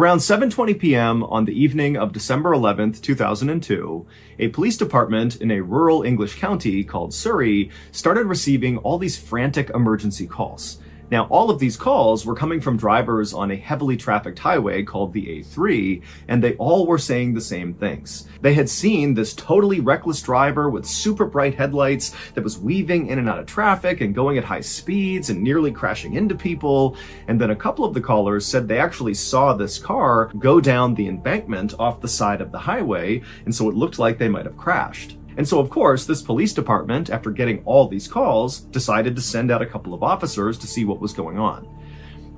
Around 7:20 p.m. on the evening of December 11th, 2002, a police department in a rural English county called Surrey started receiving all these frantic emergency calls. Now, all of these calls were coming from drivers on a heavily trafficked highway called the A3, and they all were saying the same things. They had seen this totally reckless driver with super bright headlights that was weaving in and out of traffic and going at high speeds and nearly crashing into people. And then a couple of the callers said they actually saw this car go down the embankment off the side of the highway, and so it looked like they might have crashed. And so, of course, this police department, after getting all these calls, decided to send out a couple of officers to see what was going on.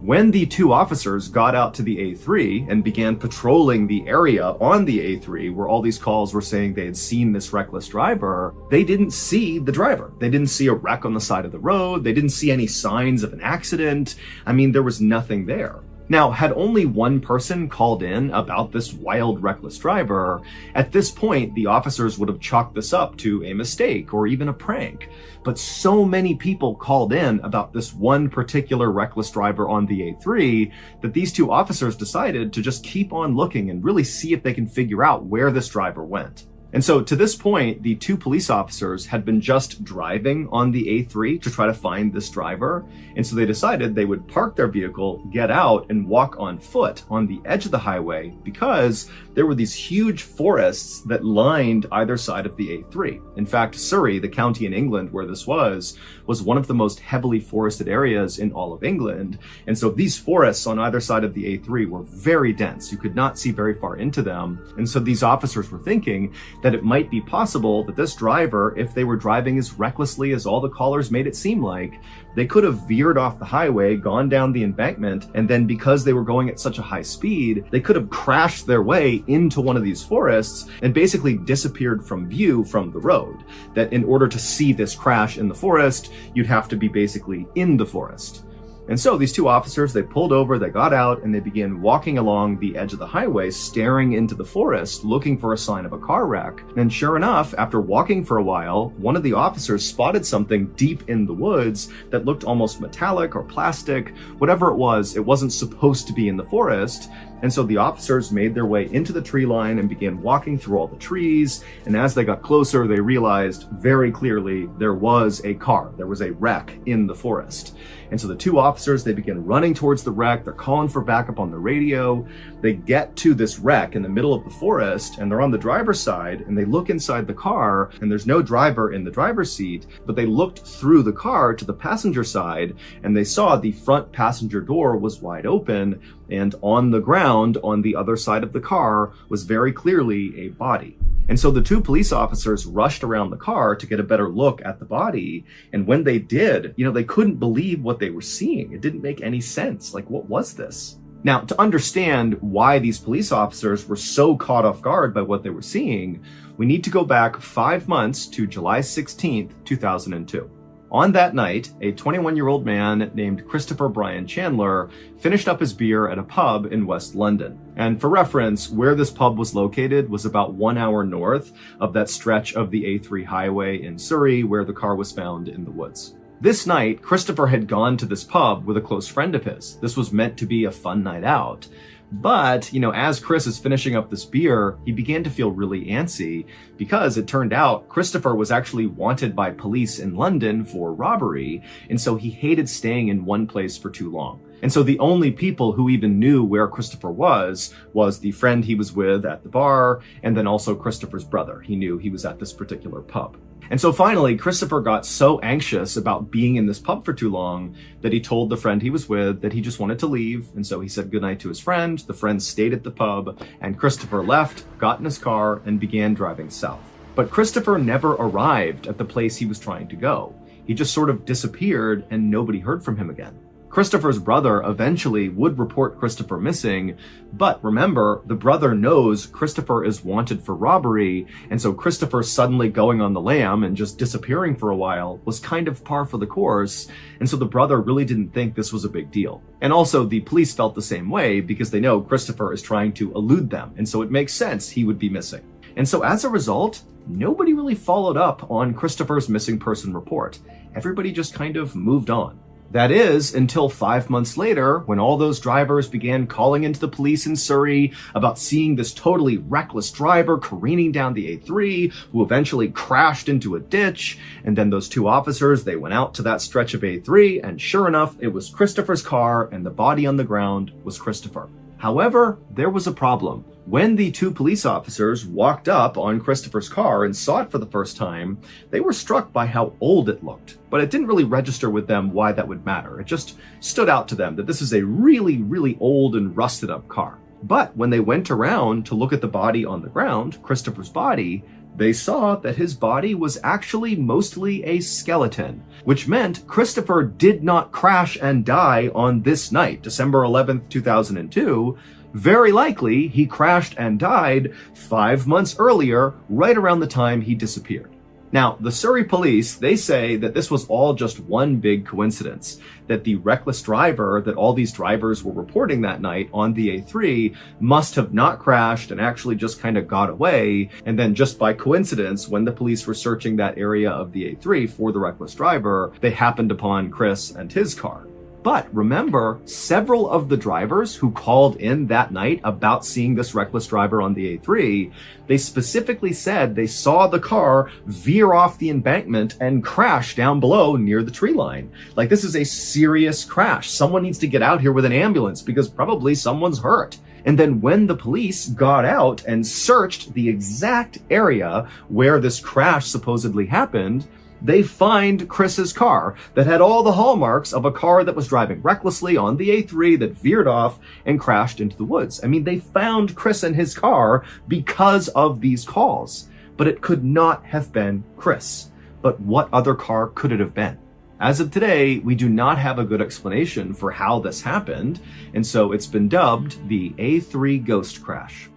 When the two officers got out to the A3 and began patrolling the area on the A3 where all these calls were saying they had seen this reckless driver, they didn't see the driver. They didn't see a wreck on the side of the road. They didn't see any signs of an accident. I mean, there was nothing there. Now, had only one person called in about this wild, reckless driver, at this point, the officers would have chalked this up to a mistake or even a prank. But so many people called in about this one particular reckless driver on the A3 that these two officers decided to just keep on looking and really see if they can figure out where this driver went. And so to this point, the two police officers had been just driving on the A3 to try to find this driver. And so they decided they would park their vehicle, get out, and walk on foot on the edge of the highway because there were these huge forests that lined either side of the A3. In fact, Surrey, the county in England where this was one of the most heavily forested areas in all of England. And so these forests on either side of the A3 were very dense. You could not see very far into them. And so these officers were thinking that it might be possible that this driver, if they were driving as recklessly as all the callers made it seem like, they could have veered off the highway, gone down the embankment, and then because they were going at such a high speed, they could have crashed their way into one of these forests and basically disappeared from view from the road. That in order to see this crash in the forest, you'd have to be basically in the forest. And so these two officers, they pulled over, they got out, and they began walking along the edge of the highway, staring into the forest, looking for a sign of a car wreck. And sure enough, after walking for a while, one of the officers spotted something deep in the woods that looked almost metallic or plastic. Whatever it wasn't supposed to be in the forest. And so the officers made their way into the tree line and began walking through all the trees. And as they got closer, they realized very clearly there was a car. There was a wreck in the forest. And so the two officers, they begin running towards the wreck. They're calling for backup on the radio. They get to this wreck in the middle of the forest, and they're on the driver's side, and they look inside the car, and there's no driver in the driver's seat, but they looked through the car to the passenger side, and they saw the front passenger door was wide open, and on the ground on the other side of the car was very clearly a body. And so the two police officers rushed around the car to get a better look at the body. And when they did, they couldn't believe what they were seeing. It didn't make any sense. Like, what was this? Now, to understand why these police officers were so caught off guard by what they were seeing, we need to go back 5 months to July 16th, 2002. On that night, a 21-year-old man named Christopher Brian Chandler finished up his beer at a pub in West London. And for reference, where this pub was located was about 1 hour north of that stretch of the A3 highway in Surrey where the car was found in the woods. This night, Christopher had gone to this pub with a close friend of his. This was meant to be a fun night out. But, as Chris is finishing up this beer, he began to feel really antsy because it turned out Christopher was actually wanted by police in London for robbery, and so he hated staying in one place for too long. And so the only people who even knew where Christopher was the friend he was with at the bar, and then also Christopher's brother. He knew he was at this particular pub. And so finally, Christopher got so anxious about being in this pub for too long that he told the friend he was with that he just wanted to leave. And so he said goodnight to his friend. The friend stayed at the pub, and Christopher left, got in his car, and began driving south. But Christopher never arrived at the place he was trying to go. He just sort of disappeared, and nobody heard from him again. Christopher's brother eventually would report Christopher missing, but remember, the brother knows Christopher is wanted for robbery, and so Christopher suddenly going on the lam and just disappearing for a while was kind of par for the course, and so the brother really didn't think this was a big deal. And also, the police felt the same way because they know Christopher is trying to elude them, and so it makes sense he would be missing. And so as a result, nobody really followed up on Christopher's missing person report. Everybody just kind of moved on. That is, until 5 months later, when all those drivers began calling into the police in Surrey about seeing this totally reckless driver careening down the A3, who eventually crashed into a ditch. And then those two officers, they went out to that stretch of A3, and sure enough, it was Christopher's car, and the body on the ground was Christopher. However, there was a problem. When the two police officers walked up on Christopher's car and saw it for the first time, they were struck by how old it looked. But it didn't really register with them why that would matter. It just stood out to them that this is a really, really old and rusted up car. But when they went around to look at the body on the ground, Christopher's body, they saw that his body was actually mostly a skeleton, which meant Christopher did not crash and die on this night, December 11th, 2002. Very likely, he crashed and died 5 months earlier, right around the time he disappeared. Now, the Surrey police, they say that this was all just one big coincidence, that the reckless driver that all these drivers were reporting that night on the A3 must have not crashed and actually just kind of got away, and then just by coincidence, when the police were searching that area of the A3 for the reckless driver, they happened upon Chris and his car. But remember, several of the drivers who called in that night about seeing this reckless driver on the A3, they specifically said they saw the car veer off the embankment and crash down below near the tree line. Like, this is a serious crash. Someone needs to get out here with an ambulance because probably someone's hurt. And then when the police got out and searched the exact area where this crash supposedly happened, they find Chris's car that had all the hallmarks of a car that was driving recklessly on the A3 that veered off and crashed into the woods. I mean, they found Chris and his car because of these calls, but it could not have been Chris. But what other car could it have been? As of today, we do not have a good explanation for how this happened, and so it's been dubbed the A3 ghost crash.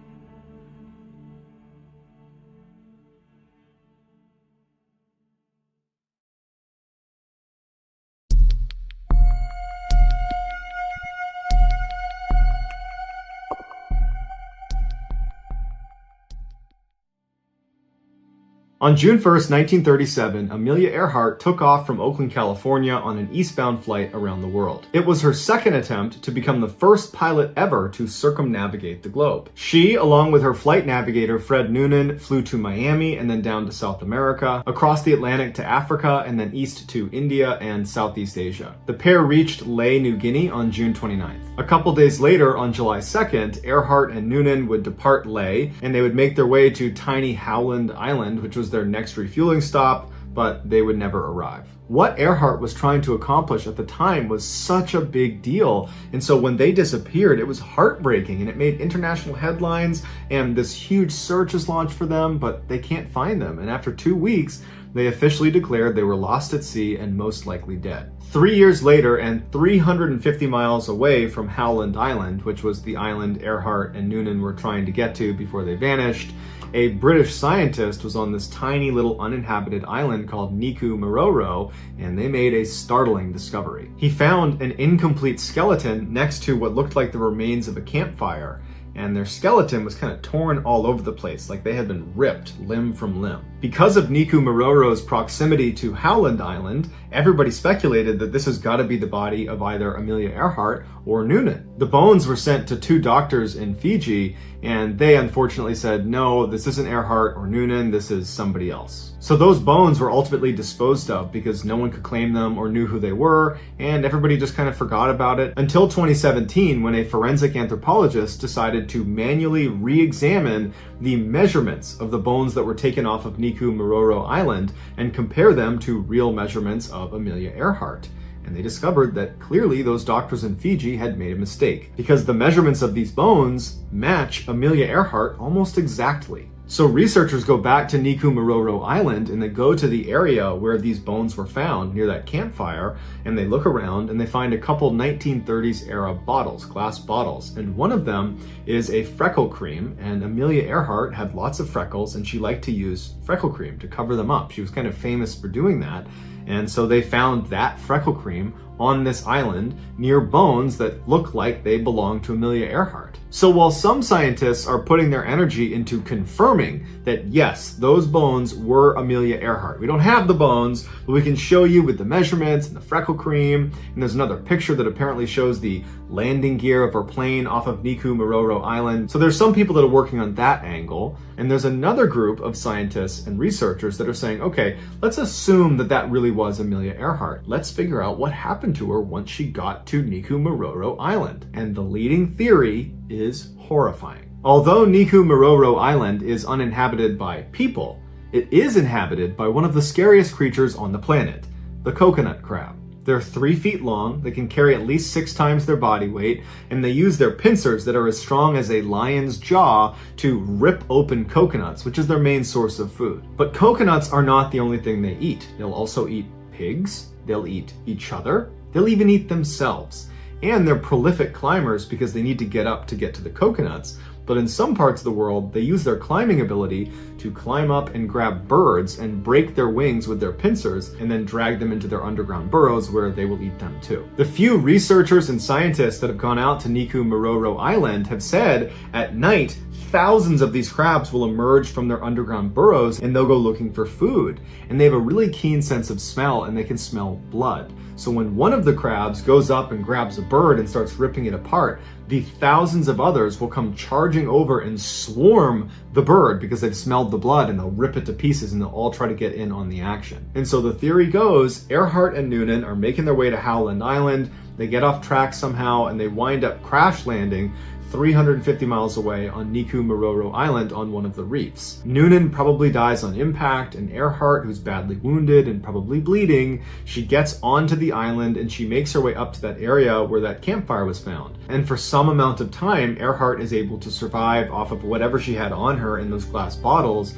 On June 1st, 1937, Amelia Earhart took off from Oakland, California on an eastbound flight around the world. It was her second attempt to become the first pilot ever to circumnavigate the globe. She, along with her flight navigator Fred Noonan, flew to Miami and then down to South America, across the Atlantic to Africa, and then east to India and Southeast Asia. The pair reached Lae, New Guinea on June 29th. A couple days later, on July 2nd, Earhart and Noonan would depart Lae, and they would make their way to tiny Howland Island, which was their next refueling stop, but they would never arrive. What Earhart was trying to accomplish at the time was such a big deal, and so when they disappeared, it was heartbreaking, and it made international headlines, and this huge search is launched for them, but they can't find them, and after 2 weeks, they officially declared they were lost at sea and most likely dead. 3 years later, and 350 miles away from Howland Island, which was the island Earhart and Noonan were trying to get to before they vanished, a British scientist was on this tiny little uninhabited island called Mrballen, and they made a startling discovery. He found an incomplete skeleton next to what looked like the remains of a campfire, and their skeleton was kind of torn all over the place, like they had been ripped limb from limb. Because of Mrballen's proximity to Howland Island, everybody speculated that this has got to be the body of either Amelia Earhart or Noonan. The bones were sent to 2 doctors in Fiji, and they unfortunately said, no, this isn't Earhart or Noonan, this is somebody else. So those bones were ultimately disposed of because no one could claim them or knew who they were, and everybody just kind of forgot about it until 2017, when a forensic anthropologist decided to manually re-examine the measurements of the bones that were taken off of Mrballen Island and compare them to real measurements of Amelia Earhart. And they discovered that clearly those doctors in Fiji had made a mistake, because the measurements of these bones match Amelia Earhart almost exactly. So researchers go back to Mrballen Island and they go to the area where these bones were found near that campfire, and they look around and they find a couple 1930s era bottles, glass bottles, and one of them is a freckle cream, and Amelia Earhart had lots of freckles and she liked to use freckle cream to cover them up. She was kind of famous for doing that. And so they found that freckle cream on this island near bones that look like they belong to Amelia Earhart. So while some scientists are putting their energy into confirming that yes, those bones were Amelia Earhart. We don't have the bones, but we can show you with the measurements and the freckle cream. And there's another picture that apparently shows the landing gear of her plane off of Mrballen Island. So there's some people that are working on that angle. And there's another group of scientists and researchers that are saying, okay, let's assume that that really was Amelia Earhart. Let's figure out what happened to her once she got to Mrballen Island. And the leading theory is horrifying. Although Mrballen Island is uninhabited by people, it is inhabited by one of the scariest creatures on the planet, the coconut crab. They're 3 feet long, they can carry at least 6 times their body weight, and they use their pincers that are as strong as a lion's jaw to rip open coconuts, which is their main source of food. But coconuts are not the only thing they eat. They'll also eat pigs, they'll eat each other, they'll even eat themselves. And they're prolific climbers because they need to get up to get to the coconuts. But in some parts of the world, they use their climbing ability to climb up and grab birds and break their wings with their pincers and then drag them into their underground burrows where they will eat them too. The few researchers and scientists that have gone out to Mrballen Island have said at night, thousands of these crabs will emerge from their underground burrows and they'll go looking for food. And they have a really keen sense of smell and they can smell blood. So when one of the crabs goes up and grabs a bird and starts ripping it apart, the thousands of others will come charging over and swarm the bird because they've smelled the blood, and they'll rip it to pieces and they'll all try to get in on the action. And so the theory goes, Earhart and Noonan are making their way to Howland Island, they get off track somehow and they wind up crash landing 350 miles away on Mrballen Island on one of the reefs. Noonan probably dies on impact, and Earhart, who's badly wounded and probably bleeding, she gets onto the island and she makes her way up to that area where that campfire was found. And for some amount of time, Earhart is able to survive off of whatever she had on her in those glass bottles,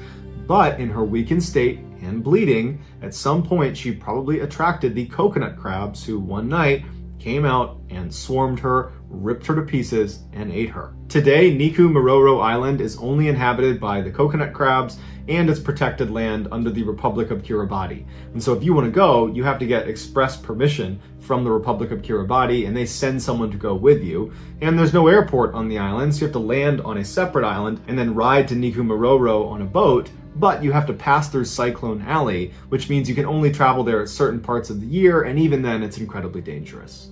but in her weakened state and bleeding, at some point she probably attracted the coconut crabs who one night came out and swarmed her, ripped her to pieces, and ate her. Today, Mrballen Island is only inhabited by the coconut crabs and it's protected land under the Republic of Kiribati. And so if you want to go, you have to get express permission from the Republic of Kiribati, and they send someone to go with you. And there's no airport on the island, so you have to land on a separate island and then ride to Mrballen on a boat. But you have to pass through Cyclone Alley, which means you can only travel there at certain parts of the year, and even then it's incredibly dangerous.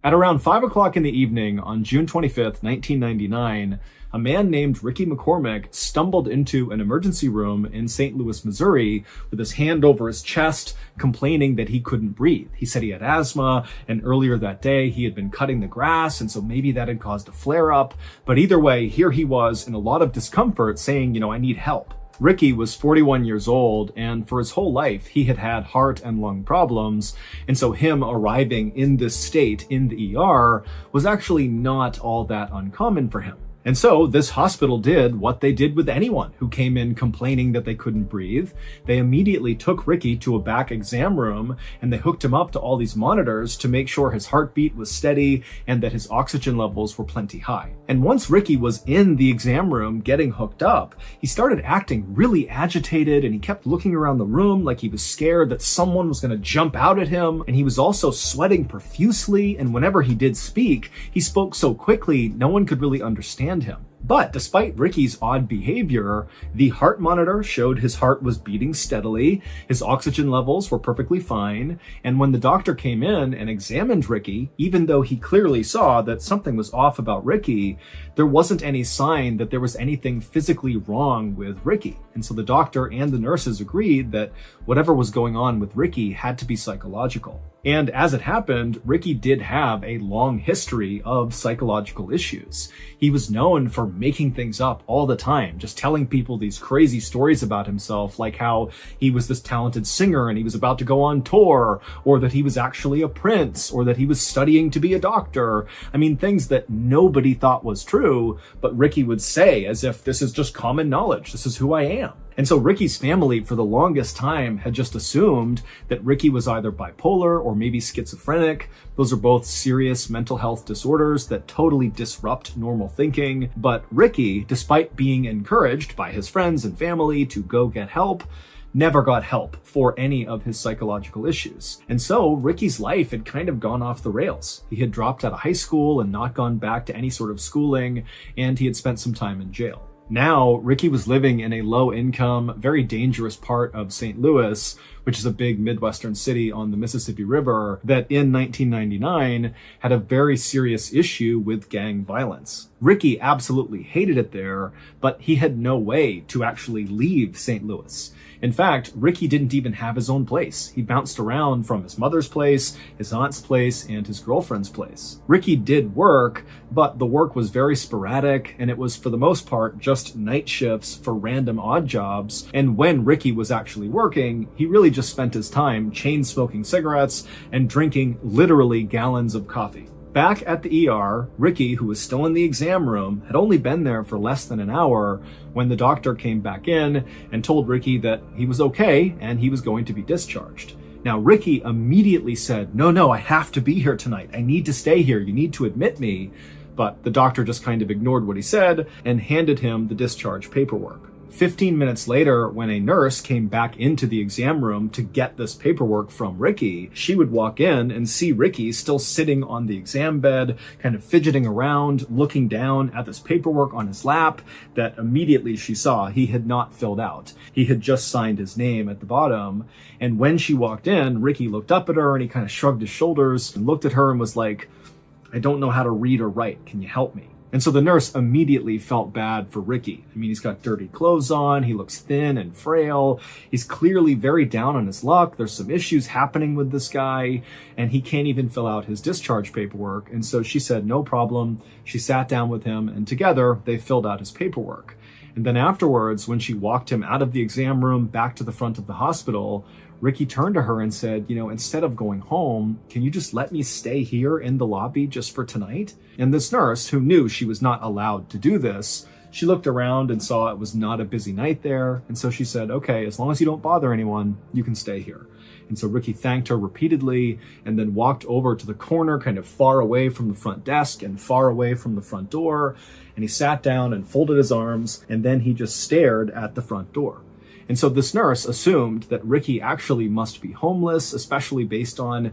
At around 5 o'clock in the evening on June 25th, 1999, a man named Ricky McCormick stumbled into an emergency room in St. Louis, Missouri, with his hand over his chest, complaining that he couldn't breathe. He said he had asthma, and earlier that day he had been cutting the grass, and so maybe that had caused a flare-up. But either way, here he was in a lot of discomfort saying, I need help. Ricky was 41 years old, and for his whole life, he had had heart and lung problems, and so him arriving in this state in the ER was actually not all that uncommon for him. And so this hospital did what they did with anyone who came in complaining that they couldn't breathe. They immediately took Ricky to a back exam room and they hooked him up to all these monitors to make sure his heartbeat was steady and that his oxygen levels were plenty high. And once Ricky was in the exam room getting hooked up, he started acting really agitated and he kept looking around the room like he was scared that someone was going to jump out at him. And he was also sweating profusely, and whenever he did speak, he spoke so quickly no one could really understand him. But despite Ricky's odd behavior, the heart monitor showed his heart was beating steadily, his oxygen levels were perfectly fine, and when the doctor came in and examined Ricky, even though he clearly saw that something was off about Ricky, there wasn't any sign that there was anything physically wrong with Ricky. And so the doctor and the nurses agreed that whatever was going on with Ricky had to be psychological. And as it happened, Ricky did have a long history of psychological issues. He was known for making things up all the time, just telling people these crazy stories about himself, like how he was this talented singer and he was about to go on tour, or that he was actually a prince, or that he was studying to be a doctor. I mean, things that nobody thought was true, but Ricky would say as if this is just common knowledge. This is who I am. And so Ricky's family, for the longest time, had just assumed that Ricky was either bipolar or maybe schizophrenic. Those are both serious mental health disorders that totally disrupt normal thinking. But Ricky, despite being encouraged by his friends and family to go get help, never got help for any of his psychological issues. And so Ricky's life had kind of gone off the rails. He had dropped out of high school and not gone back to any sort of schooling, and he had spent some time in jail. Now, Ricky was living in a low-income, very dangerous part of St. Louis, which is a big Midwestern city on the Mississippi River that in 1999 had a very serious issue with gang violence. Ricky absolutely hated it there, but he had no way to actually leave St. Louis. In fact, Ricky didn't even have his own place. He bounced around from his mother's place, his aunt's place, and his girlfriend's place. Ricky did work, but the work was very sporadic, and it was for the most part just night shifts for random odd jobs. And when Ricky was actually working, he really just spent his time chain smoking cigarettes and drinking literally gallons of coffee. Back at the ER, Ricky, who was still in the exam room, had only been there for less than an hour when the doctor came back in and told Ricky that he was okay and he was going to be discharged. Now, Ricky immediately said, no, I have to be here tonight. I need to stay here. You need to admit me. But the doctor just kind of ignored what he said and handed him the discharge paperwork. 15 minutes later, when a nurse came back into the exam room to get this paperwork from Ricky, she would walk in and see Ricky still sitting on the exam bed, kind of fidgeting around, looking down at this paperwork on his lap that immediately she saw he had not filled out. He had just signed his name at the bottom. And when she walked in, Ricky looked up at her and he kind of shrugged his shoulders and looked at her and was like, "I don't know how to read or write. Can you help me?" And so the nurse immediately felt bad for Ricky. I mean, he's got dirty clothes on, he looks thin and frail, he's clearly very down on his luck, there's some issues happening with this guy, and he can't even fill out his discharge paperwork. And so she said, no problem. She sat down with him, and together they filled out his paperwork. And then afterwards, when she walked him out of the exam room back to the front of the hospital, Ricky turned to her and said, instead of going home, can you just let me stay here in the lobby just for tonight? And this nurse, who knew she was not allowed to do this, she looked around and saw it was not a busy night there. And so she said, okay, as long as you don't bother anyone, you can stay here. And so Ricky thanked her repeatedly and then walked over to the corner, kind of far away from the front desk and far away from the front door. And he sat down and folded his arms, and then he just stared at the front door. And so this nurse assumed that Ricky actually must be homeless, especially based on,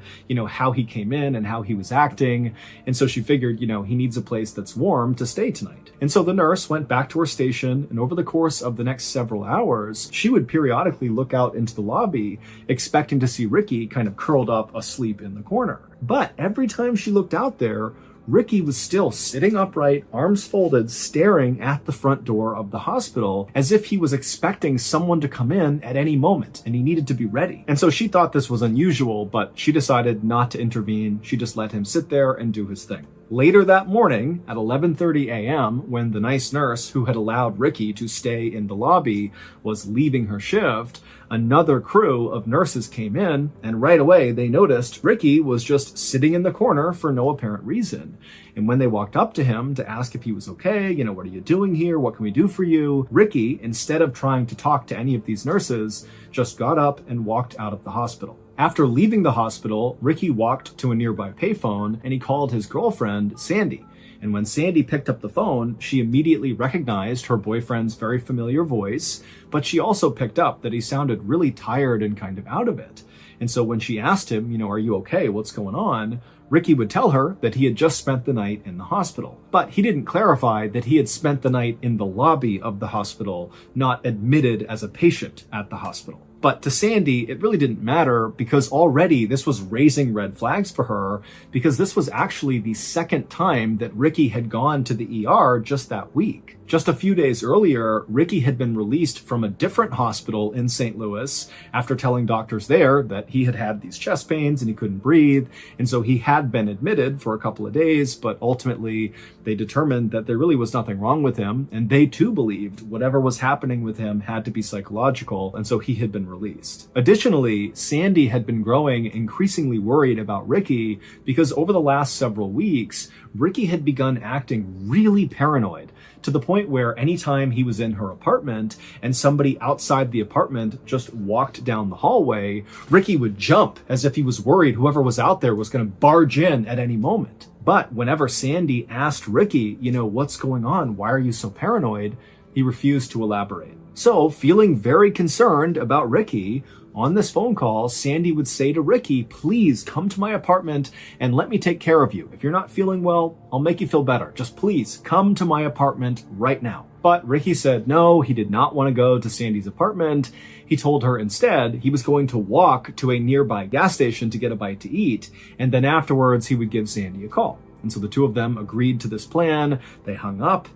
how he came in and how he was acting. And so she figured, he needs a place that's warm to stay tonight. And so the nurse went back to her station, and over the course of the next several hours, she would periodically look out into the lobby, expecting to see Ricky kind of curled up asleep in the corner. But every time she looked out there, Ricky was still sitting upright, arms folded, staring at the front door of the hospital as if he was expecting someone to come in at any moment and he needed to be ready. And so she thought this was unusual, but she decided not to intervene. She just let him sit there and do his thing. Later that morning at 11:30 a.m., when the nice nurse who had allowed Ricky to stay in the lobby was leaving her shift, another crew of nurses came in, and right away they noticed Ricky was just sitting in the corner for no apparent reason. And when they walked up to him to ask if he was okay, what are you doing here? What can we do for you? Ricky, instead of trying to talk to any of these nurses, just got up and walked out of the hospital. After leaving the hospital, Ricky walked to a nearby payphone and he called his girlfriend, Sandy. And when Sandy picked up the phone, she immediately recognized her boyfriend's very familiar voice, but she also picked up that he sounded really tired and kind of out of it. And so when she asked him, are you okay? What's going on? Ricky would tell her that he had just spent the night in the hospital. But he didn't clarify that he had spent the night in the lobby of the hospital, not admitted as a patient at the hospital. But to Sandy, it really didn't matter because already this was raising red flags for her because this was actually the second time that Ricky had gone to the ER just that week. Just a few days earlier, Ricky had been released from a different hospital in St. Louis after telling doctors there that he had had these chest pains and he couldn't breathe. And so he had been admitted for a couple of days, but ultimately they determined that there really was nothing wrong with him. And they too believed whatever was happening with him had to be psychological. And so he had been released. Additionally, Sandy had been growing increasingly worried about Ricky because over the last several weeks, Ricky had begun acting really paranoid, to the point where anytime he was in her apartment and somebody outside the apartment just walked down the hallway, Ricky would jump as if he was worried whoever was out there was going to barge in at any moment. But whenever Sandy asked Ricky, what's going on? Why are you so paranoid? He refused to elaborate. So, feeling very concerned about Ricky, on this phone call, Sandy would say to Ricky, please come to my apartment and let me take care of you. If you're not feeling well, I'll make you feel better. Just please come to my apartment right now. But Ricky said no, he did not want to go to Sandy's apartment. He told her instead he was going to walk to a nearby gas station to get a bite to eat, and then afterwards he would give Sandy a call. And so the two of them agreed to this plan. They hung up.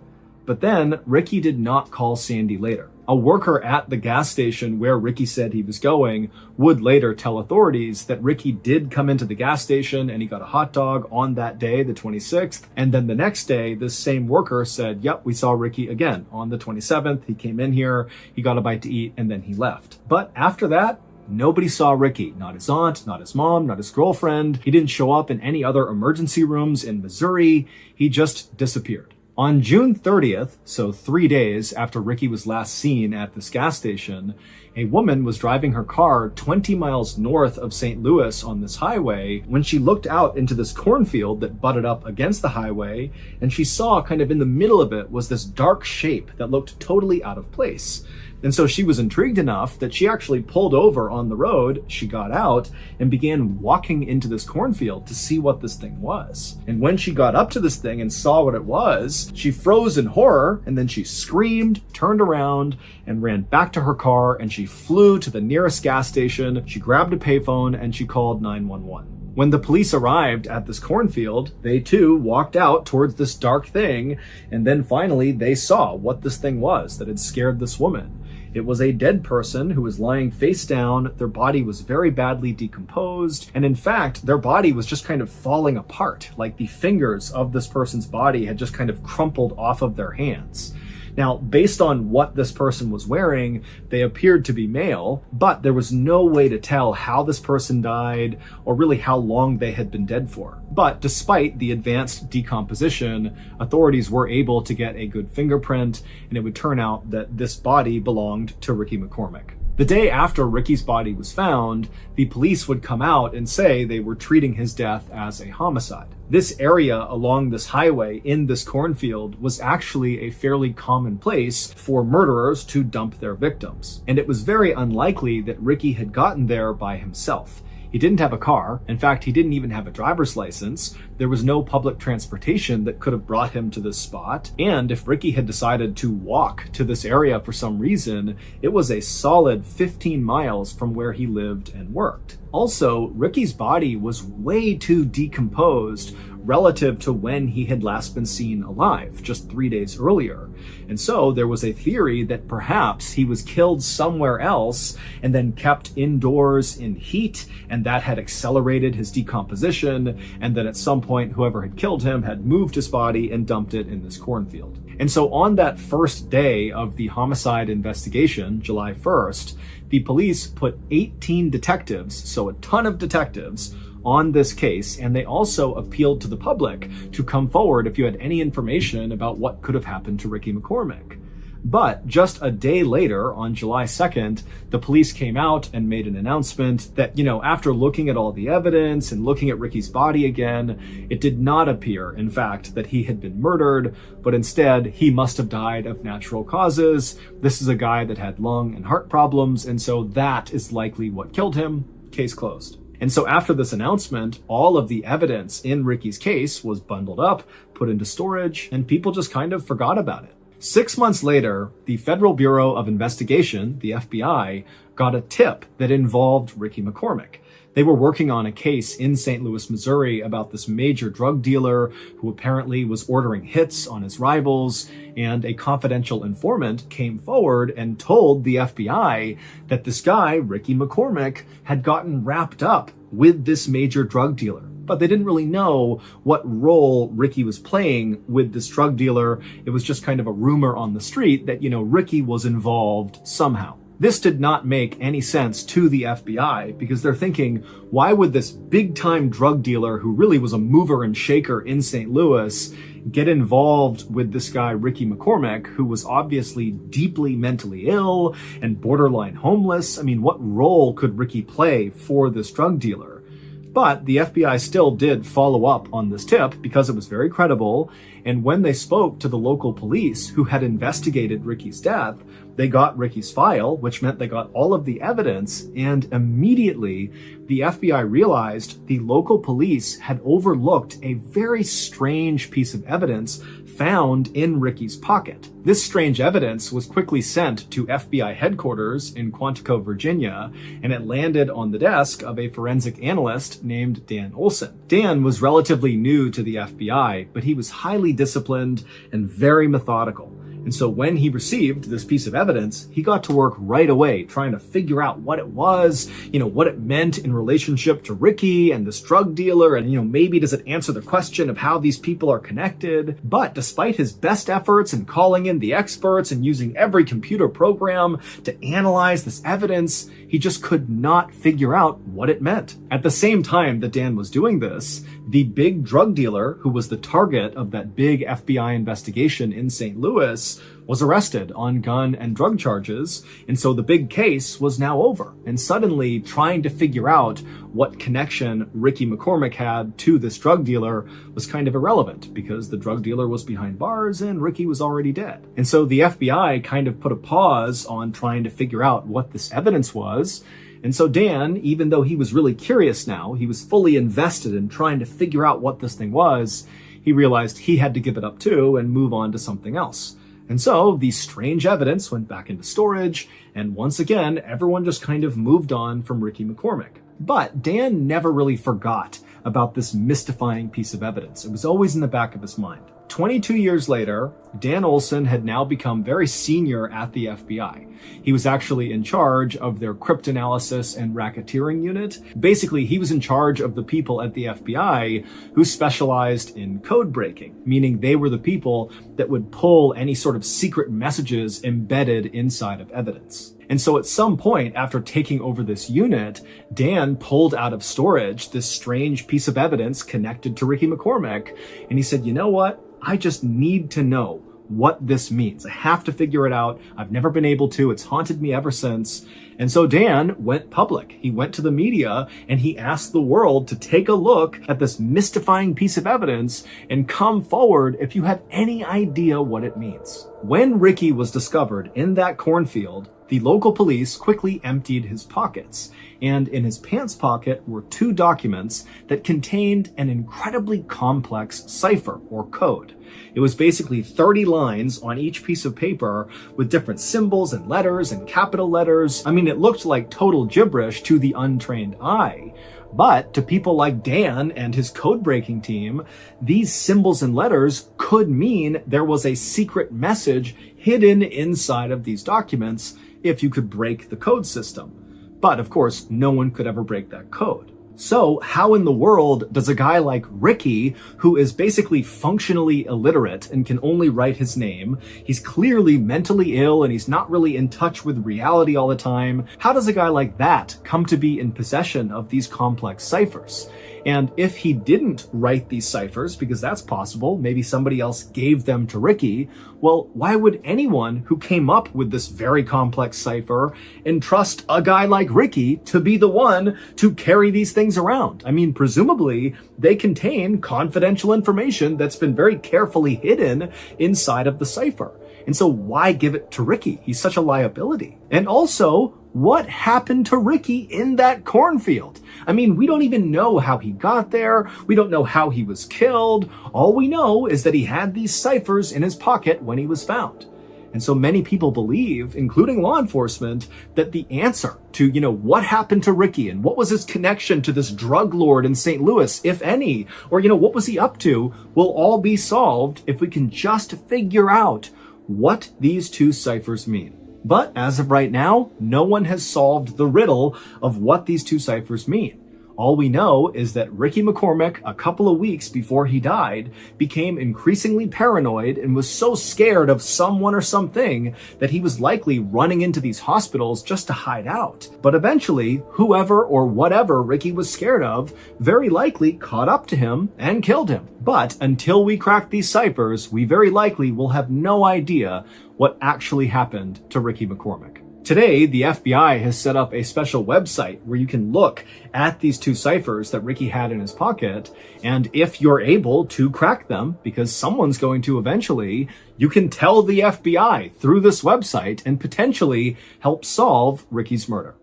But then Ricky did not call Sandy later. A worker at the gas station where Ricky said he was going would later tell authorities that Ricky did come into the gas station and he got a hot dog on that day, the 26th. And then the next day, this same worker said, yep, we saw Ricky again on the 27th. He came in here, he got a bite to eat, and then he left. But after that, nobody saw Ricky. Not his aunt, not his mom, not his girlfriend. He didn't show up in any other emergency rooms in Missouri. He just disappeared. On June 30th, so 3 days after Ricky was last seen at this gas station, a woman was driving her car 20 miles north of St. Louis on this highway when she looked out into this cornfield that butted up against the highway, and she saw kind of in the middle of it was this dark shape that looked totally out of place. And so she was intrigued enough that she actually pulled over on the road, she got out, and began walking into this cornfield to see what this thing was. And when she got up to this thing and saw what it was, she froze in horror, and then she screamed, turned around, and ran back to her car, and she flew to the nearest gas station, she grabbed a payphone, and she called 911. When the police arrived at this cornfield, they too walked out towards this dark thing, and then finally they saw what this thing was that had scared this woman. It was a dead person who was lying face down. Their body was very badly decomposed. And in fact, their body was just kind of falling apart. Like the fingers of this person's body had just kind of crumpled off of their hands. Now, based on what this person was wearing, they appeared to be male, but there was no way to tell how this person died or really how long they had been dead for. But despite the advanced decomposition, authorities were able to get a good fingerprint, and it would turn out that this body belonged to Ricky McCormick. The day after Ricky's body was found, the police would come out and say they were treating his death as a homicide. This area along this highway in this cornfield was actually a fairly common place for murderers to dump their victims. And it was very unlikely that Ricky had gotten there by himself. He didn't have a car. In fact, he didn't even have a driver's license. There was no public transportation that could have brought him to this spot. And if Ricky had decided to walk to this area for some reason, it was a solid 15 miles from where he lived and worked. Also, Ricky's body was way too decomposed relative to when he had last been seen alive, just 3 days earlier. And so there was a theory that perhaps he was killed somewhere else and then kept indoors in heat, and that had accelerated his decomposition, and that at some point whoever had killed him had moved his body and dumped it in this cornfield. And so on that first day of the homicide investigation, July 1st, the police put 18 detectives, so a ton of detectives, on this case, and they also appealed to the public to come forward if you had any information about what could have happened to Ricky McCormick. But just a day later, on July 2nd, the police came out and made an announcement that, after looking at all the evidence and looking at Ricky's body again, it did not appear, in fact, that he had been murdered, but instead he must have died of natural causes. This is a guy that had lung and heart problems, and so that is likely what killed him. Case closed. And so after this announcement, all of the evidence in Ricky's case was bundled up, put into storage, and people just kind of forgot about it. 6 months later, the Federal Bureau of Investigation, the FBI, got a tip that involved Ricky McCormick. They were working on a case in St. Louis, Missouri about this major drug dealer who apparently was ordering hits on his rivals, and a confidential informant came forward and told the FBI that this guy, Ricky McCormick, had gotten wrapped up with this major drug dealer. But they didn't really know what role Ricky was playing with this drug dealer. It was just kind of a rumor on the street that, Ricky was involved somehow. This did not make any sense to the FBI because they're thinking, why would this big-time drug dealer who really was a mover and shaker in St. Louis get involved with this guy, Ricky McCormick, who was obviously deeply mentally ill and borderline homeless? I mean, what role could Ricky play for this drug dealer? But the FBI still did follow up on this tip because it was very credible. And when they spoke to the local police who had investigated Ricky's death, they got Ricky's file, which meant they got all of the evidence. And immediately the FBI realized the local police had overlooked a very strange piece of evidence found in Ricky's pocket. This strange evidence was quickly sent to FBI headquarters in Quantico, Virginia, and it landed on the desk of a forensic analyst named Dan Olson. Dan was relatively new to the FBI, but he was highly disciplined and very methodical. And so when he received this piece of evidence, he got to work right away trying to figure out what it was, what it meant in relationship to Ricky and this drug dealer. And, maybe does it answer the question of how these people are connected? But despite his best efforts in calling in the experts and using every computer program to analyze this evidence, he just could not figure out what it meant. At the same time that Dan was doing this, the big drug dealer who was the target of that big FBI investigation in St. Louis was arrested on gun and drug charges. And so the big case was now over. And suddenly trying to figure out what connection Ricky McCormick had to this drug dealer was kind of irrelevant because the drug dealer was behind bars and Ricky was already dead. And so the FBI kind of put a pause on trying to figure out what this evidence was. And so Dan, even though he was really curious now, he was fully invested in trying to figure out what this thing was, he realized he had to give it up too and move on to something else. And so the strange evidence went back into storage, and once again, everyone just kind of moved on from Ricky McCormick. But Dan never really forgot about this mystifying piece of evidence. It was always in the back of his mind. 22 years later, Dan Olson had now become very senior at the FBI. He was actually in charge of their cryptanalysis and racketeering unit. Basically, he was in charge of the people at the FBI who specialized in code breaking, meaning they were the people that would pull any sort of secret messages embedded inside of evidence. And so at some point after taking over this unit, Dan pulled out of storage this strange piece of evidence connected to Ricky McCormick. And he said, you know what? I just need to know what this means. I have to figure it out. I've never been able to. It's haunted me ever since. And so Dan went public. He went to the media and he asked the world to take a look at this mystifying piece of evidence and come forward if you have any idea what it means. When Ricky was discovered in that cornfield, the local police quickly emptied his pockets, and in his pants pocket were 2 documents that contained an incredibly complex cipher or code. It was basically 30 lines on each piece of paper with different symbols and letters and capital letters. I mean, it looked like total gibberish to the untrained eye. But to people like Dan and his code-breaking team, these symbols and letters could mean there was a secret message hidden inside of these documents if you could break the code system. But of course, no one could ever break that code. So how in the world does a guy like Ricky, who is basically functionally illiterate and can only write his name, he's clearly mentally ill and he's not really in touch with reality all the time, how does a guy like that come to be in possession of these complex ciphers? And if he didn't write these ciphers, because that's possible, maybe somebody else gave them to Ricky, well, why would anyone who came up with this very complex cipher entrust a guy like Ricky to be the one to carry these things around? I mean, presumably they contain confidential information that's been very carefully hidden inside of the cipher. And so why give it to Ricky? He's such a liability. And also, what happened to Ricky in that cornfield? I mean, we don't even know how he got there. We don't know how he was killed. All we know is that he had these ciphers in his pocket when he was found. And so many people believe, including law enforcement, that the answer to, what happened to Ricky and what was his connection to this drug lord in St. Louis, if any, or, what was he up to, will all be solved if we can just figure out what these 2 ciphers mean. But as of right now, no one has solved the riddle of what these 2 ciphers mean. All we know is that Ricky McCormick, a couple of weeks before he died, became increasingly paranoid and was so scared of someone or something that he was likely running into these hospitals just to hide out. But eventually, whoever or whatever Ricky was scared of very likely caught up to him and killed him. But until we crack these ciphers, we very likely will have no idea what actually happened to Ricky McCormick. Today, the FBI has set up a special website where you can look at these two ciphers that Ricky had in his pocket, and if you're able to crack them, because someone's going to eventually, you can tell the FBI through this website and potentially help solve Ricky's murder.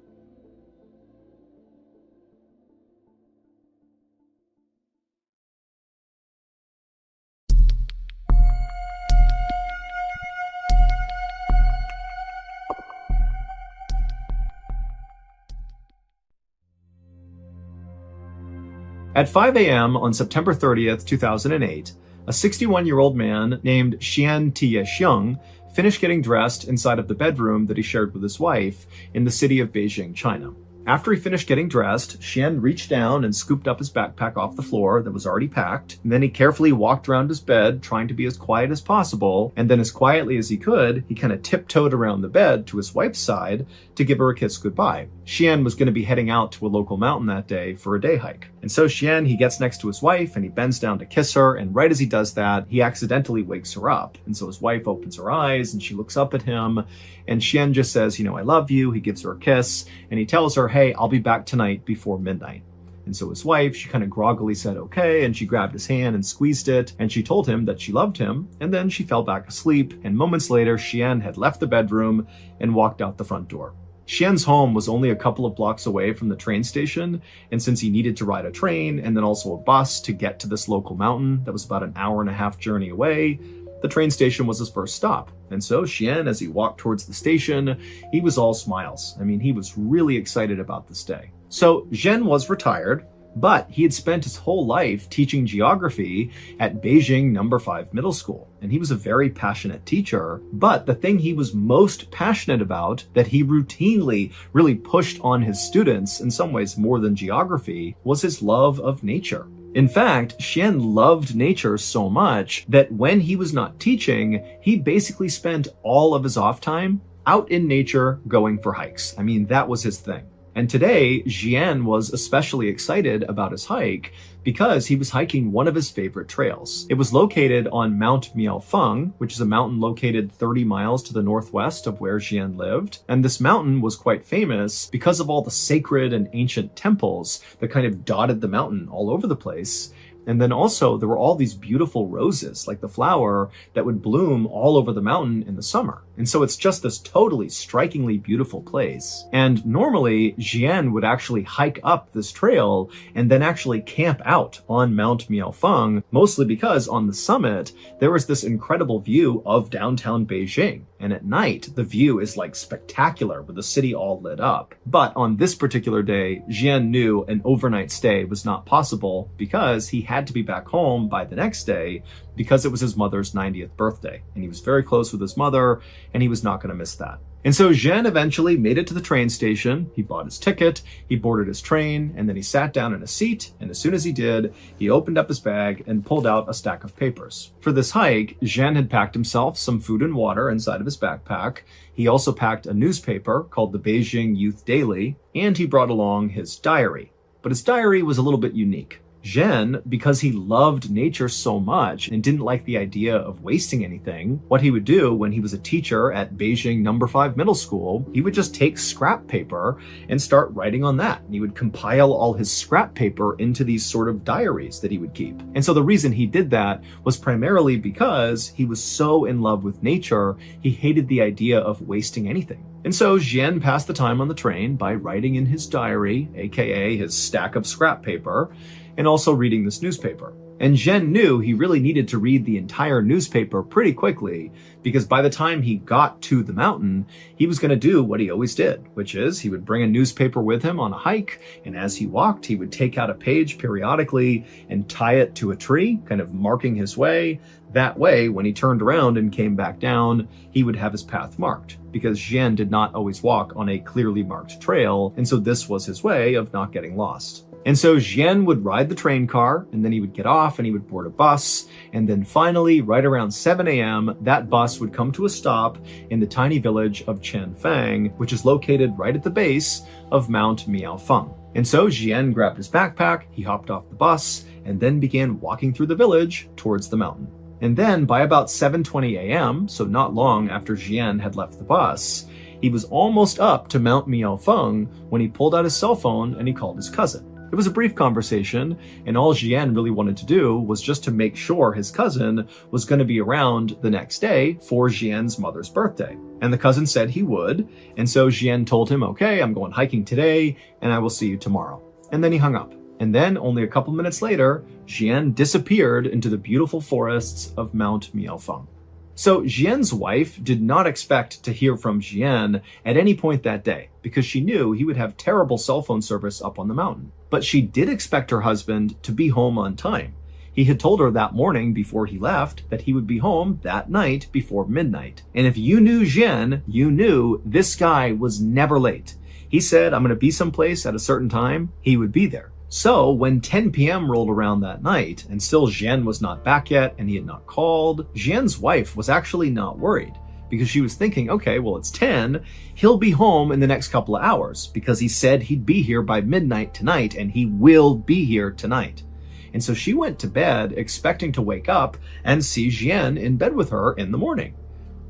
At 5 a.m. on September 30th, 2008, a 61-year-old man named Xian Tie-xiong finished getting dressed inside of the bedroom that he shared with his wife in the city of Beijing, China. After he finished getting dressed, Xian reached down and scooped up his backpack off the floor that was already packed, and then he carefully walked around his bed, trying to be as quiet as possible, and then as quietly as he could, he kind of tiptoed around the bed to his wife's side to give her a kiss goodbye. Xian was going to be heading out to a local mountain that day for a day hike. And so Xian, he gets next to his wife and he bends down to kiss her, and right as he does that, he accidentally wakes her up. And so his wife opens her eyes and she looks up at him, and Xian just says, I love you. He gives her a kiss and he tells her, hey, I'll be back tonight before midnight. And so his wife, she kind of groggily said, okay, and she grabbed his hand and squeezed it, and she told him that she loved him, and then she fell back asleep, and moments later, Xian had left the bedroom and walked out the front door. Xian's home was only a couple of blocks away from the train station, and since he needed to ride a train and then also a bus to get to this local mountain that was about an hour-and-a-half journey away, the train station was his first stop. And so Xian, as he walked towards the station, he was all smiles. He was really excited about this day. So Xian was retired, but he had spent his whole life teaching geography at Beijing No. 5 Middle School. And he was a very passionate teacher, but the thing he was most passionate about, that he routinely really pushed on his students, in some ways more than geography, was his love of nature. In fact, Xian loved nature so much that when he was not teaching, he basically spent all of his off time out in nature going for hikes. That was his thing. And today, Xian was especially excited about his hike because he was hiking one of his favorite trails. It was located on Mount Miaofeng, which is a mountain located 30 miles to the northwest of where Xian lived. And this mountain was quite famous because of all the sacred and ancient temples that kind of dotted the mountain all over the place. And then also there were all these beautiful roses, like the flower, that would bloom all over the mountain in the summer. And so it's just this totally strikingly beautiful place. And normally Xian would actually hike up this trail and then actually camp out on Mount Miaofeng, mostly because on the summit, there was this incredible view of downtown Beijing. And at night, the view is like spectacular with the city all lit up. But on this particular day, Xian knew an overnight stay was not possible because he had to be back home by the next day because it was his mother's 90th birthday. And he was very close with his mother, and he was not going to miss that. And so Xian eventually made it to the train station. He bought his ticket, he boarded his train, and then he sat down in a seat. And as soon as he did, he opened up his bag and pulled out a stack of papers. For this hike, Xian had packed himself some food and water inside of his backpack. He also packed a newspaper called the Beijing Youth Daily, and he brought along his diary. But his diary was a little bit unique. Xian, because he loved nature so much and didn't like the idea of wasting anything, what he would do when he was a teacher at Beijing No. 5 Middle School, he would just take scrap paper and start writing on that. And he would compile all his scrap paper into these sort of diaries that he would keep. And so the reason he did that was primarily because he was so in love with nature, he hated the idea of wasting anything. And so Xian passed the time on the train by writing in his diary, aka his stack of scrap paper, and also reading this newspaper. And Xian knew he really needed to read the entire newspaper pretty quickly, because by the time he got to the mountain, he was going to do what he always did, which is he would bring a newspaper with him on a hike, and as he walked, he would take out a page periodically and tie it to a tree, kind of marking his way. That way, when he turned around and came back down, he would have his path marked, because Xian did not always walk on a clearly marked trail, and so this was his way of not getting lost. And so Jian would ride the train car, and then he would get off and he would board a bus. And then finally, right around 7 a.m., that bus would come to a stop in the tiny village of Changfang, which is located right at the base of Mount Miaofeng. And so Jian grabbed his backpack, he hopped off the bus, and then began walking through the village towards the mountain. And then by about 7:20 a.m., so not long after Jian had left the bus, he was almost up to Mount Miaofeng when he pulled out his cell phone and he called his cousin. It was a brief conversation, and all Jian really wanted to do was just to make sure his cousin was going to be around the next day for Jian's mother's birthday. And the cousin said he would, and so Jian told him, okay, I'm going hiking today, and I will see you tomorrow. And then he hung up. And then, only a couple minutes later, Jian disappeared into the beautiful forests of Mount Miaofeng. So Jian's wife did not expect to hear from Jian at any point that day because she knew he would have terrible cell phone service up on the mountain. But she did expect her husband to be home on time. He had told her that morning before he left that he would be home that night before midnight. And if you knew Jian, you knew this guy was never late. He said, I'm going to be someplace at a certain time. He would be there. So when 10 p.m. rolled around that night and still Jian was not back yet and he had not called, Jian's wife was actually not worried because she was thinking, okay, well, it's 10. He'll be home in the next couple of hours because he said he'd be here by midnight tonight and he will be here tonight. And so she went to bed expecting to wake up and see Jian in bed with her in the morning.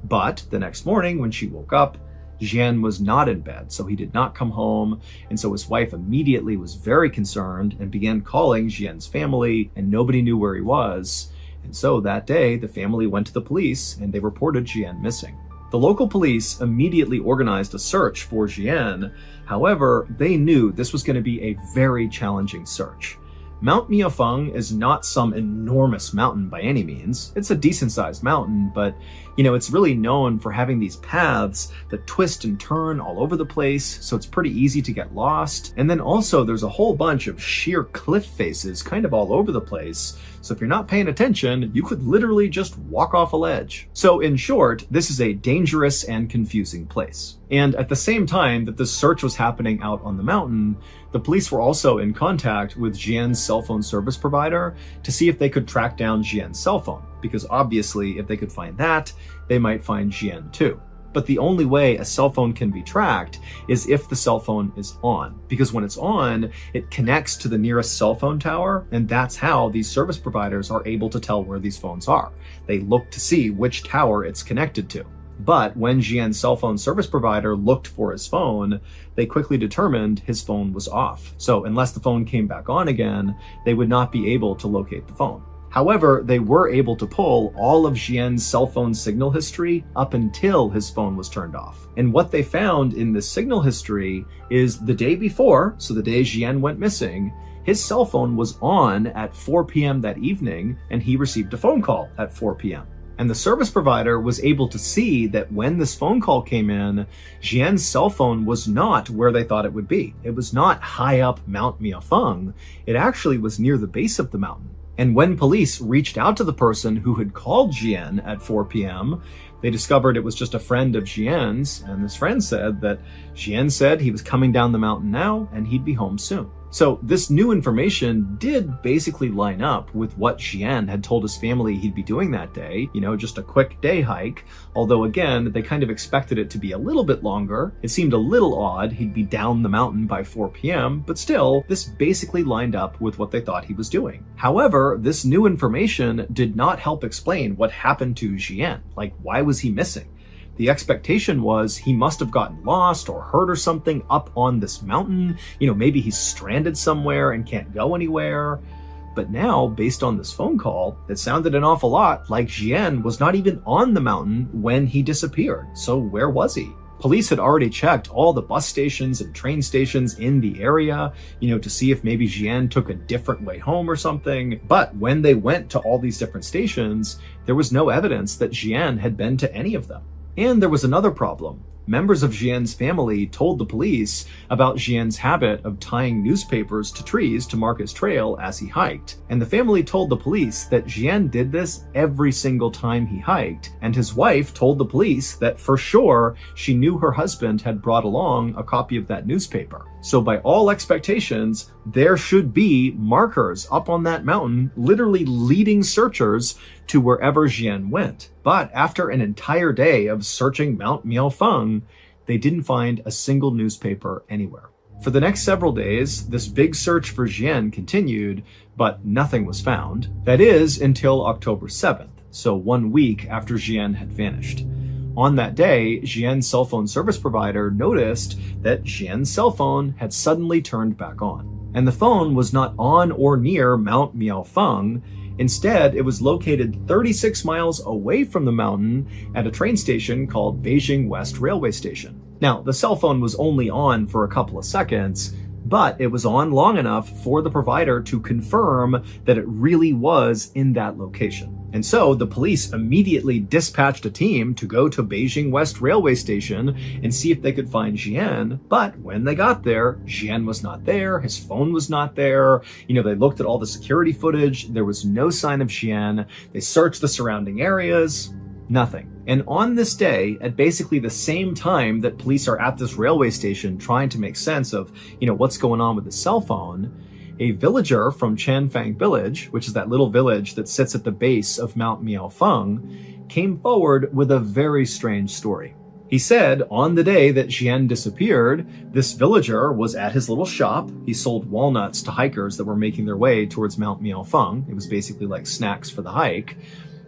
But the next morning when she woke up, Jian was not in bed, so he did not come home, and so his wife immediately was very concerned and began calling Jian's family, and nobody knew where he was. And so that day, the family went to the police, and they reported Jian missing. The local police immediately organized a search for Jian. However, they knew this was going to be a very challenging search. Mount Miaofeng is not some enormous mountain by any means. It's a decent-sized mountain, but, it's really known for having these paths that twist and turn all over the place, so it's pretty easy to get lost. And then also there's a whole bunch of sheer cliff faces kind of all over the place, so if you're not paying attention, you could literally just walk off a ledge. So in short, this is a dangerous and confusing place. And at the same time that this search was happening out on the mountain, the police were also in contact with Jian's cell phone service provider to see if they could track down Jian's cell phone, because obviously if they could find that, they might find Jian too. But the only way a cell phone can be tracked is if the cell phone is on, because when it's on, it connects to the nearest cell phone tower, and that's how these service providers are able to tell where these phones are. They look to see which tower it's connected to. But when Jian's cell phone service provider looked for his phone, they quickly determined his phone was off. So unless the phone came back on again, they would not be able to locate the phone. However, they were able to pull all of Jian's cell phone signal history up until his phone was turned off. And what they found in this signal history is the day before, so the day Jian went missing, his cell phone was on at 4 p.m. that evening, and he received a phone call at 4 p.m. And the service provider was able to see that when this phone call came in, Jian's cell phone was not where they thought it would be. It was not high up Mount Miaofeng. It actually was near the base of the mountain. And when police reached out to the person who had called Jian at 4 p.m., they discovered it was just a friend of Jian's, and this friend said that Jian said he was coming down the mountain now and he'd be home soon. So this new information did basically line up with what Jian had told his family he'd be doing that day, just a quick day hike. Although again, they kind of expected it to be a little bit longer. It seemed a little odd he'd be down the mountain by 4 p.m., but still, this basically lined up with what they thought he was doing. However, this new information did not help explain what happened to Jian. Like, why was he missing? The expectation was he must have gotten lost or hurt or something up on this mountain. Maybe he's stranded somewhere and can't go anywhere. But now, based on this phone call, it sounded an awful lot like Jian was not even on the mountain when he disappeared. So where was he? Police had already checked all the bus stations and train stations in the area, to see if maybe Jian took a different way home or something. But when they went to all these different stations, there was no evidence that Jian had been to any of them. And there was another problem. Members of Jian's family told the police about Jian's habit of tying newspapers to trees to mark his trail as he hiked. And the family told the police that Jian did this every single time he hiked. And his wife told the police that for sure she knew her husband had brought along a copy of that newspaper. So by all expectations, there should be markers up on that mountain, literally leading searchers to wherever Jian went. But after an entire day of searching Mount Miaofeng, they didn't find a single newspaper anywhere. For the next several days, this big search for Jian continued, but nothing was found. That is, until October 7th, so 1 week after Jian had vanished. On that day, Jian's cell phone service provider noticed that Jian's cell phone had suddenly turned back on. And the phone was not on or near Mount Miaofeng. Instead, it was located 36 miles away from the mountain at a train station called Beijing West Railway Station. Now, the cell phone was only on for a couple of seconds, but it was on long enough for the provider to confirm that it really was in that location. And so the police immediately dispatched a team to go to Beijing West Railway Station and see if they could find Jian. But when they got there, Jian was not there. His phone was not there. They looked at all the security footage. There was no sign of Jian. They searched the surrounding areas. Nothing. And on this day, at basically the same time that police are at this railway station trying to make sense of, what's going on with the cell phone, a villager from Chanfang village, which is that little village that sits at the base of Mount Miaofeng, came forward with a very strange story. He said on the day that Jian disappeared, this villager was at his little shop. He sold walnuts to hikers that were making their way towards Mount Miaofeng. It was basically like snacks for the hike.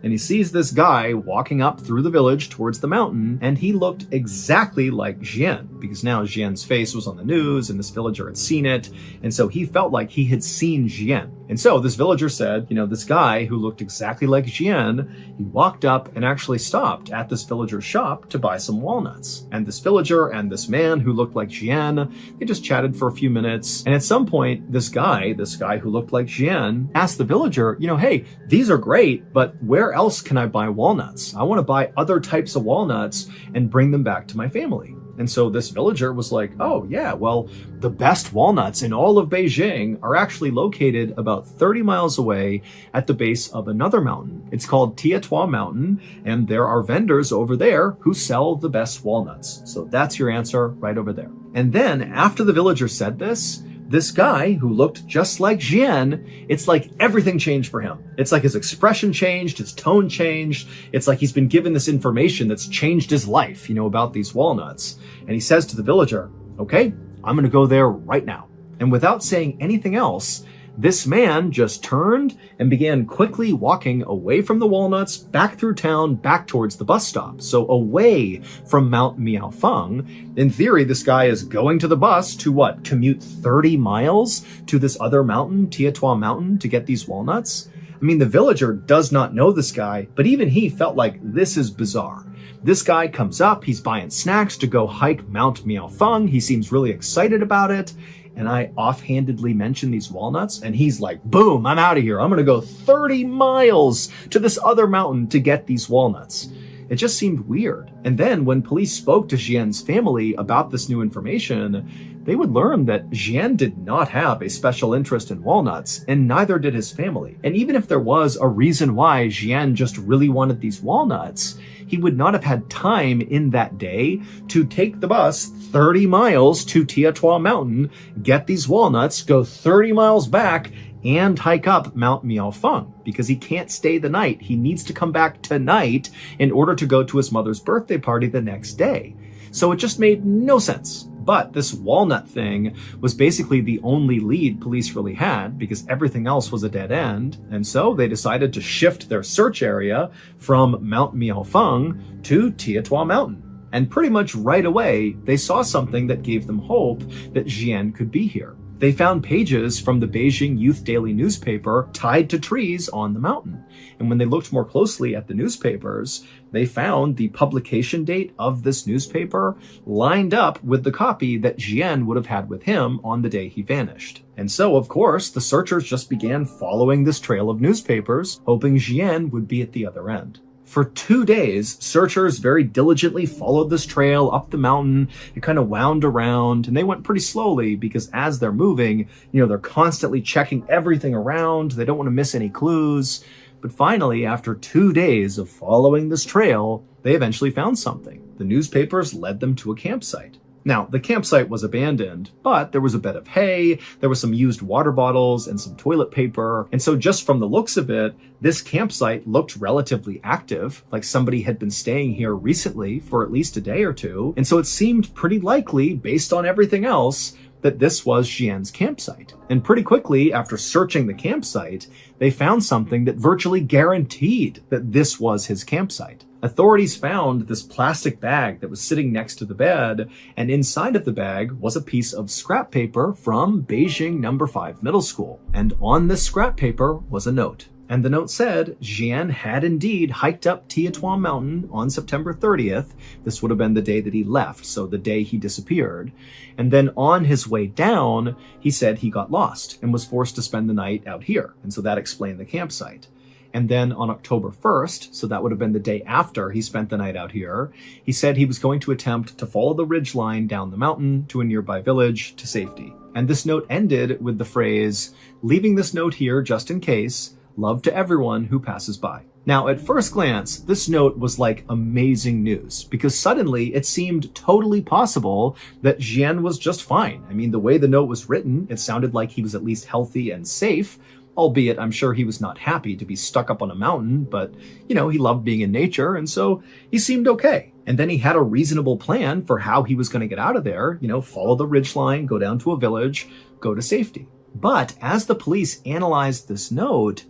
And he sees this guy walking up through the village towards the mountain, and he looked exactly like Jian, because now Jian's face was on the news and this villager had seen it, and so he felt like he had seen Jian. And so this villager said, this guy who looked exactly like Jian, he walked up and actually stopped at this villager's shop to buy some walnuts. And this villager and this man who looked like Jian, they just chatted for a few minutes. And at some point, this guy who looked like Jian, asked the villager, hey, these are great, but where else can I buy walnuts? I want to buy other types of walnuts and bring them back to my family. And so this villager was like, oh yeah, well, the best walnuts in all of Beijing are actually located about 30 miles away at the base of another mountain. It's called Tietua Mountain, and there are vendors over there who sell the best walnuts. So that's your answer right over there. And then after the villager said this guy who looked just like Jian, it's like everything changed for him. It's like his expression changed, his tone changed. It's like he's been given this information that's changed his life, about these walnuts. And he says to the villager, okay, I'm going to go there right now. And without saying anything else, this man just turned and began quickly walking away from the walnuts, back through town, back towards the bus stop. So away from Mount Miaofeng. In theory, this guy is going to the bus to commute 30 miles to this other mountain, Tietua Mountain, to get these walnuts? I mean, the villager does not know this guy, but even he felt like this is bizarre. This guy comes up, he's buying snacks to go hike Mount Miaofeng. He seems really excited about it. And I offhandedly mention these walnuts, and he's like, boom, I'm out of here. I'm going to go 30 miles to this other mountain to get these walnuts. It just seemed weird. And then when police spoke to Jian's family about this new information, they would learn that Jian did not have a special interest in walnuts, and neither did his family. And even if there was a reason why Jian just really wanted these walnuts, he would not have had time in that day to take the bus 30 miles to Tietua Mountain, get these walnuts, go 30 miles back, and hike up Mount Miaofeng, because he can't stay the night. He needs to come back tonight in order to go to his mother's birthday party the next day. So it just made no sense. But this walnut thing was basically the only lead police really had, because everything else was a dead end. And so they decided to shift their search area from Mount Miaofeng to Tietua Mountain. And pretty much right away, they saw something that gave them hope that Jian could be here. They found pages from the Beijing Youth Daily newspaper tied to trees on the mountain. And when they looked more closely at the newspapers, they found the publication date of this newspaper lined up with the copy that Jian would have had with him on the day he vanished. And so, of course, the searchers just began following this trail of newspapers, hoping Jian would be at the other end. For 2 days, searchers very diligently followed this trail up the mountain. It kind of wound around, and they went pretty slowly because as they're moving, they're constantly checking everything around. They don't want to miss any clues. But finally, after 2 days of following this trail, they eventually found something. The newspapers led them to a campsite. Now, the campsite was abandoned, but there was a bed of hay, there was some used water bottles, and some toilet paper. And so just from the looks of it, this campsite looked relatively active, like somebody had been staying here recently for at least a day or two. And so it seemed pretty likely, based on everything else, that this was Xian's campsite. And pretty quickly, after searching the campsite, they found something that virtually guaranteed that this was his campsite. Authorities found this plastic bag that was sitting next to the bed, and inside of the bag was a piece of scrap paper from Beijing No. 5 Middle School. And on this scrap paper was a note. And the note said Xian had indeed hiked up Tiatuan Mountain on September 30th. This would have been the day that he left, so the day he disappeared. And then on his way down, he said he got lost and was forced to spend the night out here. And so that explained the campsite. And then on October 1st, so that would have been the day after he spent the night out here, he said he was going to attempt to follow the ridge line down the mountain to a nearby village to safety. And this note ended with the phrase, "Leaving this note here just in case. Love to everyone who passes by." Now, at first glance, this note was like amazing news because suddenly it seemed totally possible that Xian was just fine. I mean, the way the note was written, it sounded like he was at least healthy and safe, albeit I'm sure he was not happy to be stuck up on a mountain, but, he loved being in nature, and so he seemed okay. And then he had a reasonable plan for how he was going to get out of there, follow the ridgeline, go down to a village, go to safety. But as the police analyzed this note,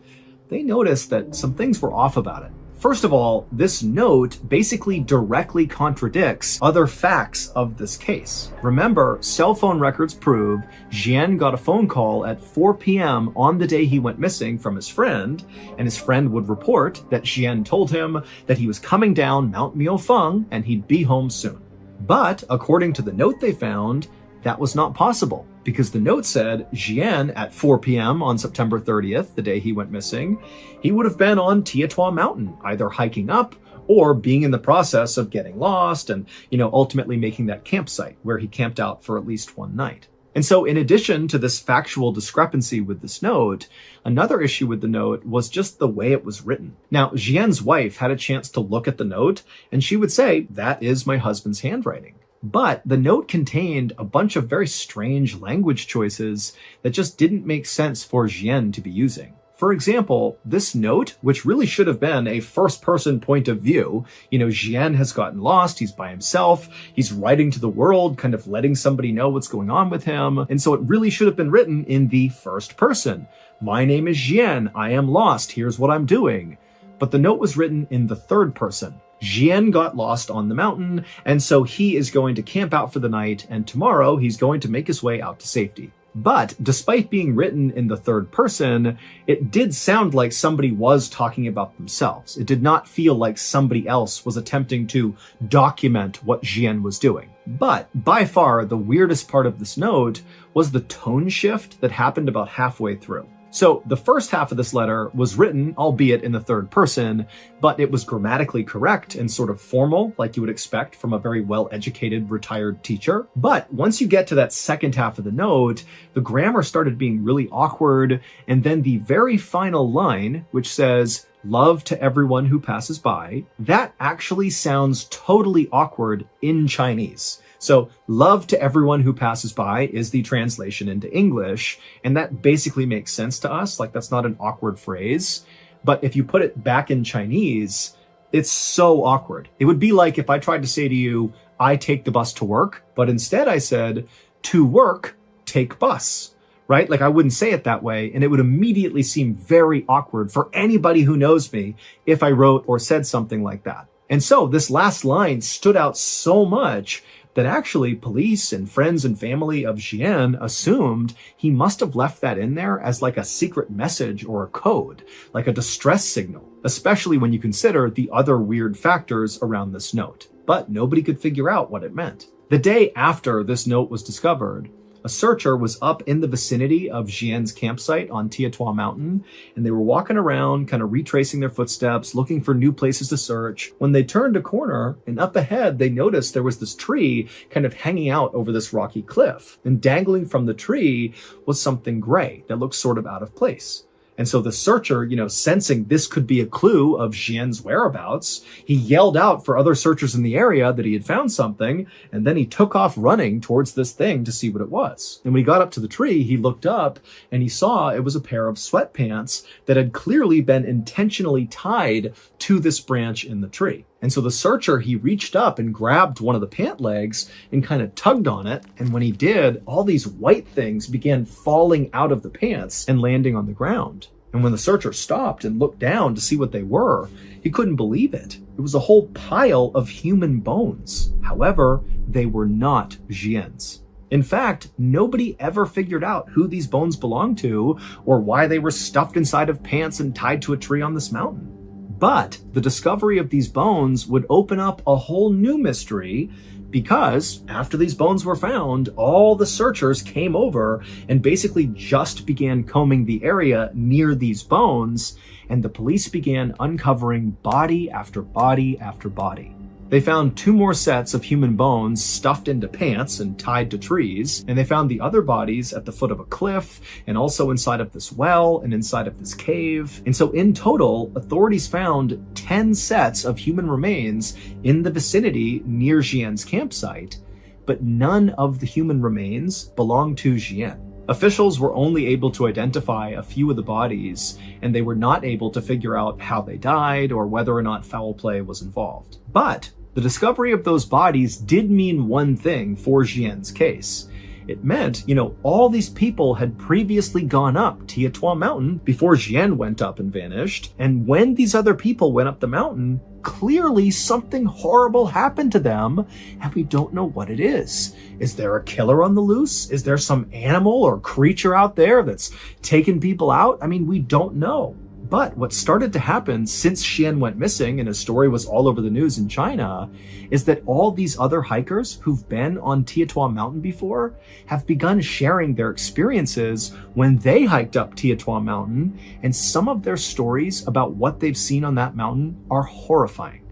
they noticed that some things were off about it. First of all, this note basically directly contradicts other facts of this case. Remember, cell phone records prove Xian got a phone call at 4 p.m. on the day he went missing from his friend, and his friend would report that Xian told him that he was coming down Mount Miaofeng and he'd be home soon. But according to the note they found, that was not possible because the note said Xian at 4 p.m. on September 30th, the day he went missing, he would have been on Tiatuan Mountain, either hiking up or being in the process of getting lost and, ultimately making that campsite where he camped out for at least one night. And so in addition to this factual discrepancy with this note, another issue with the note was just the way it was written. Now, Xian's wife had a chance to look at the note and she would say, "That is my husband's handwriting." But the note contained a bunch of very strange language choices that just didn't make sense for Xian to be using. For example, this note, which really should have been a first-person point of view, Xian has gotten lost, he's by himself, he's writing to the world, kind of letting somebody know what's going on with him, and so it really should have been written in the first person. "My name is Xian, I am lost, here's what I'm doing." But the note was written in the third person. Xian got lost on the mountain, and so he is going to camp out for the night, and tomorrow he's going to make his way out to safety. But despite being written in the third person, it did sound like somebody was talking about themselves. It did not feel like somebody else was attempting to document what Xian was doing. But by far, the weirdest part of this note was the tone shift that happened about halfway through. So the first half of this letter was written, albeit in the third person, but it was grammatically correct and sort of formal, like you would expect from a very well-educated retired teacher. But once you get to that second half of the note, the grammar started being really awkward, and then the very final line, which says, "Love to everyone who passes by," that actually sounds totally awkward in Chinese. So "love to everyone who passes by" is the translation into English, and that basically makes sense to us, like that's not an awkward phrase. But if you put it back in Chinese, it's so awkward. It would be like if I tried to say to you, "I take the bus to work," but instead I said, "To work, take bus." Right? Like I wouldn't say it that way, and it would immediately seem very awkward for anybody who knows me if I wrote or said something like that. And so this last line stood out so much that actually police and friends and family of Xian assumed he must have left that in there as like a secret message or a code, like a distress signal, especially when you consider the other weird factors around this note. But nobody could figure out what it meant. The day after this note was discovered, A searcher was up in the vicinity of Xian's campsite on Tietua Mountain, and they were walking around, kind of retracing their footsteps, looking for new places to search, when they turned a corner, and up ahead they noticed there was this tree kind of hanging out over this rocky cliff, and dangling from the tree was something gray that looked sort of out of place. And so the searcher, sensing this could be a clue of Xian's whereabouts, he yelled out for other searchers in the area that he had found something, and then he took off running towards this thing to see what it was. And when he got up to the tree, he looked up and he saw it was a pair of sweatpants that had clearly been intentionally tied to this branch in the tree. And so the searcher, he reached up and grabbed one of the pant legs and kind of tugged on it. And when he did, all these white things began falling out of the pants and landing on the ground. And when the searcher stopped and looked down to see what they were, he couldn't believe it. It was a whole pile of human bones. However, they were not Xian's. In fact, nobody ever figured out who these bones belonged to or why they were stuffed inside of pants and tied to a tree on this mountain. But the discovery of these bones would open up a whole new mystery, because after these bones were found, all the searchers came over and basically just began combing the area near these bones, and the police began uncovering body after body after body. They found 2 more sets of human bones stuffed into pants and tied to trees, and they found the other bodies at the foot of a cliff, and also inside of this well, and inside of this cave. And so in total, authorities found 10 sets of human remains in the vicinity near Xian's campsite, but none of the human remains belonged to Xian. Officials were only able to identify a few of the bodies, and they were not able to figure out how they died or whether or not foul play was involved. But the discovery of those bodies did mean one thing for Xian's case. It meant, all these people had previously gone up Tietua Mountain before Xian went up and vanished. And when these other people went up the mountain, clearly something horrible happened to them, and we don't know what it is. Is there a killer on the loose? Is there some animal or creature out there that's taken people out? We don't know. But what started to happen since Xian went missing and his story was all over the news in China is that all these other hikers who've been on Tietua Mountain before have begun sharing their experiences when they hiked up Tietua Mountain, and some of their stories about what they've seen on that mountain are horrifying.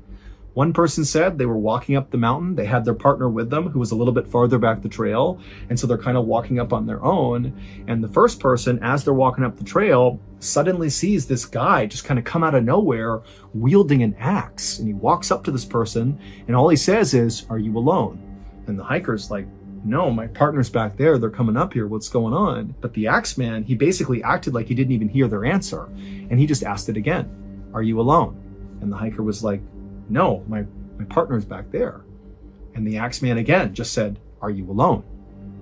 One person said they were walking up the mountain. They had their partner with them who was a little bit farther back the trail. And so they're kind of walking up on their own. And the first person, as they're walking up the trail, suddenly sees this guy just kind of come out of nowhere wielding an axe. And he walks up to this person and all he says is, "Are you alone?" And the hiker's like, "No, my partner's back there. They're coming up here. What's going on?" But the axe man, he basically acted like he didn't even hear their answer. And he just asked it again, "Are you alone?" And the hiker was like, "No, my partner's back there." And the axe man again just said, "Are you alone?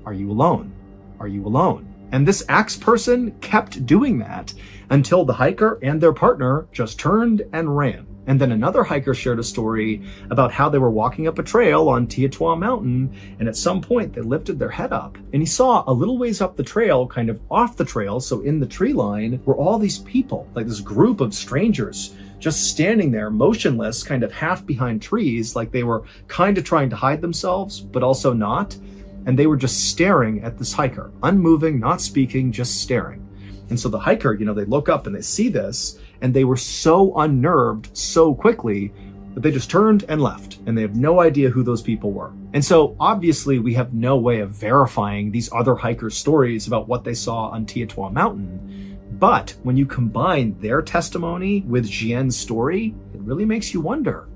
Are you alone? Are you alone?" And this axe person kept doing that until the hiker and their partner just turned and ran. And then another hiker shared a story about how they were walking up a trail on Tietua Mountain, and at some point they lifted their head up and he saw a little ways up the trail, kind of off the trail, so in the tree line, were all these people, like this group of strangers, just standing there motionless, kind of half behind trees, like they were kind of trying to hide themselves, but also not. And they were just staring at this hiker, unmoving, not speaking, just staring. And so the hiker, they look up and they see this, and they were so unnerved so quickly that they just turned and left, and they have no idea who those people were. And so obviously we have no way of verifying these other hikers' stories about what they saw on Tietua Mountain. But when you combine their testimony with Xian's story, it really makes you wonder,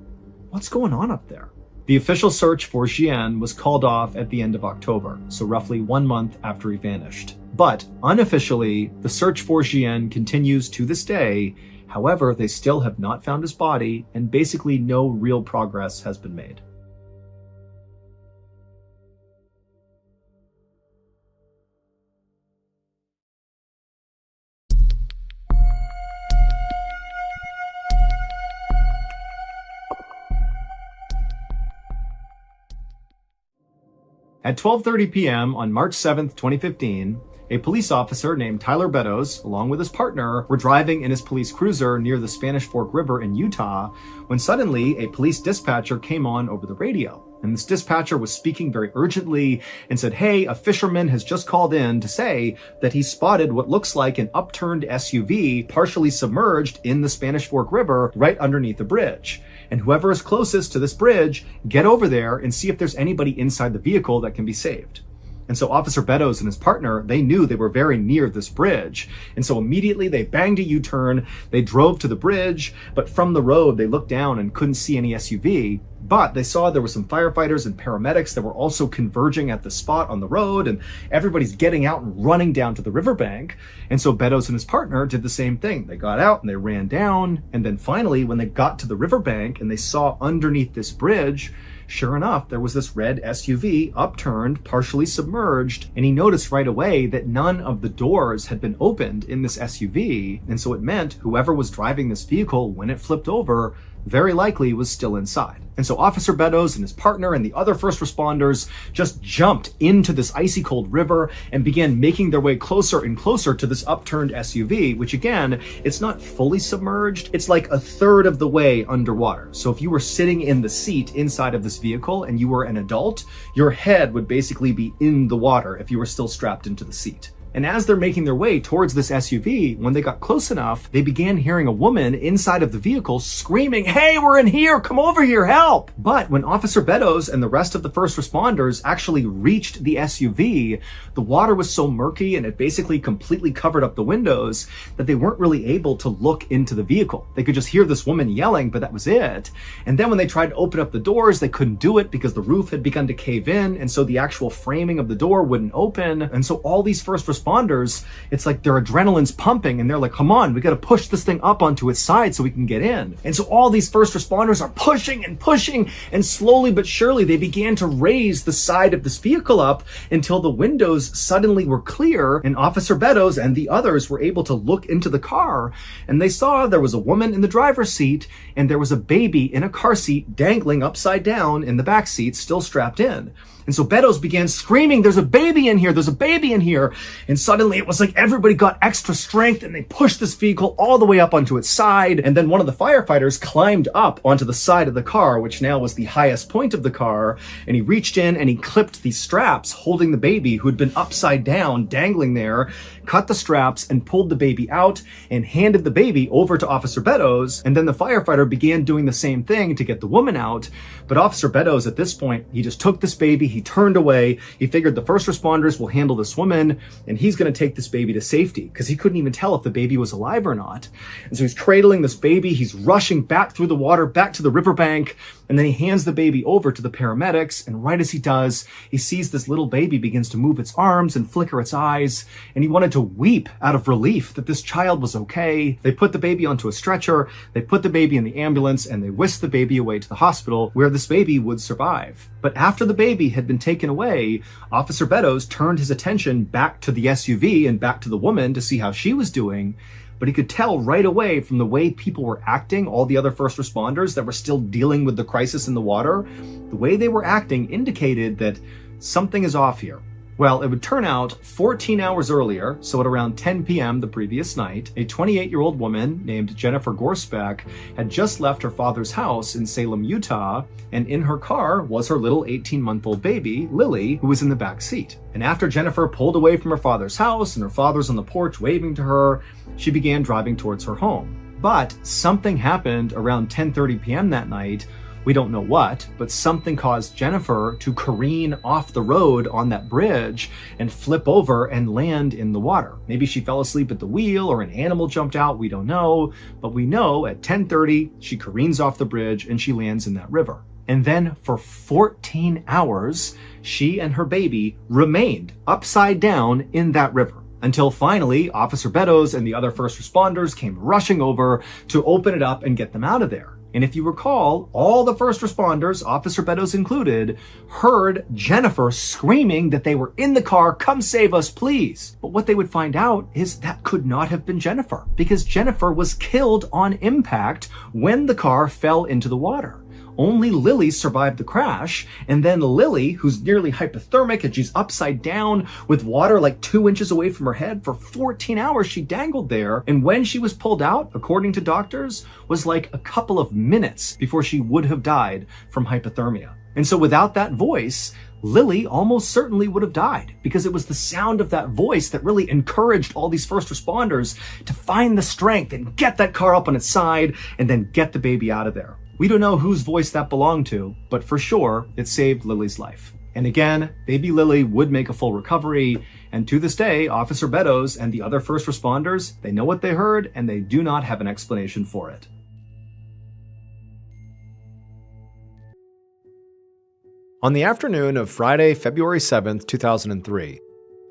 what's going on up there? The official search for Xian was called off at the end of October, so roughly 1 month after he vanished. But unofficially, the search for Xian continues to this day. However, they still have not found his body, and basically no real progress has been made. At 12:30 p.m. on March 7th, 2015, a police officer named Tyler Beddoes, along with his partner, were driving in his police cruiser near the Spanish Fork River in Utah when suddenly a police dispatcher came on over the radio. And this dispatcher was speaking very urgently and said, hey, a fisherman has just called in to say that he spotted what looks like an upturned SUV partially submerged in the Spanish Fork River right underneath the bridge. And whoever is closest to this bridge, get over there and see if there's anybody inside the vehicle that can be saved. And so Officer Beddoes and his partner, they knew they were very near this bridge. And so immediately they banged a U-turn, they drove to the bridge, but from the road, they looked down and couldn't see any SUV. But they saw there were some firefighters and paramedics that were also converging at the spot on the road, and everybody's getting out and running down to the riverbank. And so Beddoes and his partner did the same thing. They got out and they ran down. And then finally, when they got to the riverbank and they saw underneath this bridge, sure enough, there was this red SUV upturned, partially submerged, and he noticed right away that none of the doors had been opened in this SUV. And so it meant whoever was driving this vehicle when it flipped over very likely was still inside. And so Officer Beddoes and his partner and the other first responders just jumped into this icy cold river and began making their way closer and closer to this upturned SUV, which again, it's not fully submerged. It's like a third of the way underwater. So if you were sitting in the seat inside of this vehicle and you were an adult, your head would basically be in the water if you were still strapped into the seat. And as they're making their way towards this SUV, when they got close enough, they began hearing a woman inside of the vehicle screaming, hey, we're in here, come over here, help! But when Officer Beddoes and the rest of the first responders actually reached the SUV, the water was so murky and it basically completely covered up the windows that they weren't really able to look into the vehicle. They could just hear this woman yelling, but that was it. And then when they tried to open up the doors, they couldn't do it because the roof had begun to cave in, and so the actual framing of the door wouldn't open. And so all these first responders, it's like their adrenaline's pumping and they're like, come on, we got to push this thing up onto its side so we can get in. And so all these first responders are pushing, and slowly but surely they began to raise the side of this vehicle up until the windows suddenly were clear, and Officer Beddoes and the others were able to look into the car, and they saw there was a woman in the driver's seat and there was a baby in a car seat dangling upside down in the back seat, still strapped in. And so Beddoes began screaming, there's a baby in here, there's a baby in here. And suddenly it was like everybody got extra strength and they pushed this vehicle all the way up onto its side. And then one of the firefighters climbed up onto the side of the car, which now was the highest point of the car. And he reached in and he clipped the straps holding the baby who had been upside down, dangling there, cut the straps and pulled the baby out and handed the baby over to Officer Beddoes. And then the firefighter began doing the same thing to get the woman out. But Officer Beddoes at this point, he just took this baby, he turned away, he figured the first responders will handle this woman and he's going to take this baby to safety because he couldn't even tell if the baby was alive or not. And so he's cradling this baby, he's rushing back through the water, back to the riverbank, and then he hands the baby over to the paramedics. And right as he does, he sees this little baby begins to move its arms and flicker its eyes, and he wanted to weep out of relief that this child was okay. They put the baby onto a stretcher, they put the baby in the ambulance, and they whisked the baby away to the hospital where this baby would survive. But after the baby had been taken away, Officer Beddoes turned his attention back to the SUV and back to the woman to see how she was doing. But he could tell right away from the way people were acting, all the other first responders that were still dealing with the crisis in the water, the way they were acting indicated that something is off here. Well, it would turn out 14 hours earlier, so at around 10 p.m. the previous night, a 28-year-old woman named Jennifer Gorspeck had just left her father's house in Salem, Utah, and in her car was her little 18-month-old baby, Lily, who was in the back seat. And after Jennifer pulled away from her father's house and her father's on the porch waving to her, she began driving towards her home. But something happened around 10:30 p.m. that night. We don't know what, but something caused Jennifer to careen off the road on that bridge and flip over and land in the water. Maybe she fell asleep at the wheel or an animal jumped out, we don't know, but we know at 10:30 she careens off the bridge and she lands in that river. And then for 14 hours, she and her baby remained upside down in that river. Until finally, Officer Beddoes and the other first responders came rushing over to open it up and get them out of there. And if you recall, all the first responders, Officer Beddoes included, heard Jennifer screaming that they were in the car, come save us, please. But what they would find out is that could not have been Jennifer, because Jennifer was killed on impact when the car fell into the water. Only Lily survived the crash, and then Lily, who's nearly hypothermic and she's upside down with water like 2 inches away from her head, for 14 hours she dangled there, and when she was pulled out, according to doctors, was like a couple of minutes before she would have died from hypothermia. And so without that voice, Lily almost certainly would have died, because it was the sound of that voice that really encouraged all these first responders to find the strength and get that car up on its side and then get the baby out of there. We don't know whose voice that belonged to, but for sure, it saved Lily's life. And again, baby Lily would make a full recovery, and to this day, Officer Beddoes and the other first responders, they know what they heard and they do not have an explanation for it. On the afternoon of Friday, February 7th, 2003,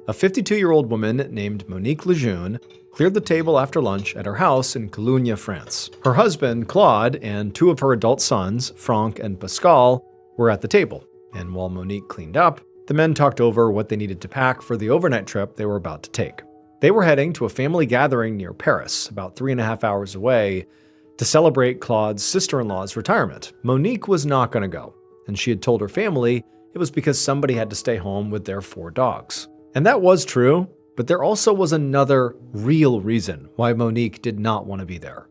a 52-year-old woman named Monique Lejeune cleared the table after lunch at her house in Cologne, France. Her husband, Claude, and two of her adult sons, Franck and Pascal, were at the table. And while Monique cleaned up, the men talked over what they needed to pack for the overnight trip they were about to take. They were heading to a family gathering near Paris, about 3.5 hours away, to celebrate Claude's sister-in-law's retirement. Monique was not going to go, and she had told her family it was because somebody had to stay home with their 4 dogs. And that was true, but there also was another real reason why Monique did not want to be there.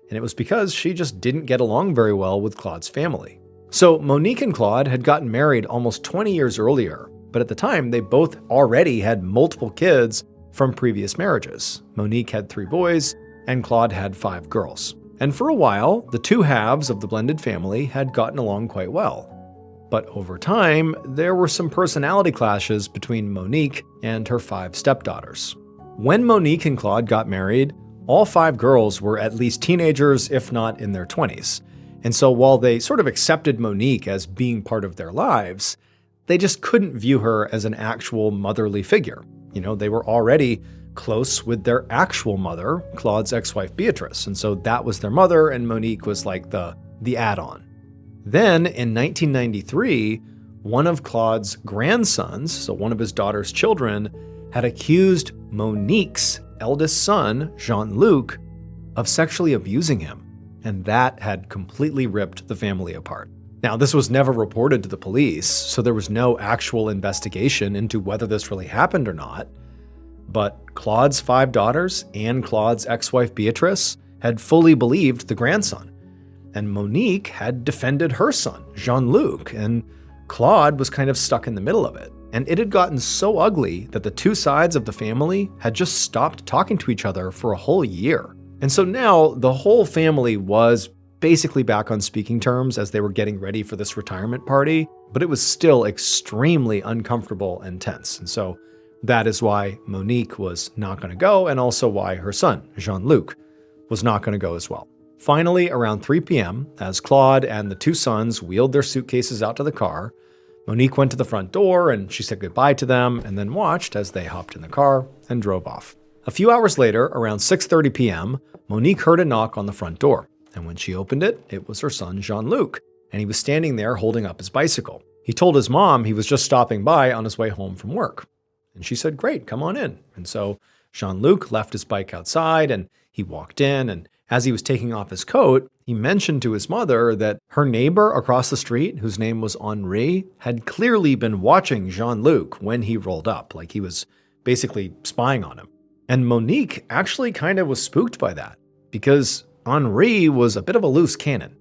And it was because she just didn't get along very well with Claude's family. So Monique and Claude had gotten married almost 20 years earlier, but at the time they both already had multiple kids from previous marriages. Monique had 3 boys, and Claude had 5 girls. And for a while, the two halves of the blended family had gotten along quite well. But over time, there were some personality clashes between Monique and her 5 stepdaughters. When Monique and Claude got married, all 5 girls were at least teenagers, if not in their 20s. And so while they sort of accepted Monique as being part of their lives, they just couldn't view her as an actual motherly figure. You know, they were already close with their actual mother, Claude's ex-wife Beatrice, and so that was their mother, and Monique was like the add-on. Then, in 1993, one of Claude's grandsons, so one of his daughter's children, had accused Monique's eldest son, Jean-Luc, of sexually abusing him. And that had completely ripped the family apart. Now, this was never reported to the police, so there was no actual investigation into whether this really happened or not. But Claude's 5 daughters and Claude's ex-wife Beatrice had fully believed the grandson. And Monique had defended her son, Jean-Luc, and Claude was kind of stuck in the middle of it. And it had gotten so ugly that the two sides of the family had just stopped talking to each other for a whole year. And so now the whole family was basically back on speaking terms as they were getting ready for this retirement party, but it was still extremely uncomfortable and tense. And so that is why Monique was not going to go, and also why her son, Jean-Luc, was not going to go as well. Finally, around 3 p.m., as Claude and the 2 sons wheeled their suitcases out to the car, Monique went to the front door and she said goodbye to them and then watched as they hopped in the car and drove off. A few hours later, around 6:30 p.m., Monique heard a knock on the front door, and when she opened it, it was her son Jean-Luc, and he was standing there holding up his bicycle. He told his mom he was just stopping by on his way home from work. And she said, "Great, come on in." And so Jean-Luc left his bike outside, and he walked in, and as he was taking off his coat, he mentioned to his mother that her neighbor across the street, whose name was Henri, had clearly been watching Jean-Luc when he rolled up, like he was basically spying on him. And Monique actually kind of was spooked by that, because Henri was a bit of a loose cannon.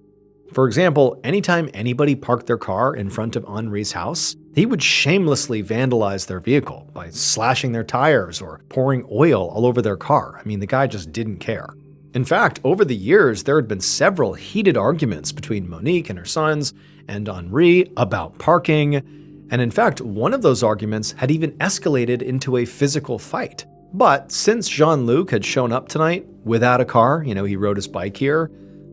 For example, anytime anybody parked their car in front of Henri's house, he would shamelessly vandalize their vehicle by slashing their tires or pouring oil all over their car. I mean, the guy just didn't care. In fact, over the years, there had been several heated arguments between Monique and her sons and Henri about parking. And in fact, one of those arguments had even escalated into a physical fight. But since Jean-Luc had shown up tonight without a car, he rode his bike here,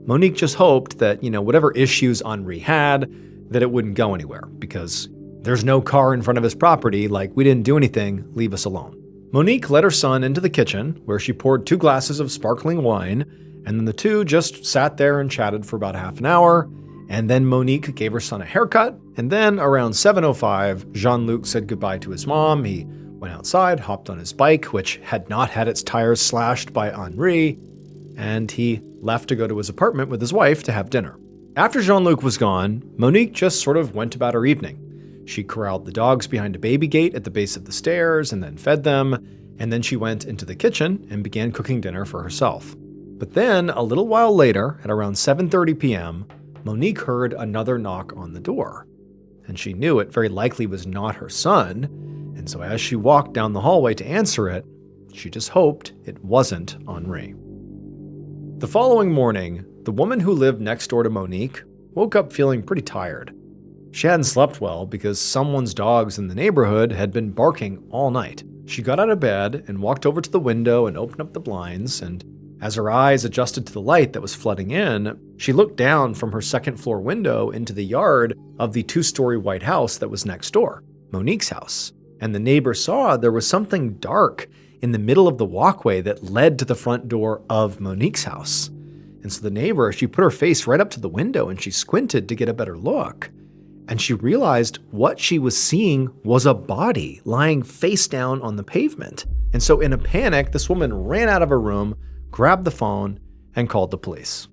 Monique just hoped that, whatever issues Henri had, that it wouldn't go anywhere, because there's no car in front of his property, like, we didn't do anything, leave us alone. Monique led her son into the kitchen, where she poured 2 glasses of sparkling wine, and then the two just sat there and chatted for about half an hour, and then Monique gave her son a haircut, and then around 7:05, Jean-Luc said goodbye to his mom. He went outside, hopped on his bike, which had not had its tires slashed by Henri, and he left to go to his apartment with his wife to have dinner. After Jean-Luc was gone, Monique just sort of went about her evening. She corralled the dogs behind a baby gate at the base of the stairs and then fed them, and then she went into the kitchen and began cooking dinner for herself. But then, a little while later, at around 7:30 p.m., Monique heard another knock on the door. and she knew it very likely was not her son, and so as she walked down the hallway to answer it, she just hoped it wasn't Henri. The following morning, the woman who lived next door to Monique woke up feeling pretty tired. She hadn't slept well because someone's dogs in the neighborhood had been barking all night. She got out of bed and walked over to the window and opened up the blinds, and as her eyes adjusted to the light that was flooding in, she looked down from her second-floor window into the yard of the two-story white house that was next door, Monique's house. And the neighbor saw there was something dark in the middle of the walkway that led to the front door of Monique's house. And so the neighbor, she put her face right up to the window and she squinted to get a better look. And she realized what she was seeing was a body lying face down on the pavement. And so in a panic, this woman ran out of her room, grabbed the phone, and called the police.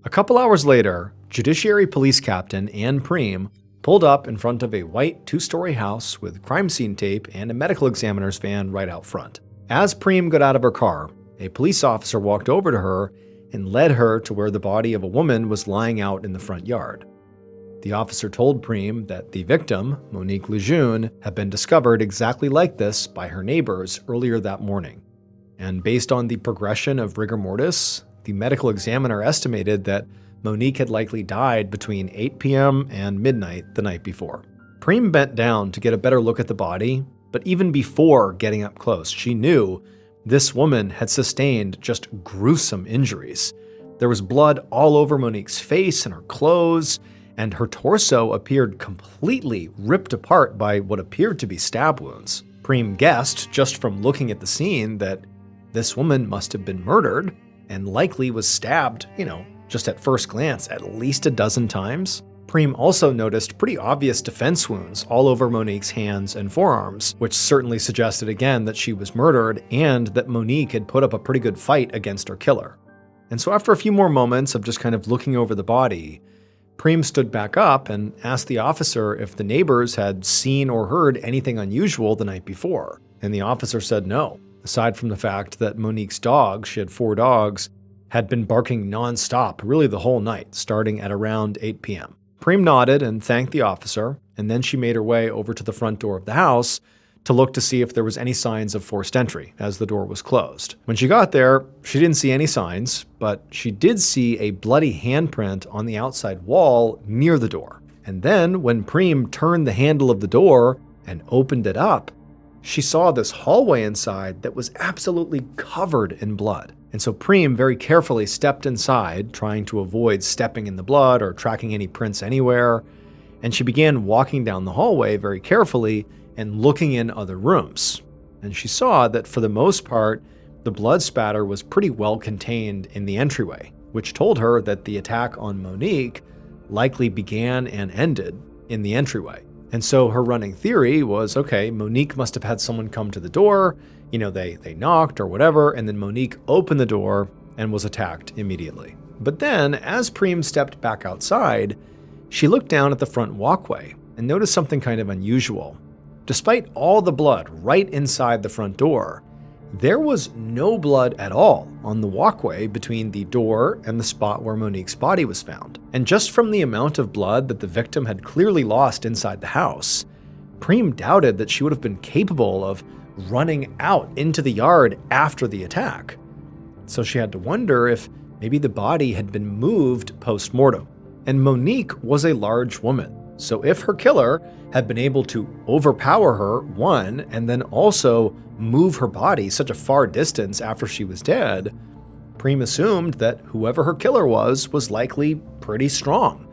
A couple hours later, Judiciary Police Captain Anne Preem pulled up in front of a white two-story house with crime scene tape and a medical examiner's van right out front. As Preem got out of her car, a police officer walked over to her and led her to where the body of a woman was lying out in the front yard. The officer told Preem that the victim, Monique Lejeune, had been discovered exactly like this by her neighbors earlier that morning. And based on the progression of rigor mortis, the medical examiner estimated that Monique had likely died between 8 p.m. and midnight the night before. Preem bent down to get a better look at the body, but even before getting up close, she knew this woman had sustained just gruesome injuries. There was blood all over Monique's face and her clothes, and her torso appeared completely ripped apart by what appeared to be stab wounds. Preem guessed, just from looking at the scene, that this woman must have been murdered and likely was stabbed, just at first glance, at least a dozen times. Preem also noticed pretty obvious defense wounds all over Monique's hands and forearms, which certainly suggested again that she was murdered and that Monique had put up a pretty good fight against her killer. And so after a few more moments of just kind of looking over the body, Preem stood back up and asked the officer if the neighbors had seen or heard anything unusual the night before. And the officer said no, aside from the fact that Monique's dogs, she had 4 dogs, had been barking nonstop really the whole night, starting at around 8 p.m. Preem nodded and thanked the officer, and then she made her way over to the front door of the house to look to see if there was any signs of forced entry as the door was closed. When she got there, she didn't see any signs, but she did see a bloody handprint on the outside wall near the door. And then when Preem turned the handle of the door and opened it up, she saw this hallway inside that was absolutely covered in blood. And so Preem very carefully stepped inside, trying to avoid stepping in the blood or tracking any prints anywhere. And she began walking down the hallway very carefully and looking in other rooms. And she saw that for the most part, the blood spatter was pretty well contained in the entryway, which told her that the attack on Monique likely began and ended in the entryway. And so her running theory was, okay, Monique must have had someone come to the door, they knocked or whatever, and then Monique opened the door and was attacked immediately. But then, as Preem stepped back outside, she looked down at the front walkway and noticed something kind of unusual. Despite all the blood right inside the front door, there was no blood at all on the walkway between the door and the spot where Monique's body was found. And just from the amount of blood that the victim had clearly lost inside the house, Preem doubted that she would have been capable of running out into the yard after the attack. So she had to wonder if maybe the body had been moved post-mortem. And Monique was a large woman, so if her killer had been able to overpower her, one, and then also move her body such a far distance after she was dead, Preem assumed that whoever her killer was likely pretty strong.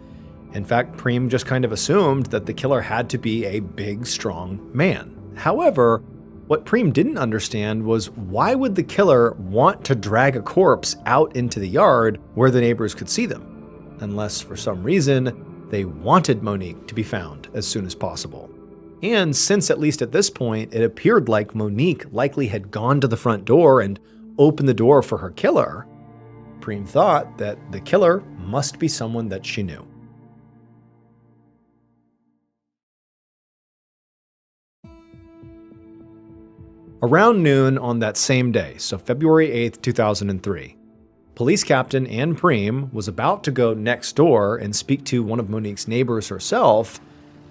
In fact, Preem just kind of assumed that the killer had to be a big, strong man. However, what Preem didn't understand was why would the killer want to drag a corpse out into the yard where the neighbors could see them? Unless, for some reason, they wanted Monique to be found as soon as possible. And since at least at this point, it appeared like Monique likely had gone to the front door and opened the door for her killer, Preem thought that the killer must be someone that she knew. Around noon on that same day, so February 8th, 2003, Police Captain Anne Preem was about to go next door and speak to one of Monique's neighbors herself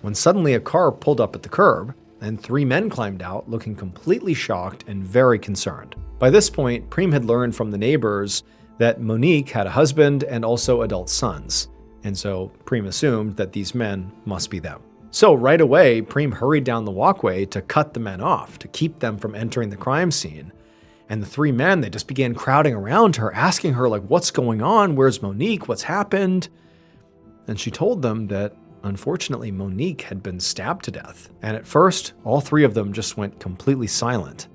when suddenly a car pulled up at the curb, and 3 men climbed out looking completely shocked and very concerned. By this point, Preem had learned from the neighbors that Monique had a husband and also adult sons, and so Preem assumed that these men must be them. So right away, Preem hurried down the walkway to cut the men off, to keep them from entering the crime scene. And the 3 men, they just began crowding around her, asking her, like, what's going on? Where's Monique? What's happened? And she told them that, unfortunately, Monique had been stabbed to death. And at first, all 3 of them just went completely silent.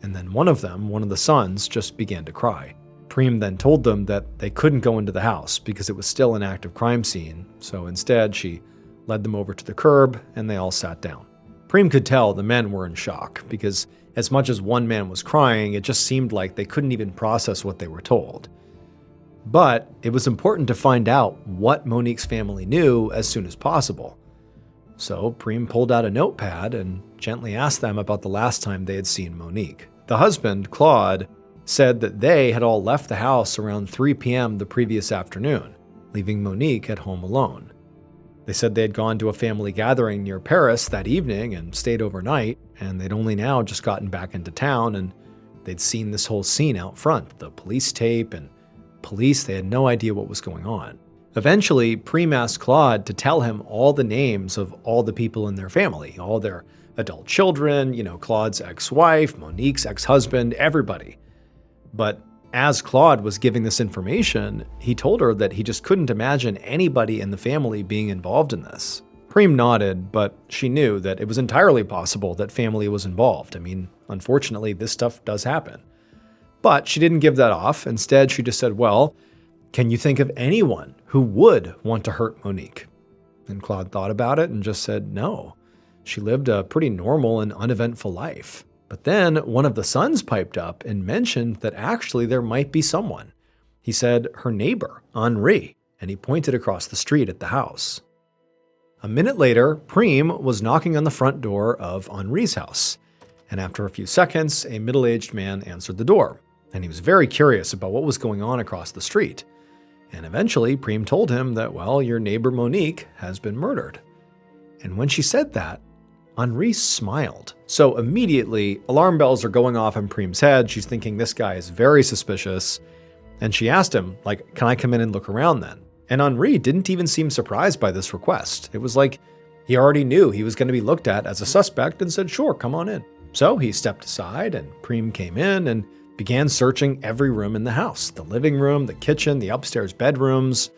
And then one of the sons, just began to cry. Preem then told them that they couldn't go into the house because it was still an active crime scene. So instead, she led them over to the curb and they all sat down. Preem could tell the men were in shock because as much as one man was crying, it just seemed like they couldn't even process what they were told. But it was important to find out what Monique's family knew as soon as possible. So Preem pulled out a notepad and gently asked them about the last time they had seen Monique. The husband, Claude, said that they had all left the house around 3 p.m. the previous afternoon, leaving Monique at home alone. They said they had gone to a family gathering near Paris that evening and stayed overnight, and they'd only now just gotten back into town, and they'd seen this whole scene out front, the police tape, and police, they had no idea what was going on. Eventually, Preem asked Claude to tell him all the names of all the people in their family, all their adult children, Claude's ex-wife, Monique's ex-husband, everybody. But as Claude was giving this information, he told her that he just couldn't imagine anybody in the family being involved in this. Preem nodded, but she knew that it was entirely possible that family was involved. I mean, unfortunately, this stuff does happen. But she didn't give that off. Instead, she just said, well, can you think of anyone who would want to hurt Monique? And Claude thought about it and just said no. She lived a pretty normal and uneventful life. But then one of the sons piped up and mentioned that actually there might be someone. He said her neighbor, Henri, and he pointed across the street at the house. A minute later, Preem was knocking on the front door of Henri's house. And after a few seconds, a middle-aged man answered the door. And he was very curious about what was going on across the street. And eventually, Preem told him that, well, your neighbor Monique has been murdered. And when she said that, Henri smiled. So immediately, alarm bells are going off in Preem's head. She's thinking this guy is very suspicious. And she asked him, can I come in and look around then? And Henri didn't even seem surprised by this request. It was like he already knew he was going to be looked at as a suspect and said, sure, come on in. So he stepped aside and Preem came in and began searching every room in the house, the living room, the kitchen, the upstairs bedrooms.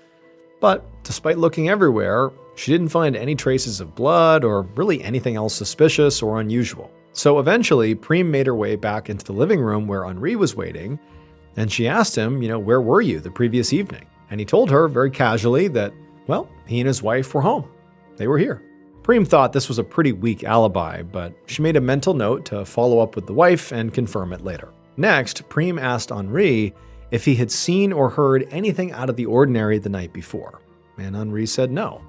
But despite looking everywhere, she didn't find any traces of blood or really anything else suspicious or unusual. So eventually, Preem made her way back into the living room where Henri was waiting, and she asked him, where were you the previous evening? And he told her very casually that, well, he and his wife were home. They were here. Preem thought this was a pretty weak alibi, but she made a mental note to follow up with the wife and confirm it later. Next, Preem asked Henri if he had seen or heard anything out of the ordinary the night before. And Henri said no,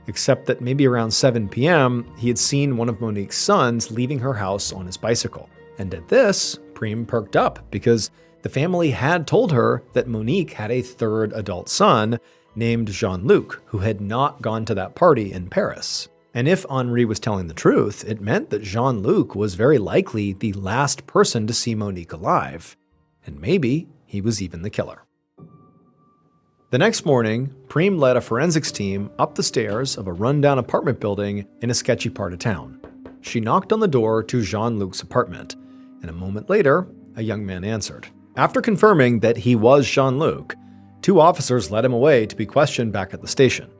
except that maybe around 7 p.m., he had seen one of Monique's sons leaving her house on his bicycle. And at this, Preem perked up because the family had told her that Monique had a third adult son named Jean-Luc, who had not gone to that party in Paris. And if Henri was telling the truth, it meant that Jean-Luc was very likely the last person to see Monique alive. And maybe he was even the killer. The next morning, Preem led a forensics team up the stairs of a rundown apartment building in a sketchy part of town. She knocked on the door to Jean-Luc's apartment, and a moment later, a young man answered. After confirming that he was Jean-Luc, 2 officers led him away to be questioned back at the station.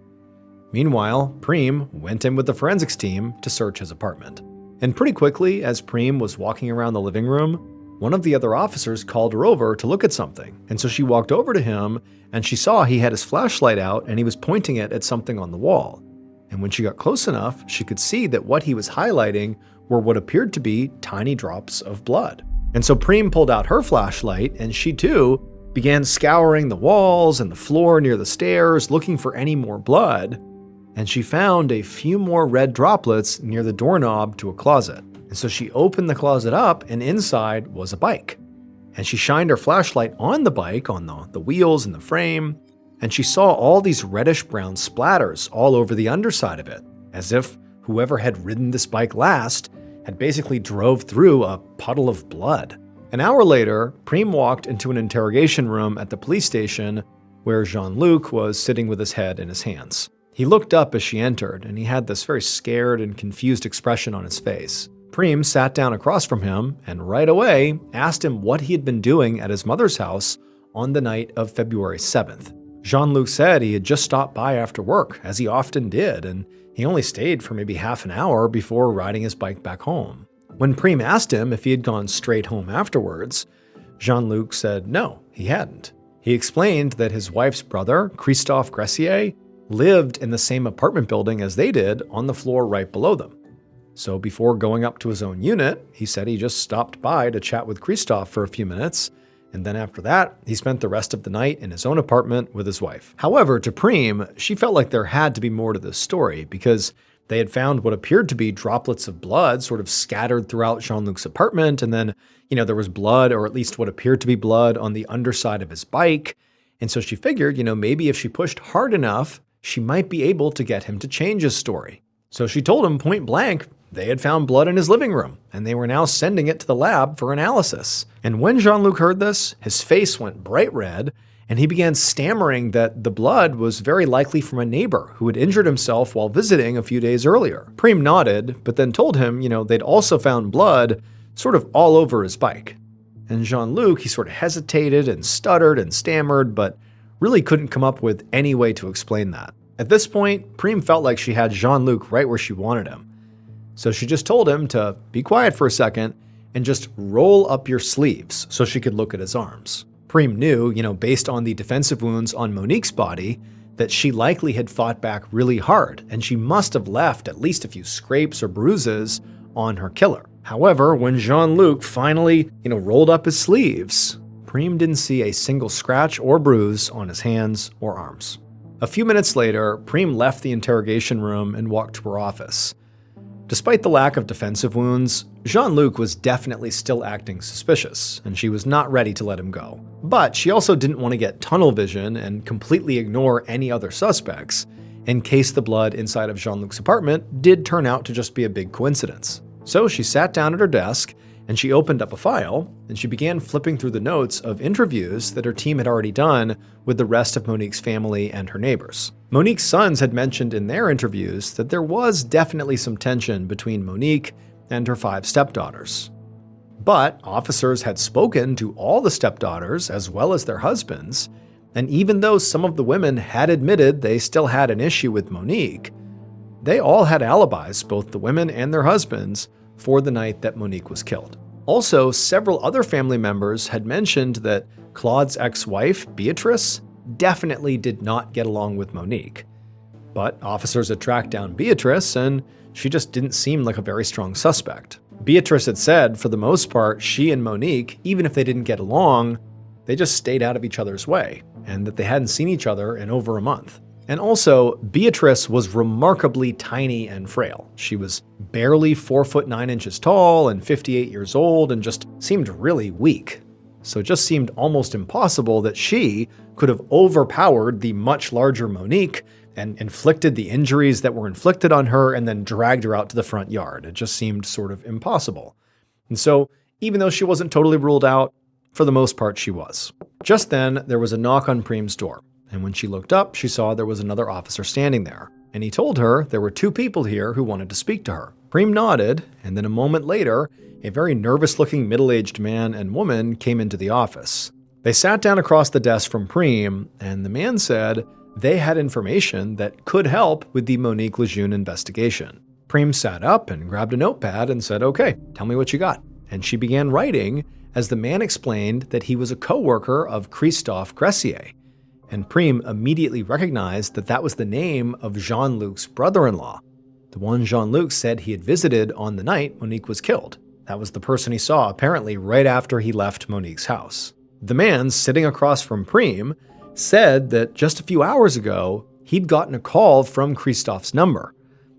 Meanwhile, Preem went in with the forensics team to search his apartment. And pretty quickly, as Preem was walking around the living room, one of the other officers called her over to look at something. And so she walked over to him, and she saw he had his flashlight out and he was pointing it at something on the wall. And when she got close enough, she could see that what he was highlighting were what appeared to be tiny drops of blood. And so Preem pulled out her flashlight, and she too began scouring the walls and the floor near the stairs, looking for any more blood. And she found a few more red droplets near the doorknob to a closet. And so she opened the closet up, and inside was a bike. And she shined her flashlight on the bike, on the wheels and the frame, and she saw all these reddish-brown splatters all over the underside of it, as if whoever had ridden this bike last had basically drove through a puddle of blood. An hour later, Priem walked into an interrogation room at the police station where Jean-Luc was sitting with his head in his hands. He looked up as she entered, and he had this very scared and confused expression on his face. Priem sat down across from him and right away asked him what he had been doing at his mother's house on the night of February 7th. Jean-Luc said he had just stopped by after work, as he often did, and he only stayed for maybe half an hour before riding his bike back home. When Priem asked him if he had gone straight home afterwards, Jean-Luc said no, he hadn't. He explained that his wife's brother, Christophe Gressier, lived in the same apartment building as they did on the floor right below them. So before going up to his own unit, he said he just stopped by to chat with Christophe for a few minutes, and then after that, he spent the rest of the night in his own apartment with his wife. However, to Priem, she felt like there had to be more to this story because they had found what appeared to be droplets of blood sort of scattered throughout Jean-Luc's apartment, and then, there was blood, or at least what appeared to be blood, on the underside of his bike. And so she figured, maybe if she pushed hard enough, she might be able to get him to change his story. So she told him point blank they had found blood in his living room, and they were now sending it to the lab for analysis. And when Jean-Luc heard this, his face went bright red, and he began stammering that the blood was very likely from a neighbor who had injured himself while visiting a few days earlier. Priem nodded, but then told him, they'd also found blood sort of all over his bike. And Jean-Luc, he sort of hesitated and stuttered and stammered, but really couldn't come up with any way to explain that. At this point, Priem felt like she had Jean-Luc right where she wanted him. So she just told him to be quiet for a second and just roll up your sleeves so she could look at his arms. Priem knew, based on the defensive wounds on Monique's body, that she likely had fought back really hard, and she must have left at least a few scrapes or bruises on her killer. However, when Jean-Luc finally, rolled up his sleeves, Priem didn't see a single scratch or bruise on his hands or arms. A few minutes later, Priem left the interrogation room and walked to her office. Despite the lack of defensive wounds, Jean-Luc was definitely still acting suspicious, and she was not ready to let him go. But she also didn't want to get tunnel vision and completely ignore any other suspects, in case the blood inside of Jean-Luc's apartment did turn out to just be a big coincidence. So she sat down at her desk, and she opened up a file, and she began flipping through the notes of interviews that her team had already done with the rest of Monique's family and her neighbors. Monique's sons had mentioned in their interviews that there was definitely some tension between Monique and her 5 stepdaughters. But officers had spoken to all the stepdaughters as well as their husbands, and even though some of the women had admitted they still had an issue with Monique, they all had alibis, both the women and their husbands, for the night that Monique was killed. Also, several other family members had mentioned that Claude's ex-wife, Beatrice, definitely did not get along with Monique. But officers had tracked down Beatrice, and she just didn't seem like a very strong suspect. Beatrice had said, for the most part, she and Monique, even if they didn't get along, they just stayed out of each other's way, and that they hadn't seen each other in over a month. And also, Beatrice was remarkably tiny and frail. She was barely 4 foot 9 inches tall and 58 years old and just seemed really weak. So it just seemed almost impossible that she could have overpowered the much larger Monique and inflicted the injuries that were inflicted on her and then dragged her out to the front yard. It just seemed sort of impossible. And so, even though she wasn't totally ruled out, for the most part she was. Just then, there was a knock on Priem's door. And when she looked up, she saw there was another officer standing there. And he told her there were 2 people here who wanted to speak to her. Priem nodded, and then a moment later, a very nervous-looking middle-aged man and woman came into the office. They sat down across the desk from Priem, and the man said they had information that could help with the Monique Lejeune investigation. Priem sat up and grabbed a notepad and said, "Okay, tell me what you got." And she began writing as the man explained that he was a co-worker of Christophe Gressier. And Priem immediately recognized that that was the name of Jean-Luc's brother-in-law, the one Jean-Luc said he had visited on the night Monique was killed. That was the person he saw apparently right after he left Monique's house. The man sitting across from Priem said that just a few hours ago, he'd gotten a call from Christophe's number.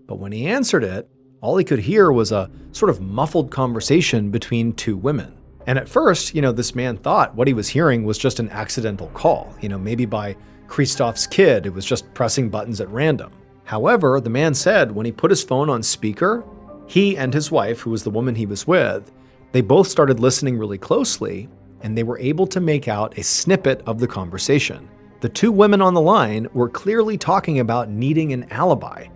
But when he answered it, all he could hear was a sort of muffled conversation between 2 women. And at first, this man thought what he was hearing was just an accidental call, maybe by Christophe's kid who was just pressing buttons at random. However, the man said when he put his phone on speaker, he and his wife, who was the woman he was with, they both started listening really closely, and they were able to make out a snippet of the conversation. The two women on the line were clearly talking about needing an alibi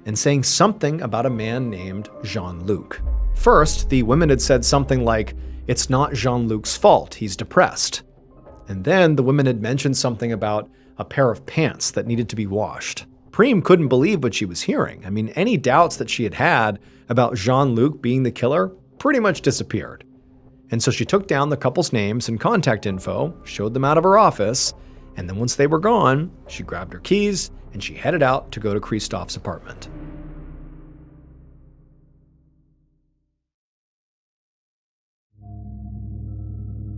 and saying something about a man named Jean-Luc. First, the women had said something like, "It's not Jean-Luc's fault, he's depressed." And then the women had mentioned something about a pair of pants that needed to be washed. Prem couldn't believe what she was hearing. I mean, any doubts that she had had about Jean-Luc being the killer pretty much disappeared. And so she took down the couple's names and contact info, showed them out of her office, and then once they were gone, she grabbed her keys and she headed out to go to Christoph's apartment.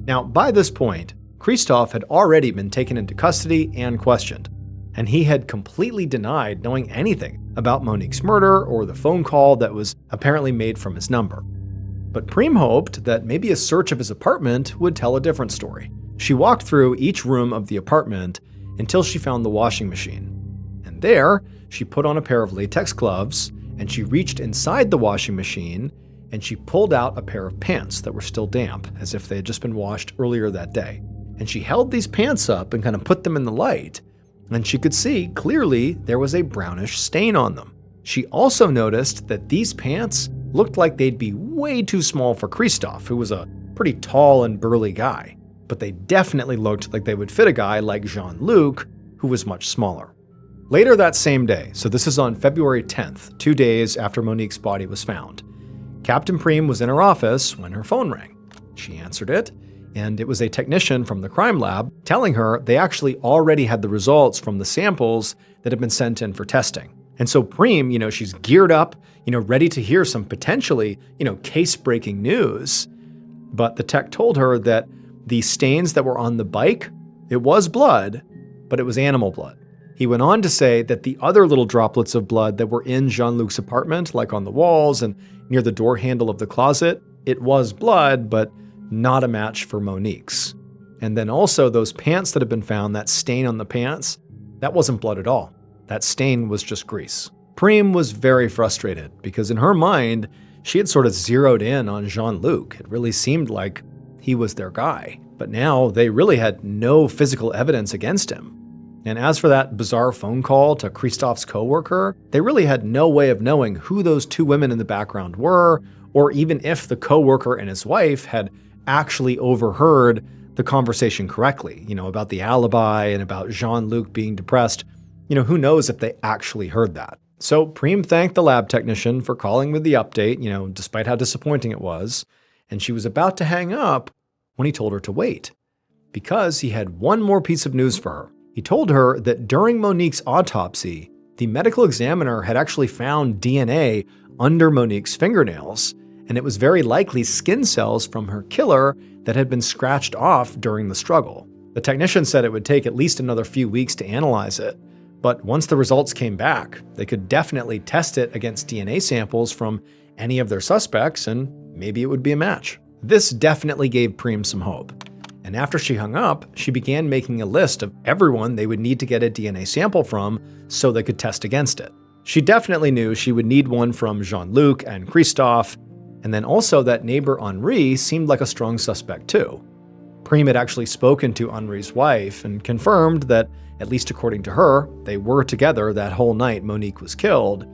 Now, by this point, Christoph had already been taken into custody and questioned, and he had completely denied knowing anything about Monique's murder or the phone call that was apparently made from his number. But Prem hoped that maybe a search of his apartment would tell a different story. She walked through each room of the apartment until she found the washing machine. And there, she put on a pair of latex gloves, and she reached inside the washing machine and she pulled out a pair of pants that were still damp, as if they had just been washed earlier that day. And she held these pants up and kind of put them in the light, and she could see clearly there was a brownish stain on them. She also noticed that these pants looked like they'd be way too small for Christoph, who was a pretty tall and burly guy. But they definitely looked like they would fit a guy like Jean-Luc, who was much smaller. Later that same day, so this is on February 10th, 2 days after Monique's body was found, Captain Prem was in her office when her phone rang. She answered it, and it was a technician from the crime lab telling her they actually already had the results from the samples that had been sent in for testing. And so Prem, she's geared up, ready to hear some potentially, case-breaking news. But the tech told her that the stains that were on the bike, it was blood, but it was animal blood. He went on to say that the other little droplets of blood that were in Jean-Luc's apartment, like on the walls and near the door handle of the closet, it was blood, but not a match for Monique's. And then also those pants that had been found, that stain on the pants, that wasn't blood at all. That stain was just grease. Prem was very frustrated because in her mind, she had sort of zeroed in on Jean-Luc. It really seemed like he was their guy. But now they really had no physical evidence against him. And as for that bizarre phone call to Christoph's coworker, they really had no way of knowing who those two women in the background were, or even if the coworker and his wife had actually overheard the conversation correctly, about the alibi and about Jean-Luc being depressed. Who knows if they actually heard that. So Prem thanked the lab technician for calling with the update, despite how disappointing it was. And she was about to hang up when he told her to wait, because he had one more piece of news for her. He told her that during Monique's autopsy, the medical examiner had actually found DNA under Monique's fingernails, and it was very likely skin cells from her killer that had been scratched off during the struggle. The technician said it would take at least another few weeks to analyze it, but once the results came back, they could definitely test it against DNA samples from any of their suspects, and maybe it would be a match. This definitely gave Prem some hope. And after she hung up, she began making a list of everyone they would need to get a DNA sample from so they could test against it. She definitely knew she would need one from Jean-Luc and Christoph, and then also that neighbor Henri seemed like a strong suspect too. Prem had actually spoken to Henri's wife and confirmed that, at least according to her, they were together that whole night Monique was killed.